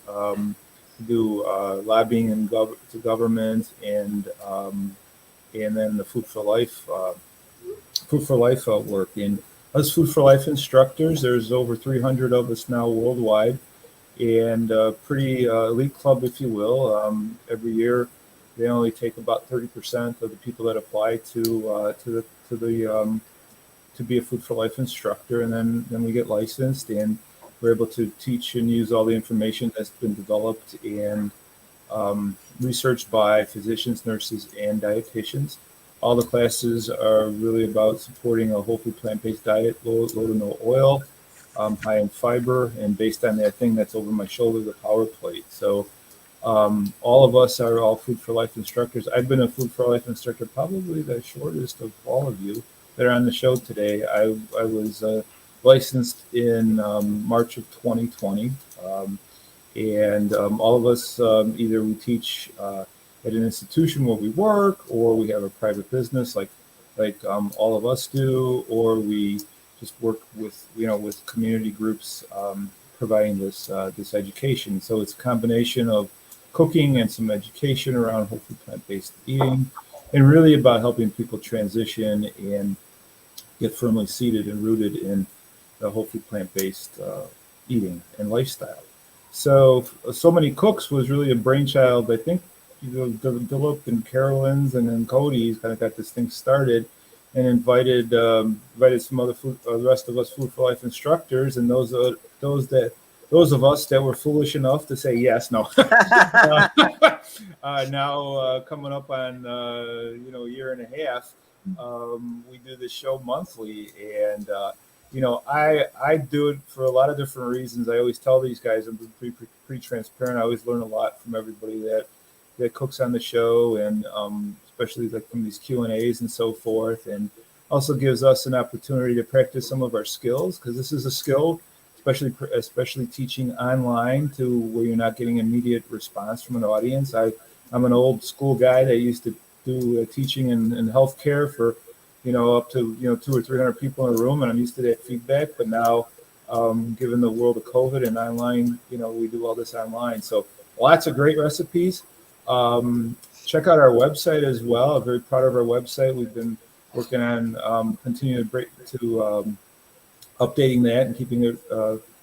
do lobbying to government, and then the Food for Life work. And us Food for Life instructors, there's over 300 of us now worldwide, and a pretty elite club, if you will. Every year, they only take about 30% of the people that apply to be a Food for Life instructor, and then we get licensed, and we're able to teach and use all the information that's been developed and researched by physicians, nurses, and dietitians. All the classes are really about supporting a whole food plant-based diet, low to no oil, high in fiber, and based on that thing that's over my shoulder, the power plate. So all of us are all Food for Life instructors. I've been a Food for Life instructor probably the shortest of all of you that are on the show today. I was licensed in March of 2020. And all of us, either we teach at an institution where we work, or we have a private business like all of us do, or we just work with community groups providing this education. So it's a combination of cooking and some education around whole food plant-based eating, and really about helping people transition and get firmly seated and rooted in the whole food plant-based eating and lifestyle. So Many Cooks was really a brainchild. I think Dilip and Carolyn's, and then Cody's kind of got this thing started, and invited some other the rest of us Food for Life instructors, and those of us that were foolish enough to say yes. No. Now coming up on a year and a half, we do this show monthly, and I do it for a lot of different reasons. I always tell these guys, I'm pretty transparent. I always learn a lot from everybody that cooks on the show, and especially like from these Q&As and so forth, and also gives us an opportunity to practice some of our skills, because this is a skill, especially teaching online to where you're not getting immediate response from an audience. I'm an old school guy that used to do teaching in healthcare for up to 200 or 300 people in a room, and I'm used to that feedback. But now, given the world of COVID and online, we do all this online. So lots of great recipes. Check out our website as well. I'm very proud of our website. We've been working on continuing to updating that and keeping it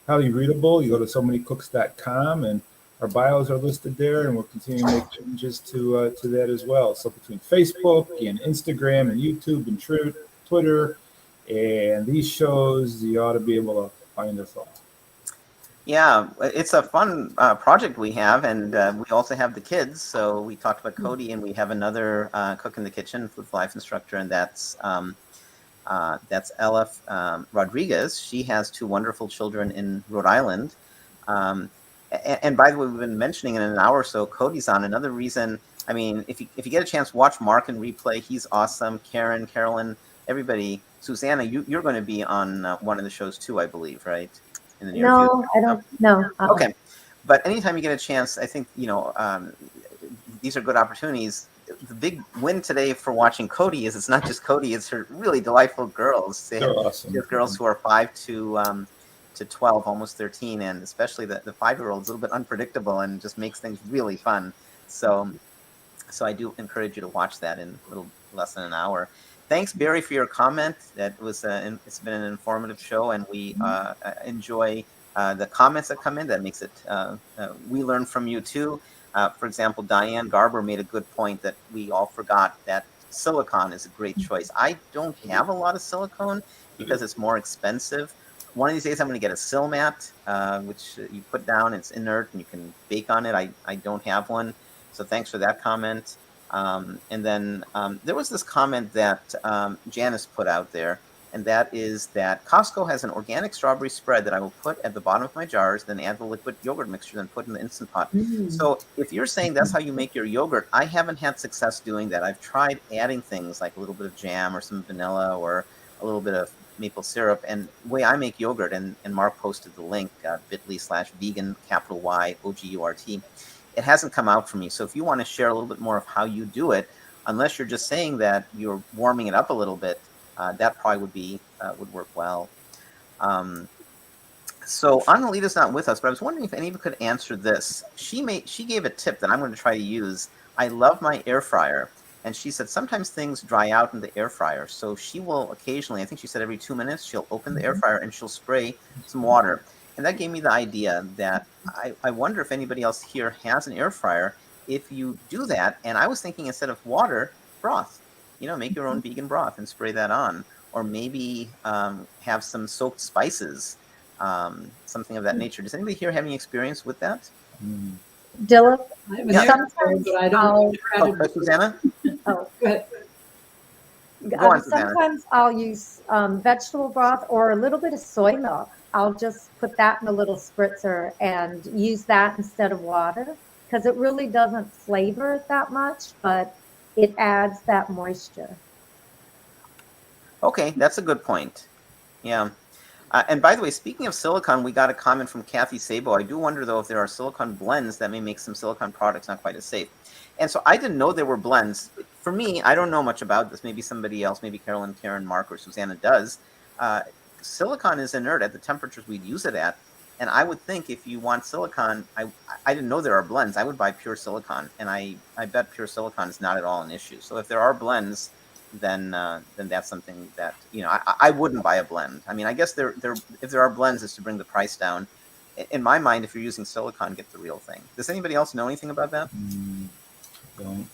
highly readable. You go to somanycooks.com, and our bios are listed there, and we're continuing to make changes to that as well. So between Facebook and Instagram and YouTube and Twitter and these shows, you ought to be able to find us all. Yeah, it's a fun project we have, and we also have the kids. So we talked about Cody, and we have another cook in the kitchen, Food for Life instructor, and that's Ella Rodriguez. She has two wonderful children in Rhode Island. And by the way, we've been mentioning in an hour or so, Cody's on. Another reason, I mean, if you get a chance, watch Mark and replay. He's awesome. Karen, Carolyn, everybody. Susanna, you're going to be on one of the shows too, I believe, right? In the near future. I don't know. Okay. But anytime you get a chance, I think, these are good opportunities. The big win today for watching Cody is it's not just Cody, it's her really delightful girls. They're awesome. She has girls who are 5 to 12, almost 13, and especially the 5-year-old is a little bit unpredictable and just makes things really fun. So I do encourage you to watch that in a little less than an hour. Thanks, Barry, for your comment. That was it's been an informative show, and we enjoy the comments that come in. That makes it we learn from you too. For example, Diane Garber made a good point that we all forgot that silicone is a great choice. I don't have a lot of silicone because it's more expensive. One of these days I'm going to get a Silmat, which you put down, it's inert, and you can bake on it. I don't have one, so thanks for that comment. And then there was this comment that Janice put out there, and that is that Costco has an organic strawberry spread that I will put at the bottom of my jars, then add the liquid yogurt mixture, then put in the Instant Pot. So if you're saying that's how you make your yogurt, I haven't had success doing that. I've tried adding things like a little bit of jam or some vanilla or a little bit of maple syrup. And the way I make yogurt, and Mark posted the link, bit.ly/vegan, capital Y, OGURT, it hasn't come out for me. So if you want to share a little bit more of how you do it, unless you're just saying that you're warming it up a little bit, that probably would work well. So Annalita's not with us, but I was wondering if any of you could answer this. She gave a tip that I'm going to try to use. I love my air fryer, and she said sometimes things dry out in the air fryer. So she will occasionally, I think she said every 2 minutes, she'll open the air fryer and she'll spray some water. And that gave me the idea that I wonder if anybody else here has an air fryer. If you do that, and I was thinking instead of water, broth. Make your own vegan broth and spray that on. Or maybe have some soaked spices, something of that nature. Does anybody here have any experience with that? Dylan, I have an air fryer, but I don't. Susanna? oh, Go ahead. Go on, Susanna. sometimes I'll use vegetable broth or a little bit of soy milk. I'll just put that in a little spritzer and use that instead of water because it really doesn't flavor it that much, but it adds that moisture. Okay, that's a good point. Yeah. And by the way, speaking of silicone, we got a comment from Kathy Sabo. I do wonder, though, if there are silicone blends that may make some silicone products not quite as safe. And so I didn't know there were blends. For me, I don't know much about this. Maybe somebody else, maybe Carolyn, Karen, Mark, or Susanna does. Silicone is inert at the temperatures we'd use it at. And I would think if you want silicone, I didn't know there are blends. I would buy pure silicone. And I bet pure silicone is not at all an issue. So if there are blends, then that's something that, I wouldn't buy a blend. I mean, I guess if there are blends, it's to bring the price down. In my mind, if you're using silicone, get the real thing. Does anybody else know anything about that? Don't.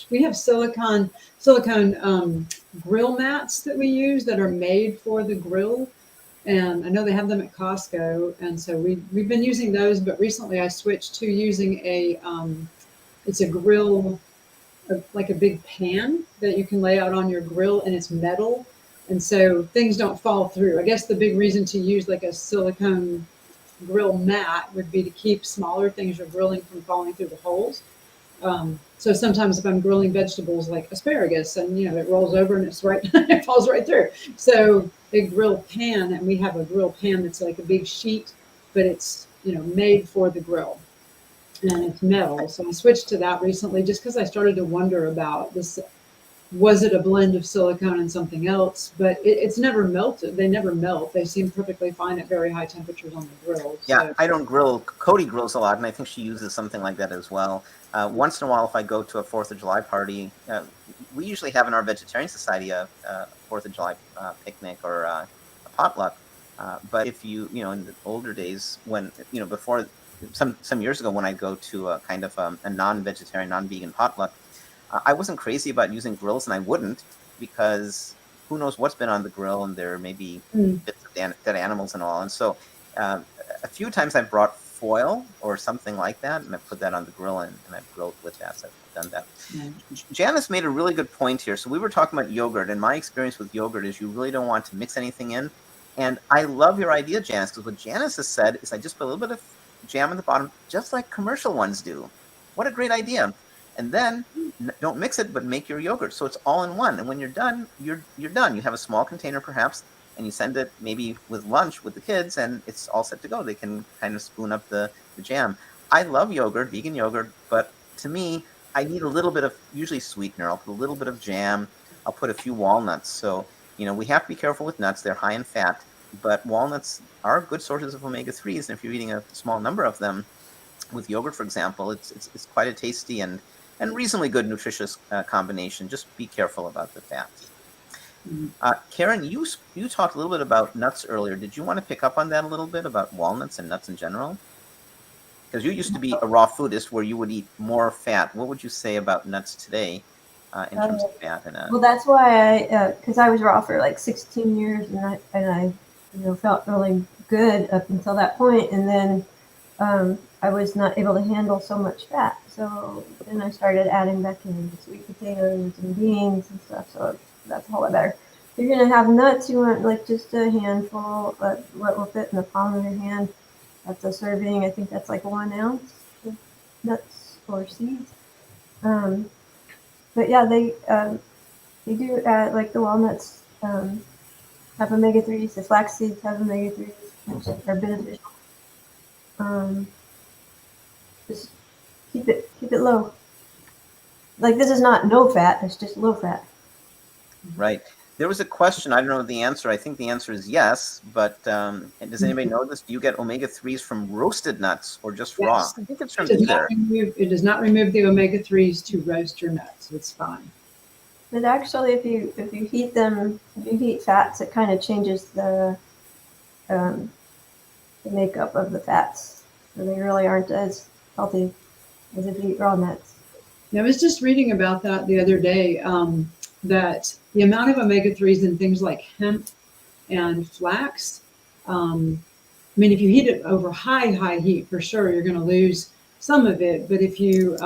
We have silicone grill mats that we use that are made for the grill. And I know they have them at Costco. And so we've been using those, but recently I switched to using it's a grill, like a big pan that you can lay out on your grill, and it's metal. And so things don't fall through. I guess the big reason to use like a silicone grill mat would be to keep smaller things you're grilling from falling through the holes. So sometimes if I'm grilling vegetables like asparagus and, it rolls over and it falls right through. So a grill pan, and we have a grill pan that's like a big sheet, but it's, made for the grill and it's metal. So I switched to that recently just because I started to wonder about this. Was it a blend of silicone and something else? But it's never melted. They never melt. They seem perfectly fine at very high temperatures on the grill. Yeah, So. I don't grill. Cody grills a lot, and I think she uses something like that as well. Once in a while, if I go to a 4th of July party, we usually have in our Vegetarian Society a 4th of July picnic or a potluck. But if you in the older days, when, before some years ago, when I go to a kind of a non-vegetarian, non-vegan potluck, I wasn't crazy about using grills, and I wouldn't, because who knows what's been on the grill, and there may be bits of dead animals and all. And so a few times I've brought foil or something like that, and I put that on the grill, and I've grilled with that. So I've done that. Yeah. Janice made a really good point here. So we were talking about yogurt, and my experience with yogurt is you really don't want to mix anything in. And I love your idea, Janice, because what Janice has said is I just put a little bit of jam on the bottom, just like commercial ones do. What a great idea. And then don't mix it, but make your yogurt. So it's all in one. And when you're done, you're done. You have a small container perhaps, and you send it maybe with lunch with the kids, and it's all set to go. They can kind of spoon up the jam. I love yogurt, vegan yogurt, but to me, I need a little bit of, usually sweetener. I'll put a little bit of jam. I'll put a few walnuts. So, we have to be careful with nuts. They're high in fat, but walnuts are good sources of omega-3s. And if you're eating a small number of them with yogurt, for example, it's quite a tasty and reasonably good nutritious combination. Just be careful about the fat. Karen, you talked a little bit about nuts earlier. Did you want to pick up on that a little bit about walnuts and nuts in general? Because you used to be a raw foodist where you would eat more fat. What would you say about nuts today? in terms of fat in it. Well, that's why because I was raw for like 16 years, and I felt really good up until that point, and then I was not able to handle so much fat. So then I started adding back in sweet potatoes and beans and stuff. So that's a whole lot better. If you're gonna have nuts, you want like just a handful, what will fit in the palm of your hand. That's a serving. I think that's like 1 ounce of nuts or seeds. But yeah, they do like the walnuts have omega-3s. The flax seeds have omega-3s, which are beneficial. Just keep it low. Like this is not no fat; it's just low fat. Right. There was a question. I don't know the answer. I think the answer is yes. But does anybody know this? Do you get omega-3s from roasted nuts or just raw? Yes. I think it's from It either. does not remove the omega-3s to roast your nuts. It's fine. But actually, if you heat them, if you heat fats, it kind of changes the makeup of the fats. So they really aren't as healthy as if you eat raw nuts. I was just reading about that the other day, that the amount of omega-3s in things like hemp and flax, I mean, if you heat it over high heat, for sure, you're going to lose some of it. But if you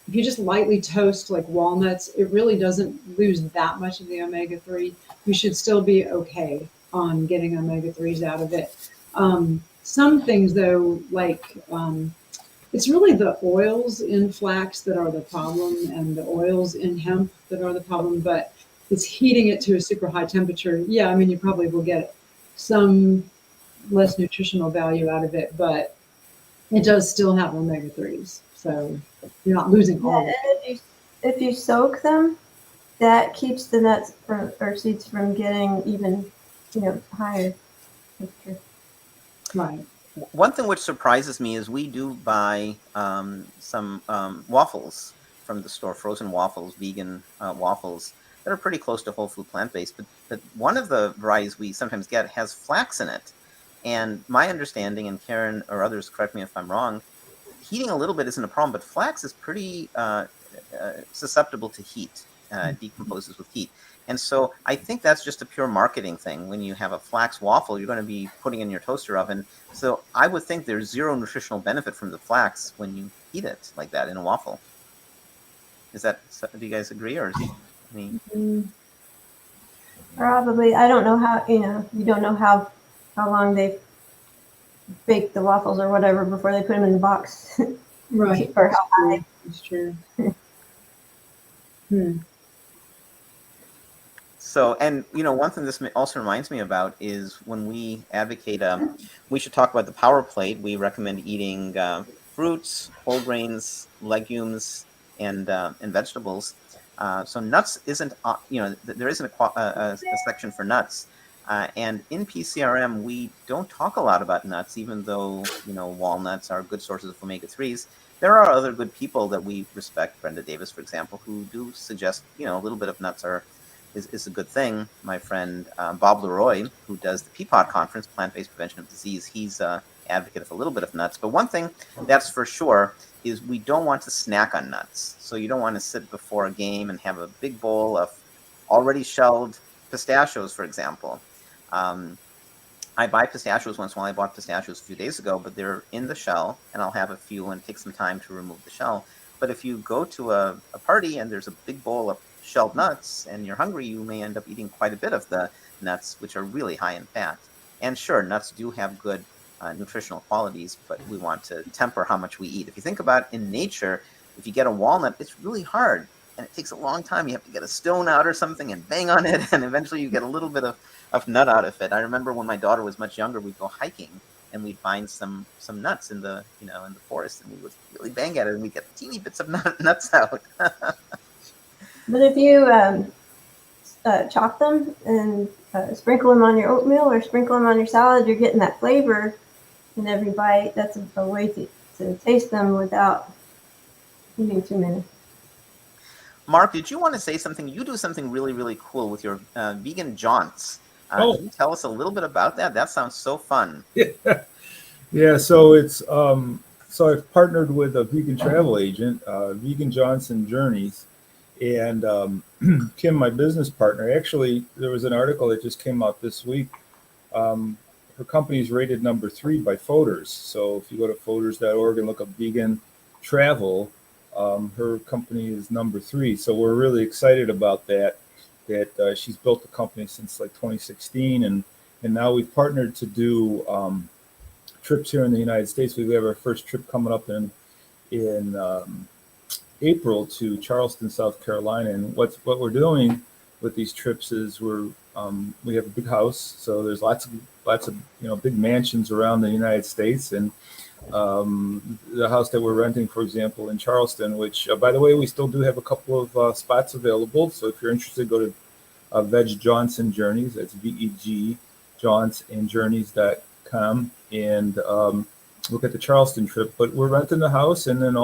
just lightly toast like walnuts, it really doesn't lose that much of the omega-3. You should still be okay on getting omega-3s out of it. Some things though, like it's really the oils in flax that are the problem and the oils in hemp that are the problem, but it's heating it to a super high temperature. Yeah, I mean, you probably will get some less nutritional value out of it, but it does still have omega-3s. So you're not losing all of it. And if you soak them, that keeps the nuts or seeds from getting even, higher temperature. Right. One thing which surprises me is we do buy some waffles from the store, frozen waffles, vegan waffles that are pretty close to whole food plant-based. But one of the varieties we sometimes get has flax in it. And my understanding, and Karen or others correct me if I'm wrong, heating a little bit isn't a problem, but flax is pretty susceptible to heat, decomposes with heat. And so I think that's just a pure marketing thing. When you have a flax waffle, you're going to be putting in your toaster oven. So I would think there's zero nutritional benefit from the flax when you heat it like that in a waffle. Do you guys agree, or is Probably. I don't know how, you don't know how long they bake the waffles or whatever before they put them in the box. Right. Or how high. That's true. So, and one thing this also reminds me about is when we advocate, we should talk about the power plate. We recommend eating fruits, whole grains, legumes, and vegetables. So nuts isn't, there isn't a section for nuts. And in PCRM, we don't talk a lot about nuts, even though, walnuts are good sources of omega-3s. There are other good people that we respect, Brenda Davis, for example, who do suggest, a little bit of nuts is a good thing. My friend Bob Leroy, who does the Peapod Conference, Plant-Based Prevention of Disease, he's an advocate of a little bit of nuts. But one thing that's for sure is we don't want to snack on nuts. So you don't want to sit before a game and have a big bowl of already shelled pistachios, for example. I buy pistachios once in a while. I bought pistachios a few days ago, but they're in the shell, and I'll have a few and take some time to remove the shell. But if you go to a party and there's a big bowl of shelled nuts and you're hungry, you may end up eating quite a bit of the nuts, which are really high in fat. And sure, nuts do have good nutritional qualities, but we want to temper how much we eat. If you think about in nature, if you get a walnut, it's really hard and it takes a long time. You have to get a stone out or something and bang on it, and eventually you get a little bit of nut out of it. I remember when my daughter was much younger, we'd go hiking and we'd find some nuts in the in the forest, and we would really bang at it and we'd get teeny bits of nuts out. But if you chop them and sprinkle them on your oatmeal or sprinkle them on your salad, you're getting that flavor in every bite. That's a way to taste them without eating too many. Mark, did you want to say something? You do something really, really cool with your vegan jaunts. Can you tell us a little bit about that? That sounds so fun. Yeah, so it's so I've partnered with a vegan travel agent, Vegan Johnson Journeys, And Kim, my business partner, actually, there was an article that just came out this week. Her company is rated #3 by Foders. So if you go to foders.org and look up vegan travel, her company is #3. So we're really excited about that. That she's built the company since like 2016, and now we've partnered to do trips here in the United States. We have our first trip coming up in April to Charleston, South Carolina. And what we're doing with these trips is we have a big house, so there's lots of big mansions around the United States, and the house that we're renting, for example, in Charleston, which by the way, we still do have a couple of spots available. So if you're interested, go to Veg Johnson Journeys. That's VEG johnsonjourneys.com, and look at the Charleston trip. But we're renting the house, and then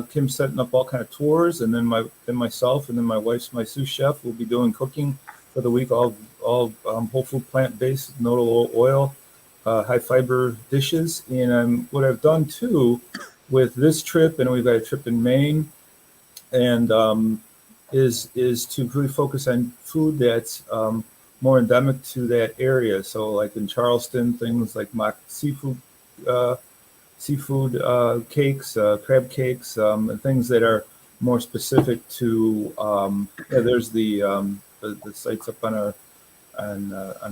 Kim's setting up all kind of tours, and then myself, and then my wife's my sous chef will be doing cooking for the week, all whole food, plant-based, no oil, high fiber dishes. And what I've done too with this trip, and we've got a trip in Maine, and is to really focus on food that's more endemic to that area. So like in Charleston, things like mock seafood cakes, crab cakes, and things that are more specific to. There's the sites up on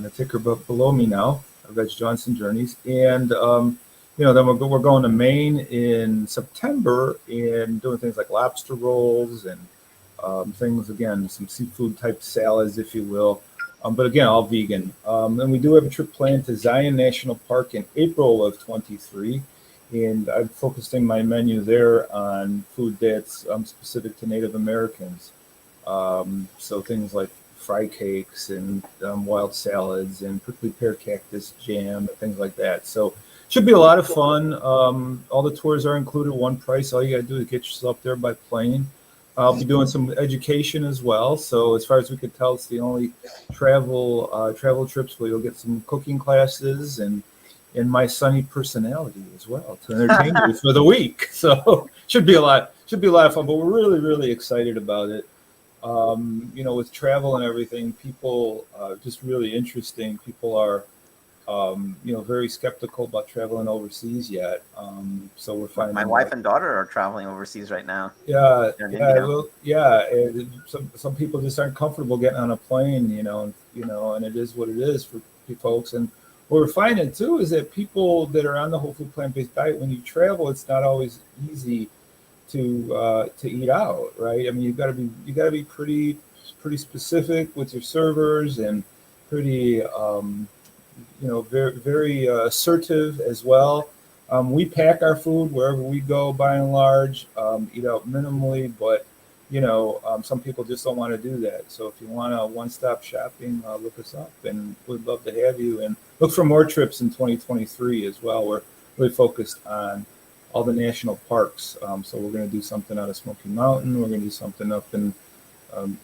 the ticker below me now, Veg Johnson Journeys, and then we're going to Maine in September and doing things like lobster rolls and things, again, some seafood type salads, if you will. But again, all vegan. And we do have a trip planned to Zion National Park in April of 23. And I'm focusing my menu there on food that's specific to Native Americans. So things like fry cakes and wild salads and prickly pear cactus jam, things like that. So should be a lot of fun. All the tours are included, one price. All you got to do is get yourself there by plane. I'll be doing some education as well. So as far as we could tell, it's the only travel trips where you'll get some cooking classes and my sunny personality as well to entertain you for the week. So should be a lot of fun. But we're really, really excited about it. With travel and everything, people just really interesting. People are very skeptical about traveling overseas yet. So we're finding my wife and daughter are traveling overseas right now. Yeah. Some people just aren't comfortable getting on a plane, and it is what it is for folks. And what we're finding too is that people that are on the whole food plant-based diet, when you travel, it's not always easy to eat out, right? I mean, you got to be pretty specific with your servers and pretty very, very assertive as well. We pack our food wherever we go, by and large, eat out minimally, but some people just don't want to do that. So if you want a one-stop shopping, look us up, and we'd love to have you. And look for more trips in 2023 as well. We're really focused on all the national parks. So we're going to do something out of Smoky Mountain. We're going to do something up in the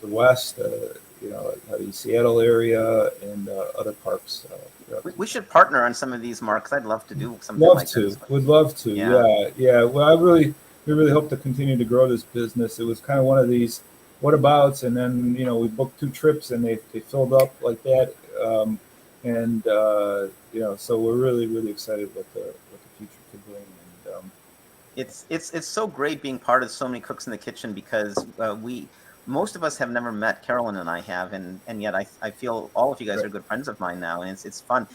west, the Seattle area, and other parks. We should partner on some of these, Mark, 'cause I'd love to do something like this. Would love to. Yeah. Well, we really hope to continue to grow this business. It was kind of one of these whatabouts, and then we booked 2 trips and they filled up like that. So we're really, really excited what the future could bring. And it's so great being part of so many cooks in the kitchen, because most of us have never met. Carolyn and I have, and yet I feel all of you guys are good friends of mine now, and it's fun.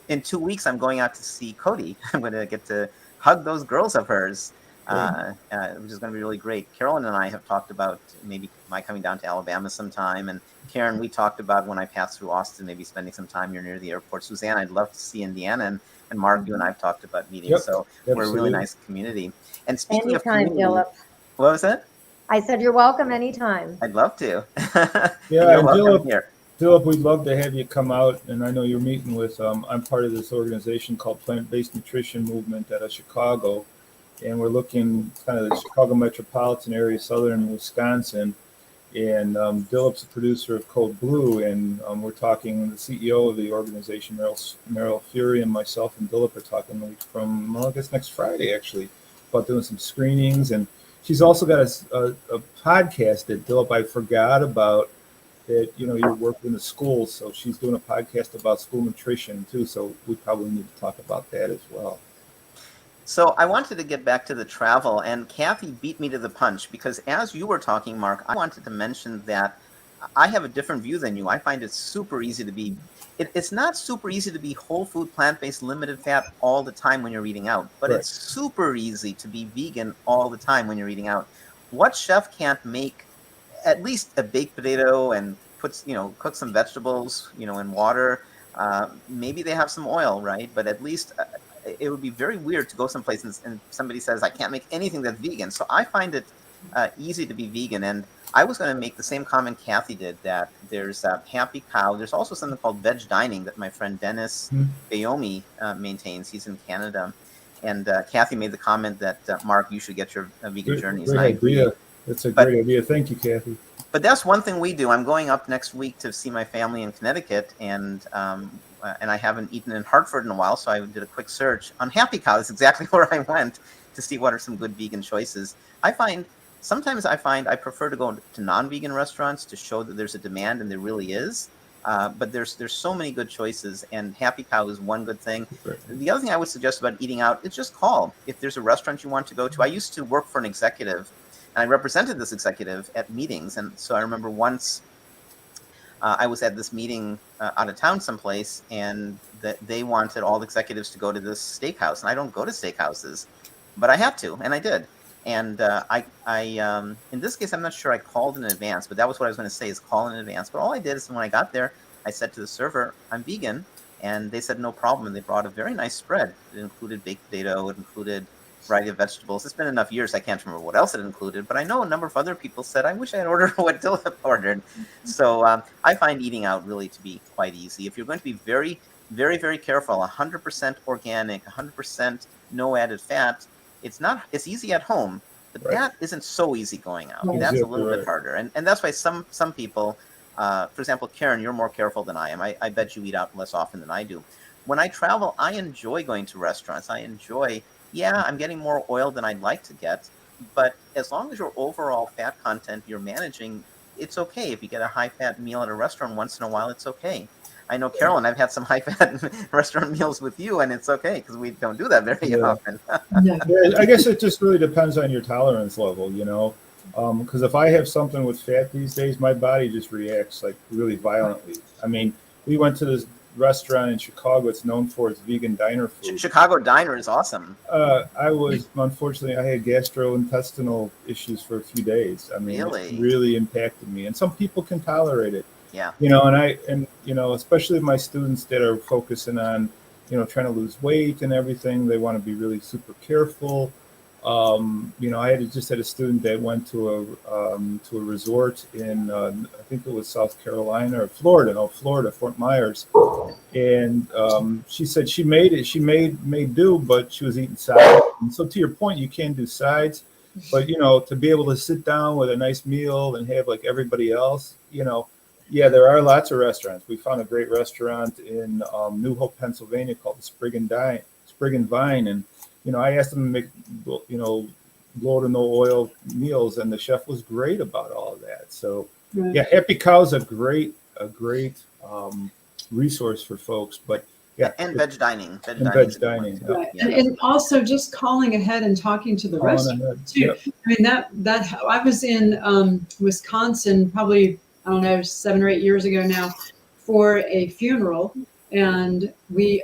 In 2 weeks, I'm going out to see Cody. I'm going to get to hug those girls of hers, which is going to be really great. Carolyn and I have talked about maybe my coming down to Alabama sometime, and Karen, we talked about when I pass through Austin, maybe spending some time near the airport. Suzanne, I'd love to see Indiana, and Mark, you and I have talked about meeting. Yep, so absolutely. We're a really nice community. And speaking of Anytime, community, Philip. what was that? I said you're welcome anytime. I'd love to. Yeah, You're welcome here. Philip, we'd love to have you come out, and I know you're meeting with. I'm part of this organization called Plant-Based Nutrition Movement out of Chicago, and we're looking kind of the Chicago metropolitan area, southern Wisconsin. And Dilip's a producer of Code Blue, and we're talking. The CEO of the organization, Meryl Fury, and myself and Dilip are talking from, I guess, next Friday actually, about doing some screenings and she's also got a podcast that Philip I forgot about. That you work in the schools, so she's doing a podcast about school nutrition too. So we probably need to talk about that as well. So I wanted to get back to the travel, and Kathy beat me to the punch because as you were talking, Mark, I wanted to mention that I have a different view than you. I find it super easy to be. It's not super easy to be whole food, plant-based, limited fat all the time when you're eating out, but Right. it's super easy to be vegan all the time when you're eating out. What chef can't make at least a baked potato and cook some vegetables, in water? Maybe they have some oil, right? But at least it would be very weird to go someplace and somebody says, I can't make anything that's vegan. So I find it easy to be vegan. And I was going to make the same comment Kathy did, that there's Happy Cow. There's also something called veg dining that my friend Dennis Bayomi maintains. He's in Canada. And Kathy made the comment that, Mark, you should get your vegan journeys. Great idea. That's a great idea. Thank you, Kathy. But that's one thing we do. I'm going up next week to see my family in Connecticut, and I haven't eaten in Hartford in a while, so I did a quick search on Happy Cow. That's exactly where I went to see what are some good vegan choices. Sometimes I find I prefer to go to non-vegan restaurants to show that there's a demand, and there really is. But there's so many good choices, and Happy Cow is one good thing. Right. The other thing I would suggest about eating out is just call. If there's a restaurant you want to go to, I used to work for an executive, and I represented this executive at meetings. And so I remember once I was at this meeting out of town someplace, and that they wanted all the executives to go to this steakhouse. And I don't go to steakhouses, but I had to, and I did. And I in this case, I'm not sure I called in advance, but that was what I was going to say, is call in advance. But all I did is when I got there, I said to the server, I'm vegan. And they said, no problem. And they brought a very nice spread. It included baked potato. It included a variety of vegetables. It's been enough years, I can't remember what else it included. But I know a number of other people said, I wish I had ordered what Dilip ordered. So I find eating out really to be quite easy. If you're going to be very, very, very careful, 100% organic, 100% no added fat, it's easy at home, but Right. that isn't so easy going out. No, That's a exactly little bit right. harder. And that's why some people, for example, Karen, you're more careful than I am. I bet you eat out less often than I do. When I travel, I enjoy going to restaurants. I'm getting more oil than I'd like to get, but as long as your overall fat content you're managing, it's okay. If you get a high fat meal at a restaurant once in a while, it's okay. I know, Carolyn, I've had some high fat restaurant meals with you, and it's okay because we don't do that very often. Yeah. Yeah, I guess it just really depends on your tolerance level, because if I have something with fat these days, my body just reacts like really violently. I mean, we went to this restaurant in Chicago. It's known for its vegan diner food. Chicago Diner is awesome. Unfortunately, I had gastrointestinal issues for a few days. I mean, Really? it really impacted me. And some people can tolerate it. Yeah. Especially my students that are focusing on, trying to lose weight and everything, they want to be really super careful. I just had a student that went to a resort in I think it was South Carolina or Florida, Fort Myers, and she said she made do, but she was eating sides. And so to your point, you can do sides, but to be able to sit down with a nice meal and have like everybody else, yeah, there are lots of restaurants. We found a great restaurant in New Hope, Pennsylvania called the Sprig and Vine, and I asked them to make low to no oil meals, and the chef was great about all of that. So Right. yeah, Happy Cow is a great resource for folks. But yeah, And veg dining. Veg is dining, good too. Right. Yeah. And also just calling ahead and talking to the restaurant too. Yep. I mean, that I was in Wisconsin probably, I don't know, 7 or 8 years ago now for a funeral, and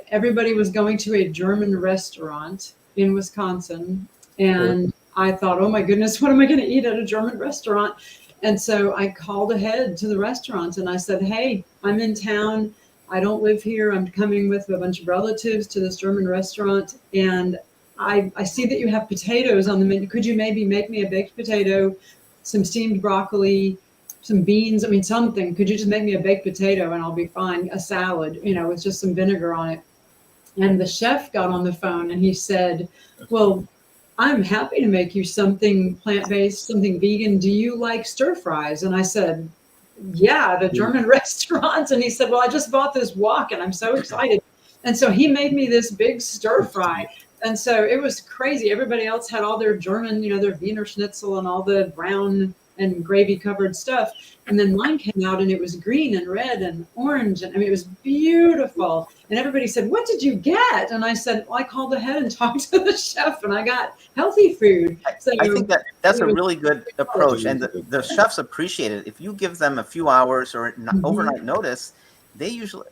everybody was going to a German restaurant in Wisconsin, and I thought, oh my goodness, what am I going to eat at a German restaurant? And so I called ahead to the restaurant and I said, hey, I'm in town. I don't live here. I'm coming with a bunch of relatives to this German restaurant, and I see that you have potatoes on the menu. Could you maybe make me a baked potato, some steamed broccoli, some beans? I mean, something. Could you just make me a baked potato and I'll be fine? A salad, with just some vinegar on it. And the chef got on the phone and he said, well, I'm happy to make you something plant-based, something vegan. Do you like stir fries? And I said, yeah, at a German restaurant. And he said, well, I just bought this wok and I'm so excited. And so he made me this big stir fry And so it was crazy. Everybody else had all their German, their Wiener Schnitzel and all the brown and gravy covered stuff. And then mine came out and it was green and red and orange. And I mean, it was beautiful. And everybody said, "What did you get?" And I said, "Well, I called ahead and talked to the chef and I got healthy food." So I think that's a really good approach, quality. and the chefs appreciate it. If you give them a few hours or overnight notice,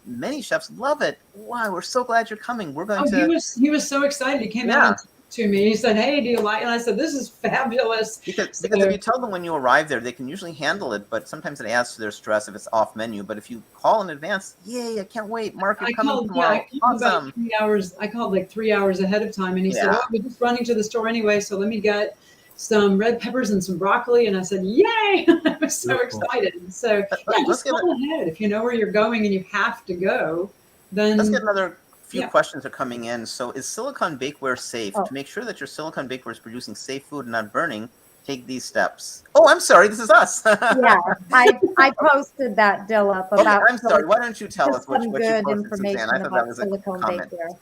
many chefs love it. Wow, we're so glad you're coming. We're going Oh, to. he was so excited. He came out and talked to me. He said, "Hey, do you like it?" And I said, "This is fabulous." Because if you tell them when you arrive there, they can usually handle it, but sometimes it adds to their stress if it's off menu. But if you call in advance, yay, I can't wait. Mark, you're coming tomorrow. I called Awesome. about 3 hours. I called like 3 hours ahead of time, and he said, "Oh, we're just running to the store anyway, so let me get some red peppers and some broccoli." And I said, "Yay!" I was so excited. So just call ahead. If you know where you're going and you have to go, then let's get another few questions are coming in. So is silicone bakeware safe? To make sure that your silicone bakeware is producing safe food and not burning, take these steps. Oh, I'm sorry. This is us. Yeah, I posted that, Dilla, about. I'm sorry. Why don't you tell us what you good posted, information Suzanne? I thought that was a silicone comment. bakeware.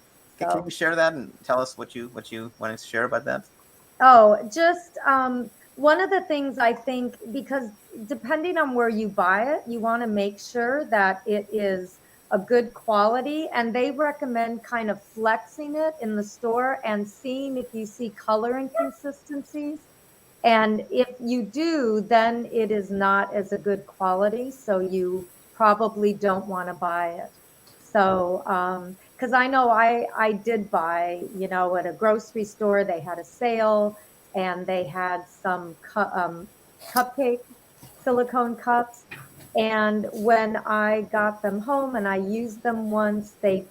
Can you share that and tell us what you want to share about that? Oh, just one of the things I think, because depending on where you buy it, you want to make sure that it is a good quality, and they recommend kind of flexing it in the store and seeing if you see color inconsistencies. And if you do, then it is not as a good quality, so you probably don't want to buy it. So, because I know I did buy, at a grocery store, they had a sale and they had some cupcake silicone cups. And when I got them home and I used them once, they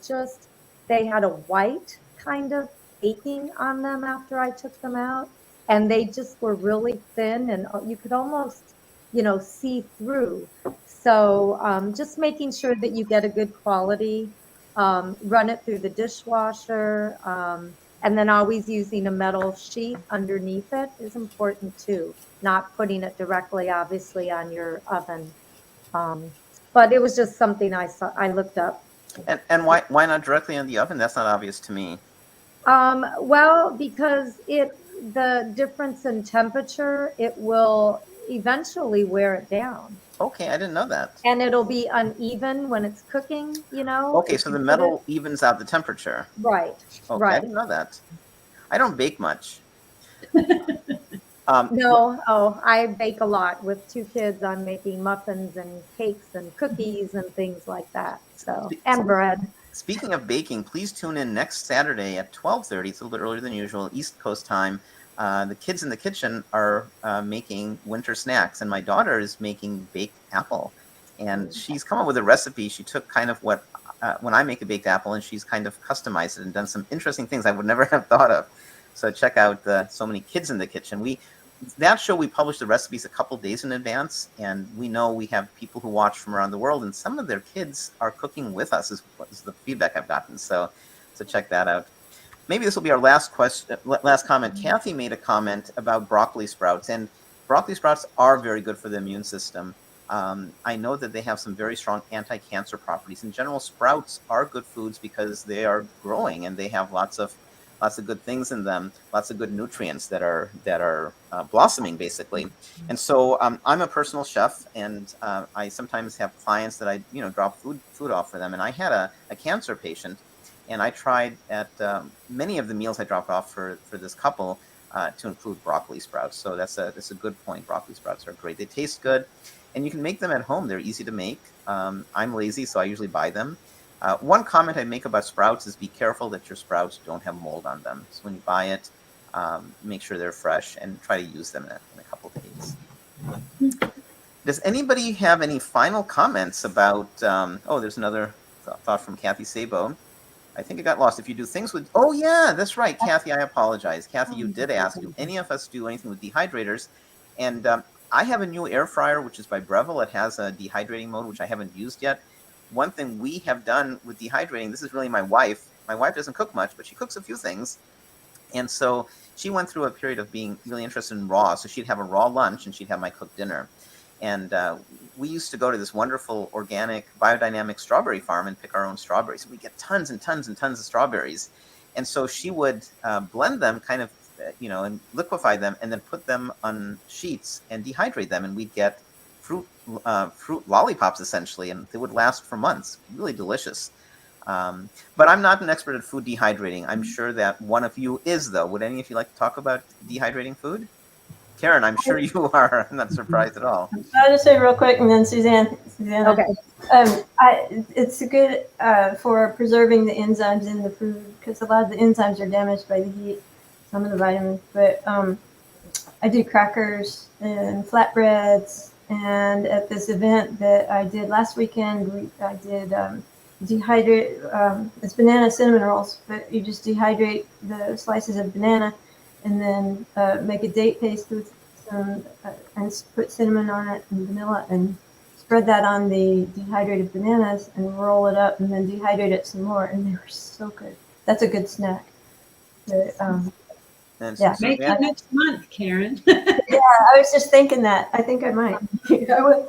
had a white kind of baking on them after I took them out. And they just were really thin and you could almost, see through. So just making sure that you get a good quality, run it through the dishwasher, and then always using a metal sheet underneath it is important too. Not putting it directly, obviously, on your oven. But it was just something I looked up. And why not directly in the oven? That's not obvious to me. Well, because the difference in temperature, it will eventually wear it down. Okay, I didn't know that. And it'll be uneven when it's cooking, Okay, so the metal evens out the temperature. Right. Okay, right. I didn't know that. I don't bake much. No, I bake a lot. With 2 kids, I'm making muffins and cakes and cookies and things like that. So, and bread. Speaking of baking, please tune in next Saturday at 12:30. It's a little bit earlier than usual, East Coast time. The kids in the kitchen are making winter snacks, and my daughter is making baked apple. And she's come up with a recipe. She took kind of what, when I make a baked apple, and she's kind of customized it and done some interesting things I would never have thought of. So check out So Many Kids in the Kitchen. That show, we publish the recipes a couple days in advance, and we know we have people who watch from around the world, and some of their kids are cooking with us, is the feedback I've gotten. So check that out. Maybe this will be our last comment. Kathy made a comment about broccoli sprouts, and broccoli sprouts are very good for the immune system. I know that they have some very strong anti-cancer properties. In general, sprouts are good foods because they are growing and they have lots of good things in them, lots of good nutrients that are blossoming, basically. And so I'm a personal chef, and I sometimes have clients that I drop food off for them. And I had a cancer patient, and I tried at many of the meals I dropped off for this couple to include broccoli sprouts. So that's a good point. Broccoli sprouts are great. They taste good, and you can make them at home. They're easy to make. I'm lazy, so I usually buy them. One comment I make about sprouts is be careful that your sprouts don't have mold on them. So when you buy it, make sure they're fresh and try to use them in a couple of days. Does anybody have any final comments about, there's another thought from Kathy Sabo. I think it got lost. If you do things with, oh yeah, that's right, Kathy, I apologize. Kathy, you did ask, do any of us do anything with dehydrators? And I have a new air fryer, which is by Breville. It has a dehydrating mode, which I haven't used yet. One thing we have done with dehydrating, this is really my wife. My wife doesn't cook much, but she cooks a few things. And so she went through a period of being really interested in raw. So she'd have a raw lunch and she'd have my cooked dinner. And we used to go to this wonderful organic biodynamic strawberry farm and pick our own strawberries. We get tons and tons and tons of strawberries. And so she would blend them kind of, and liquefy them and then put them on sheets and dehydrate them. And we'd get fruit lollipops essentially, and they would last for months. Really delicious. But I'm not an expert at food dehydrating. I'm sure that one of you is, though. Would any of you like to talk about dehydrating food? Karen, I'm sure you are. I'm not surprised at all. I'll just say real quick, and then Susanna. Okay. It's good for preserving the enzymes in the food, because a lot of the enzymes are damaged by the heat, some of the vitamins. But I do crackers and flatbreads, and at this event that I did last weekend, I did dehydrate. It's banana cinnamon rolls, but you just dehydrate the slices of banana, and then make a date paste with some and put cinnamon on it and vanilla, and spread that on the dehydrated bananas and roll it up, and then dehydrate it some more, and they were so good. That's a good snack. But, yeah. Make it next month, Karen. Yeah, I was just thinking that. I think I might. I would.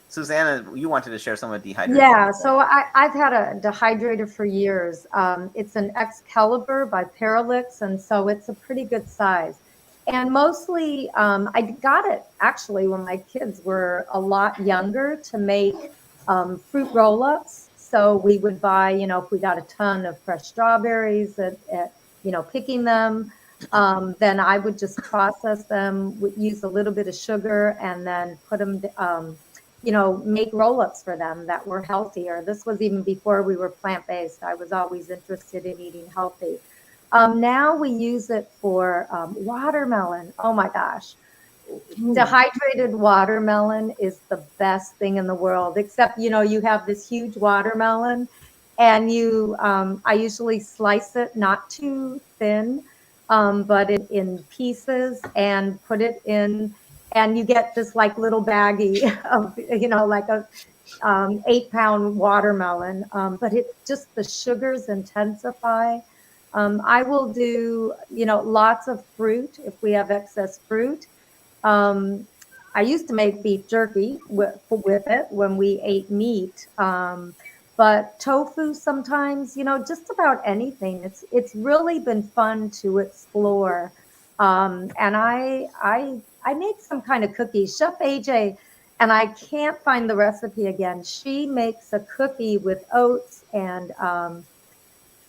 Susanna, you wanted to share some of dehydrating. Yeah, so I've had a dehydrator for years. It's an Excalibur by Paralix, and so it's a pretty good size. And mostly, I got it actually when my kids were a lot younger to make fruit roll-ups. So we would buy, if we got a ton of fresh strawberries at picking them, then I would just process them, use a little bit of sugar, and then put them, make roll-ups for them that were healthier. This was even before we were plant-based. I was always interested in eating healthy. Now we use it for watermelon. Oh my gosh. Dehydrated watermelon is the best thing in the world, except, you have this huge watermelon, and I usually slice it not too thin, but in pieces, and put it in, and you get this like little baggie of, like a 8-pound watermelon, but the sugars intensify. I will do, lots of fruit if we have excess fruit. I used to make beef jerky with it when we ate meat. But tofu sometimes, just about anything. It's really been fun to explore. And I made some kind of cookies. Chef AJ, and I can't find the recipe again. She makes a cookie with oats and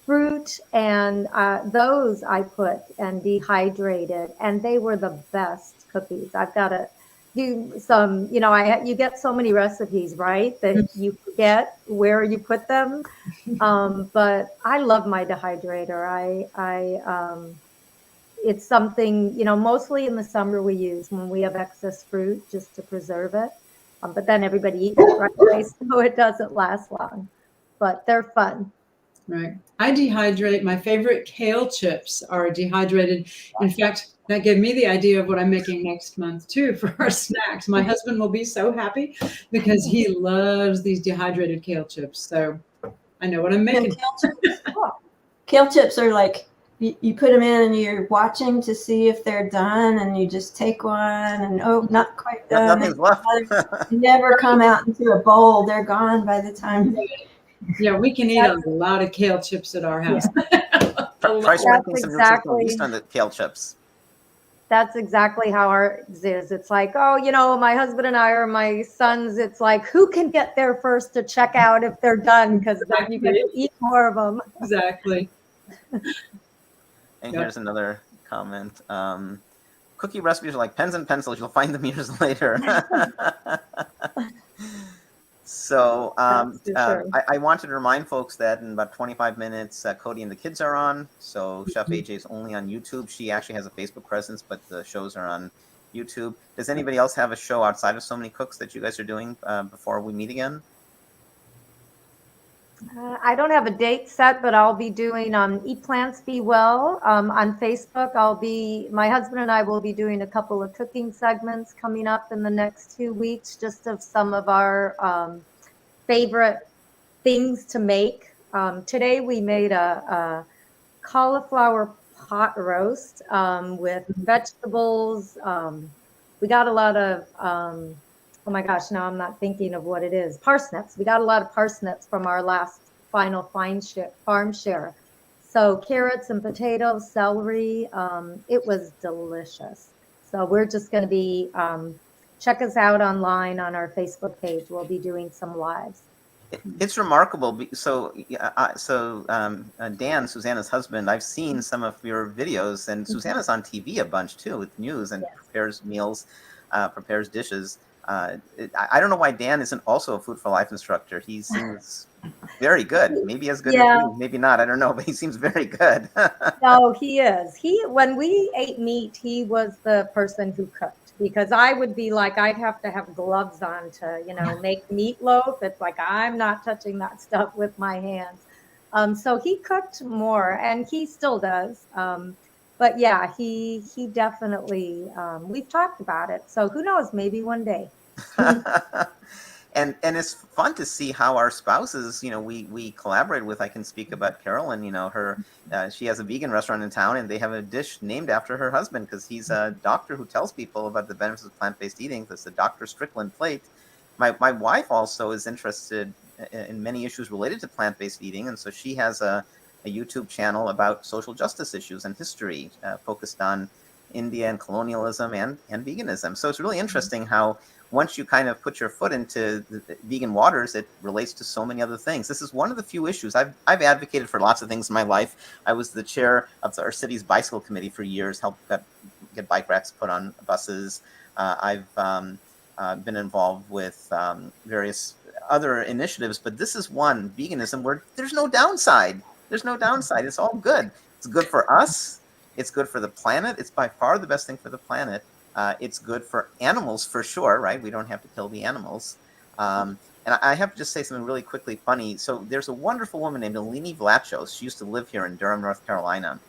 fruit, and those I put and dehydrated, and they were the best cookies. I've got to do some, you get so many recipes, right, that you forget where you put them. But I love my dehydrator. It's something, mostly in the summer we use when we have excess fruit, just to preserve it. But then everybody eats it right away, so it doesn't last long. But they're fun. Right. I dehydrate. My favorite kale chips are dehydrated. In fact, that gave me the idea of what I'm making next month too for our snacks. My husband will be so happy because he loves these dehydrated kale chips. So I know what I'm making. Kale chips are like, you put them in and you're watching to see if they're done, and you just take one and, oh, not quite done. Nothing's left. Never come out into a bowl. They're gone by the time. Yeah, we can eat a lot of kale chips at our house. Yeah. Try sprinkling some nutritional yeast on the kale chips. That's exactly how ours is. It's like, oh, my husband and I, or my sons, it's like, who can get there first to check out if they're done? Because then you get to eat more of them. Exactly. And here's another comment. Cookie recipes are like pens and pencils. You'll find them years later. So I wanted to remind folks that in about 25 minutes, Cody and the kids are on. So Chef AJ is only on YouTube. She actually has a Facebook presence, but the shows are on YouTube. Does anybody else have a show outside of So Many Cooks that you guys are doing before we meet again? I don't have a date set, but I'll be doing Eat Plants, Be Well on Facebook. My husband and I will be doing a couple of cooking segments coming up in the next 2 weeks, just of some of our favorite things to make. Today we made a cauliflower pot roast with vegetables. We got a lot of oh my gosh, now I'm not thinking of what it is. Parsnips. We got a lot of parsnips from our last final farm share. So carrots and potatoes, celery. It was delicious. So we're just going to be, check us out online on our Facebook page. We'll be doing some lives. It's remarkable. So, Dan, Susanna's husband, I've seen some of your videos, and Susanna's on TV a bunch too with news and prepares meals, prepares dishes. I don't know why Dan isn't also a Food for Life instructor. He seems very good. Maybe as good as Yeah. me, maybe not. I don't know, but he seems very good. No, he is. When we ate meat, he was the person who cooked, because I would be like, I'd have to have gloves on to, make meatloaf. It's like, I'm not touching that stuff with my hands. So he cooked more, and he still does. But yeah, he definitely, we've talked about it. So who knows, maybe one day. And it's fun to see how our spouses, we collaborate with. I can speak about Carolyn. Her she has a vegan restaurant in town, and they have a dish named after her husband because he's a doctor who tells people about the benefits of plant-based eating. That's the Dr. Strickland plate. My wife also is interested in many issues related to plant-based eating, and so she has a YouTube channel about social justice issues and history focused on India and colonialism and veganism. So it's really interesting how once you kind of put your foot into the vegan waters, it relates to so many other things. This is one of the few issues. I've advocated for lots of things in my life. I was the chair of our city's bicycle committee for years, helped get bike racks put on buses. I've been involved with various other initiatives, but this is one, veganism, where there's no downside. There's no downside. It's all good. It's good for us. It's good for the planet. It's by far the best thing for the planet. It's good for animals for sure, right? We don't have to kill the animals. And I have to just say something really quickly funny. So there's a wonderful woman named Eleni Vlachos. She used to live here in Durham, North Carolina.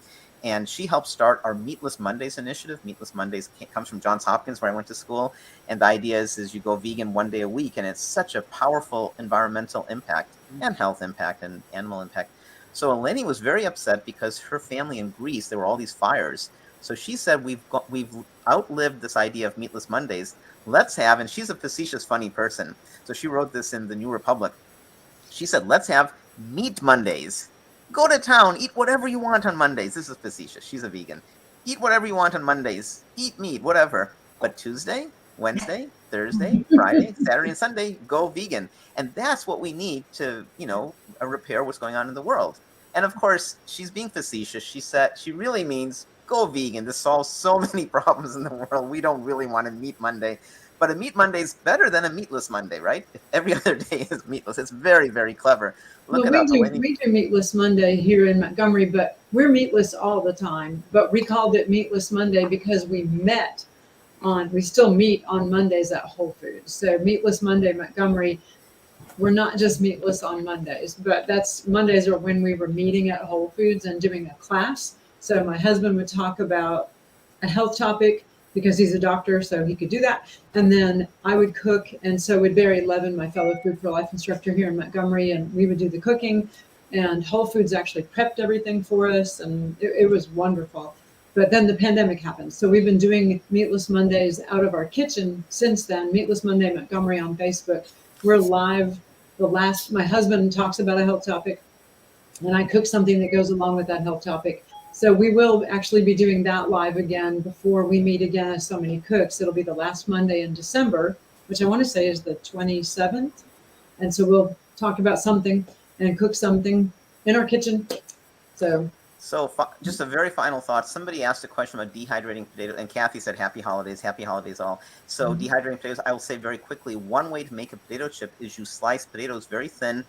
And she helped start our Meatless Mondays initiative. Meatless Mondays comes from Johns Hopkins, where I went to school. And the idea is you go vegan one day a week. And it's such a powerful environmental impact and health impact and animal impact. So Eleni was very upset because her family in Greece, there were all these fires. So she said, we've outlived this idea of Meatless Mondays. Let's have, and she's a facetious, funny person. So she wrote this in the New Republic. She said, let's have Meat Mondays. Go to town, eat whatever you want on Mondays. This is facetious. She's a vegan. Eat whatever you want on Mondays. Eat meat, whatever. But Tuesday, Wednesday, Thursday, Friday, Saturday, and Sunday, go vegan. And that's what we need to, repair what's going on in the world. And of course, she's being facetious. She said she really means go vegan. This solves so many problems in the world. We don't really want a meat Monday. But a meat Monday is better than a meatless Monday, right? If every other day is meatless. It's very, very clever. Look it up. We do Meatless Monday here in Montgomery, but we're meatless all the time. But we called it Meatless Monday because we still meet on Mondays at Whole Foods. So Meatless Monday Montgomery, we're not just meatless on Mondays, but Mondays are when we were meeting at Whole Foods and doing a class. So my husband would talk about a health topic because he's a doctor, so he could do that. And then I would cook, and so would Barry Levin, my fellow Food for Life instructor here in Montgomery, and we would do the cooking. And Whole Foods actually prepped everything for us, and it was wonderful. But then the pandemic happened. So we've been doing Meatless Mondays out of our kitchen since then. Meatless Monday Montgomery on Facebook. We're live. My husband talks about a health topic, and I cook something that goes along with that health topic. So we will actually be doing that live again before we meet again as So Many Cooks. It'll be the last Monday in December, which I want to say is the 27th. And so we'll talk about something and cook something in our kitchen. So just a very final thought. Somebody asked a question about dehydrating potatoes, and Kathy said, happy holidays all. So dehydrating potatoes, I will say very quickly, one way to make a potato chip is you slice potatoes very thin.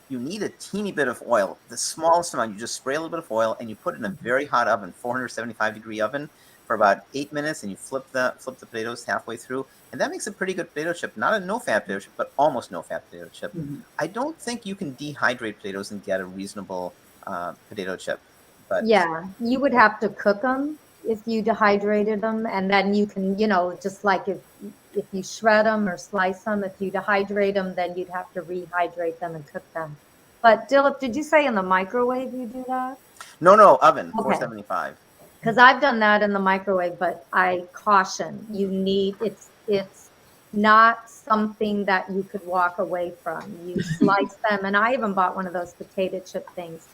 You need a teeny bit of oil, the smallest amount. You just spray a little bit of oil and you put it in a very hot oven, 475-degree oven, for about 8 minutes, and you flip the potatoes halfway through, and that makes a pretty good potato chip. Not a no-fat potato chip, but almost no-fat potato chip. I don't think you can dehydrate potatoes and get a reasonable potato chip. But Yeah, you would have to cook them if you dehydrated them, and then you can, just like if you shred them or slice them, if you dehydrate them, then you'd have to rehydrate them and cook them. But Dilip, did you say in the microwave you do that? No, oven, 475. Because I've done that in the microwave, but I caution, it's not something that you could walk away from. You slice them, and I even bought one of those potato chip things.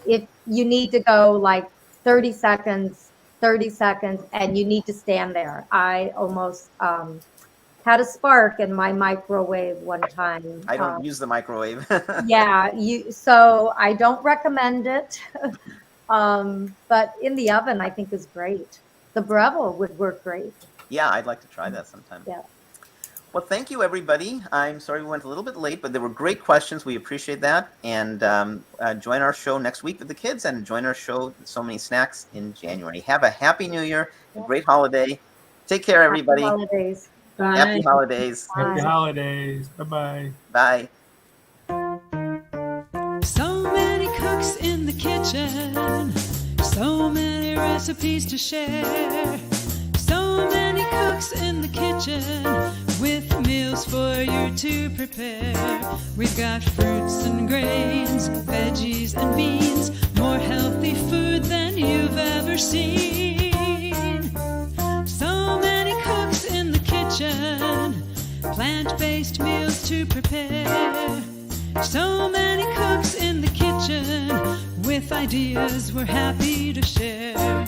if you need to go like 30 seconds, and you need to stand there. I almost had a spark in my microwave one time. I don't use the microwave. Yeah, so I don't recommend it. But in the oven, I think is great. The Breville would work great. Yeah, I'd like to try that sometime. Yeah. Well, thank you, everybody. I'm sorry we went a little bit late, but there were great questions. We appreciate that. And join our show next week with the kids, and join our show, So Many Snacks, in January. Have a happy New Year, a great holiday. Take care, everybody. Happy holidays. Bye. Happy holidays. Happy holidays. Bye-bye. Bye. So many cooks in the kitchen, so many recipes to share. So many cooks in the kitchen, with meals for you to prepare. We've got fruits and grains, veggies and beans, more healthy food than you've ever seen. So many cooks in the kitchen, plant-based meals to prepare. So many cooks in the kitchen, with ideas we're happy to share.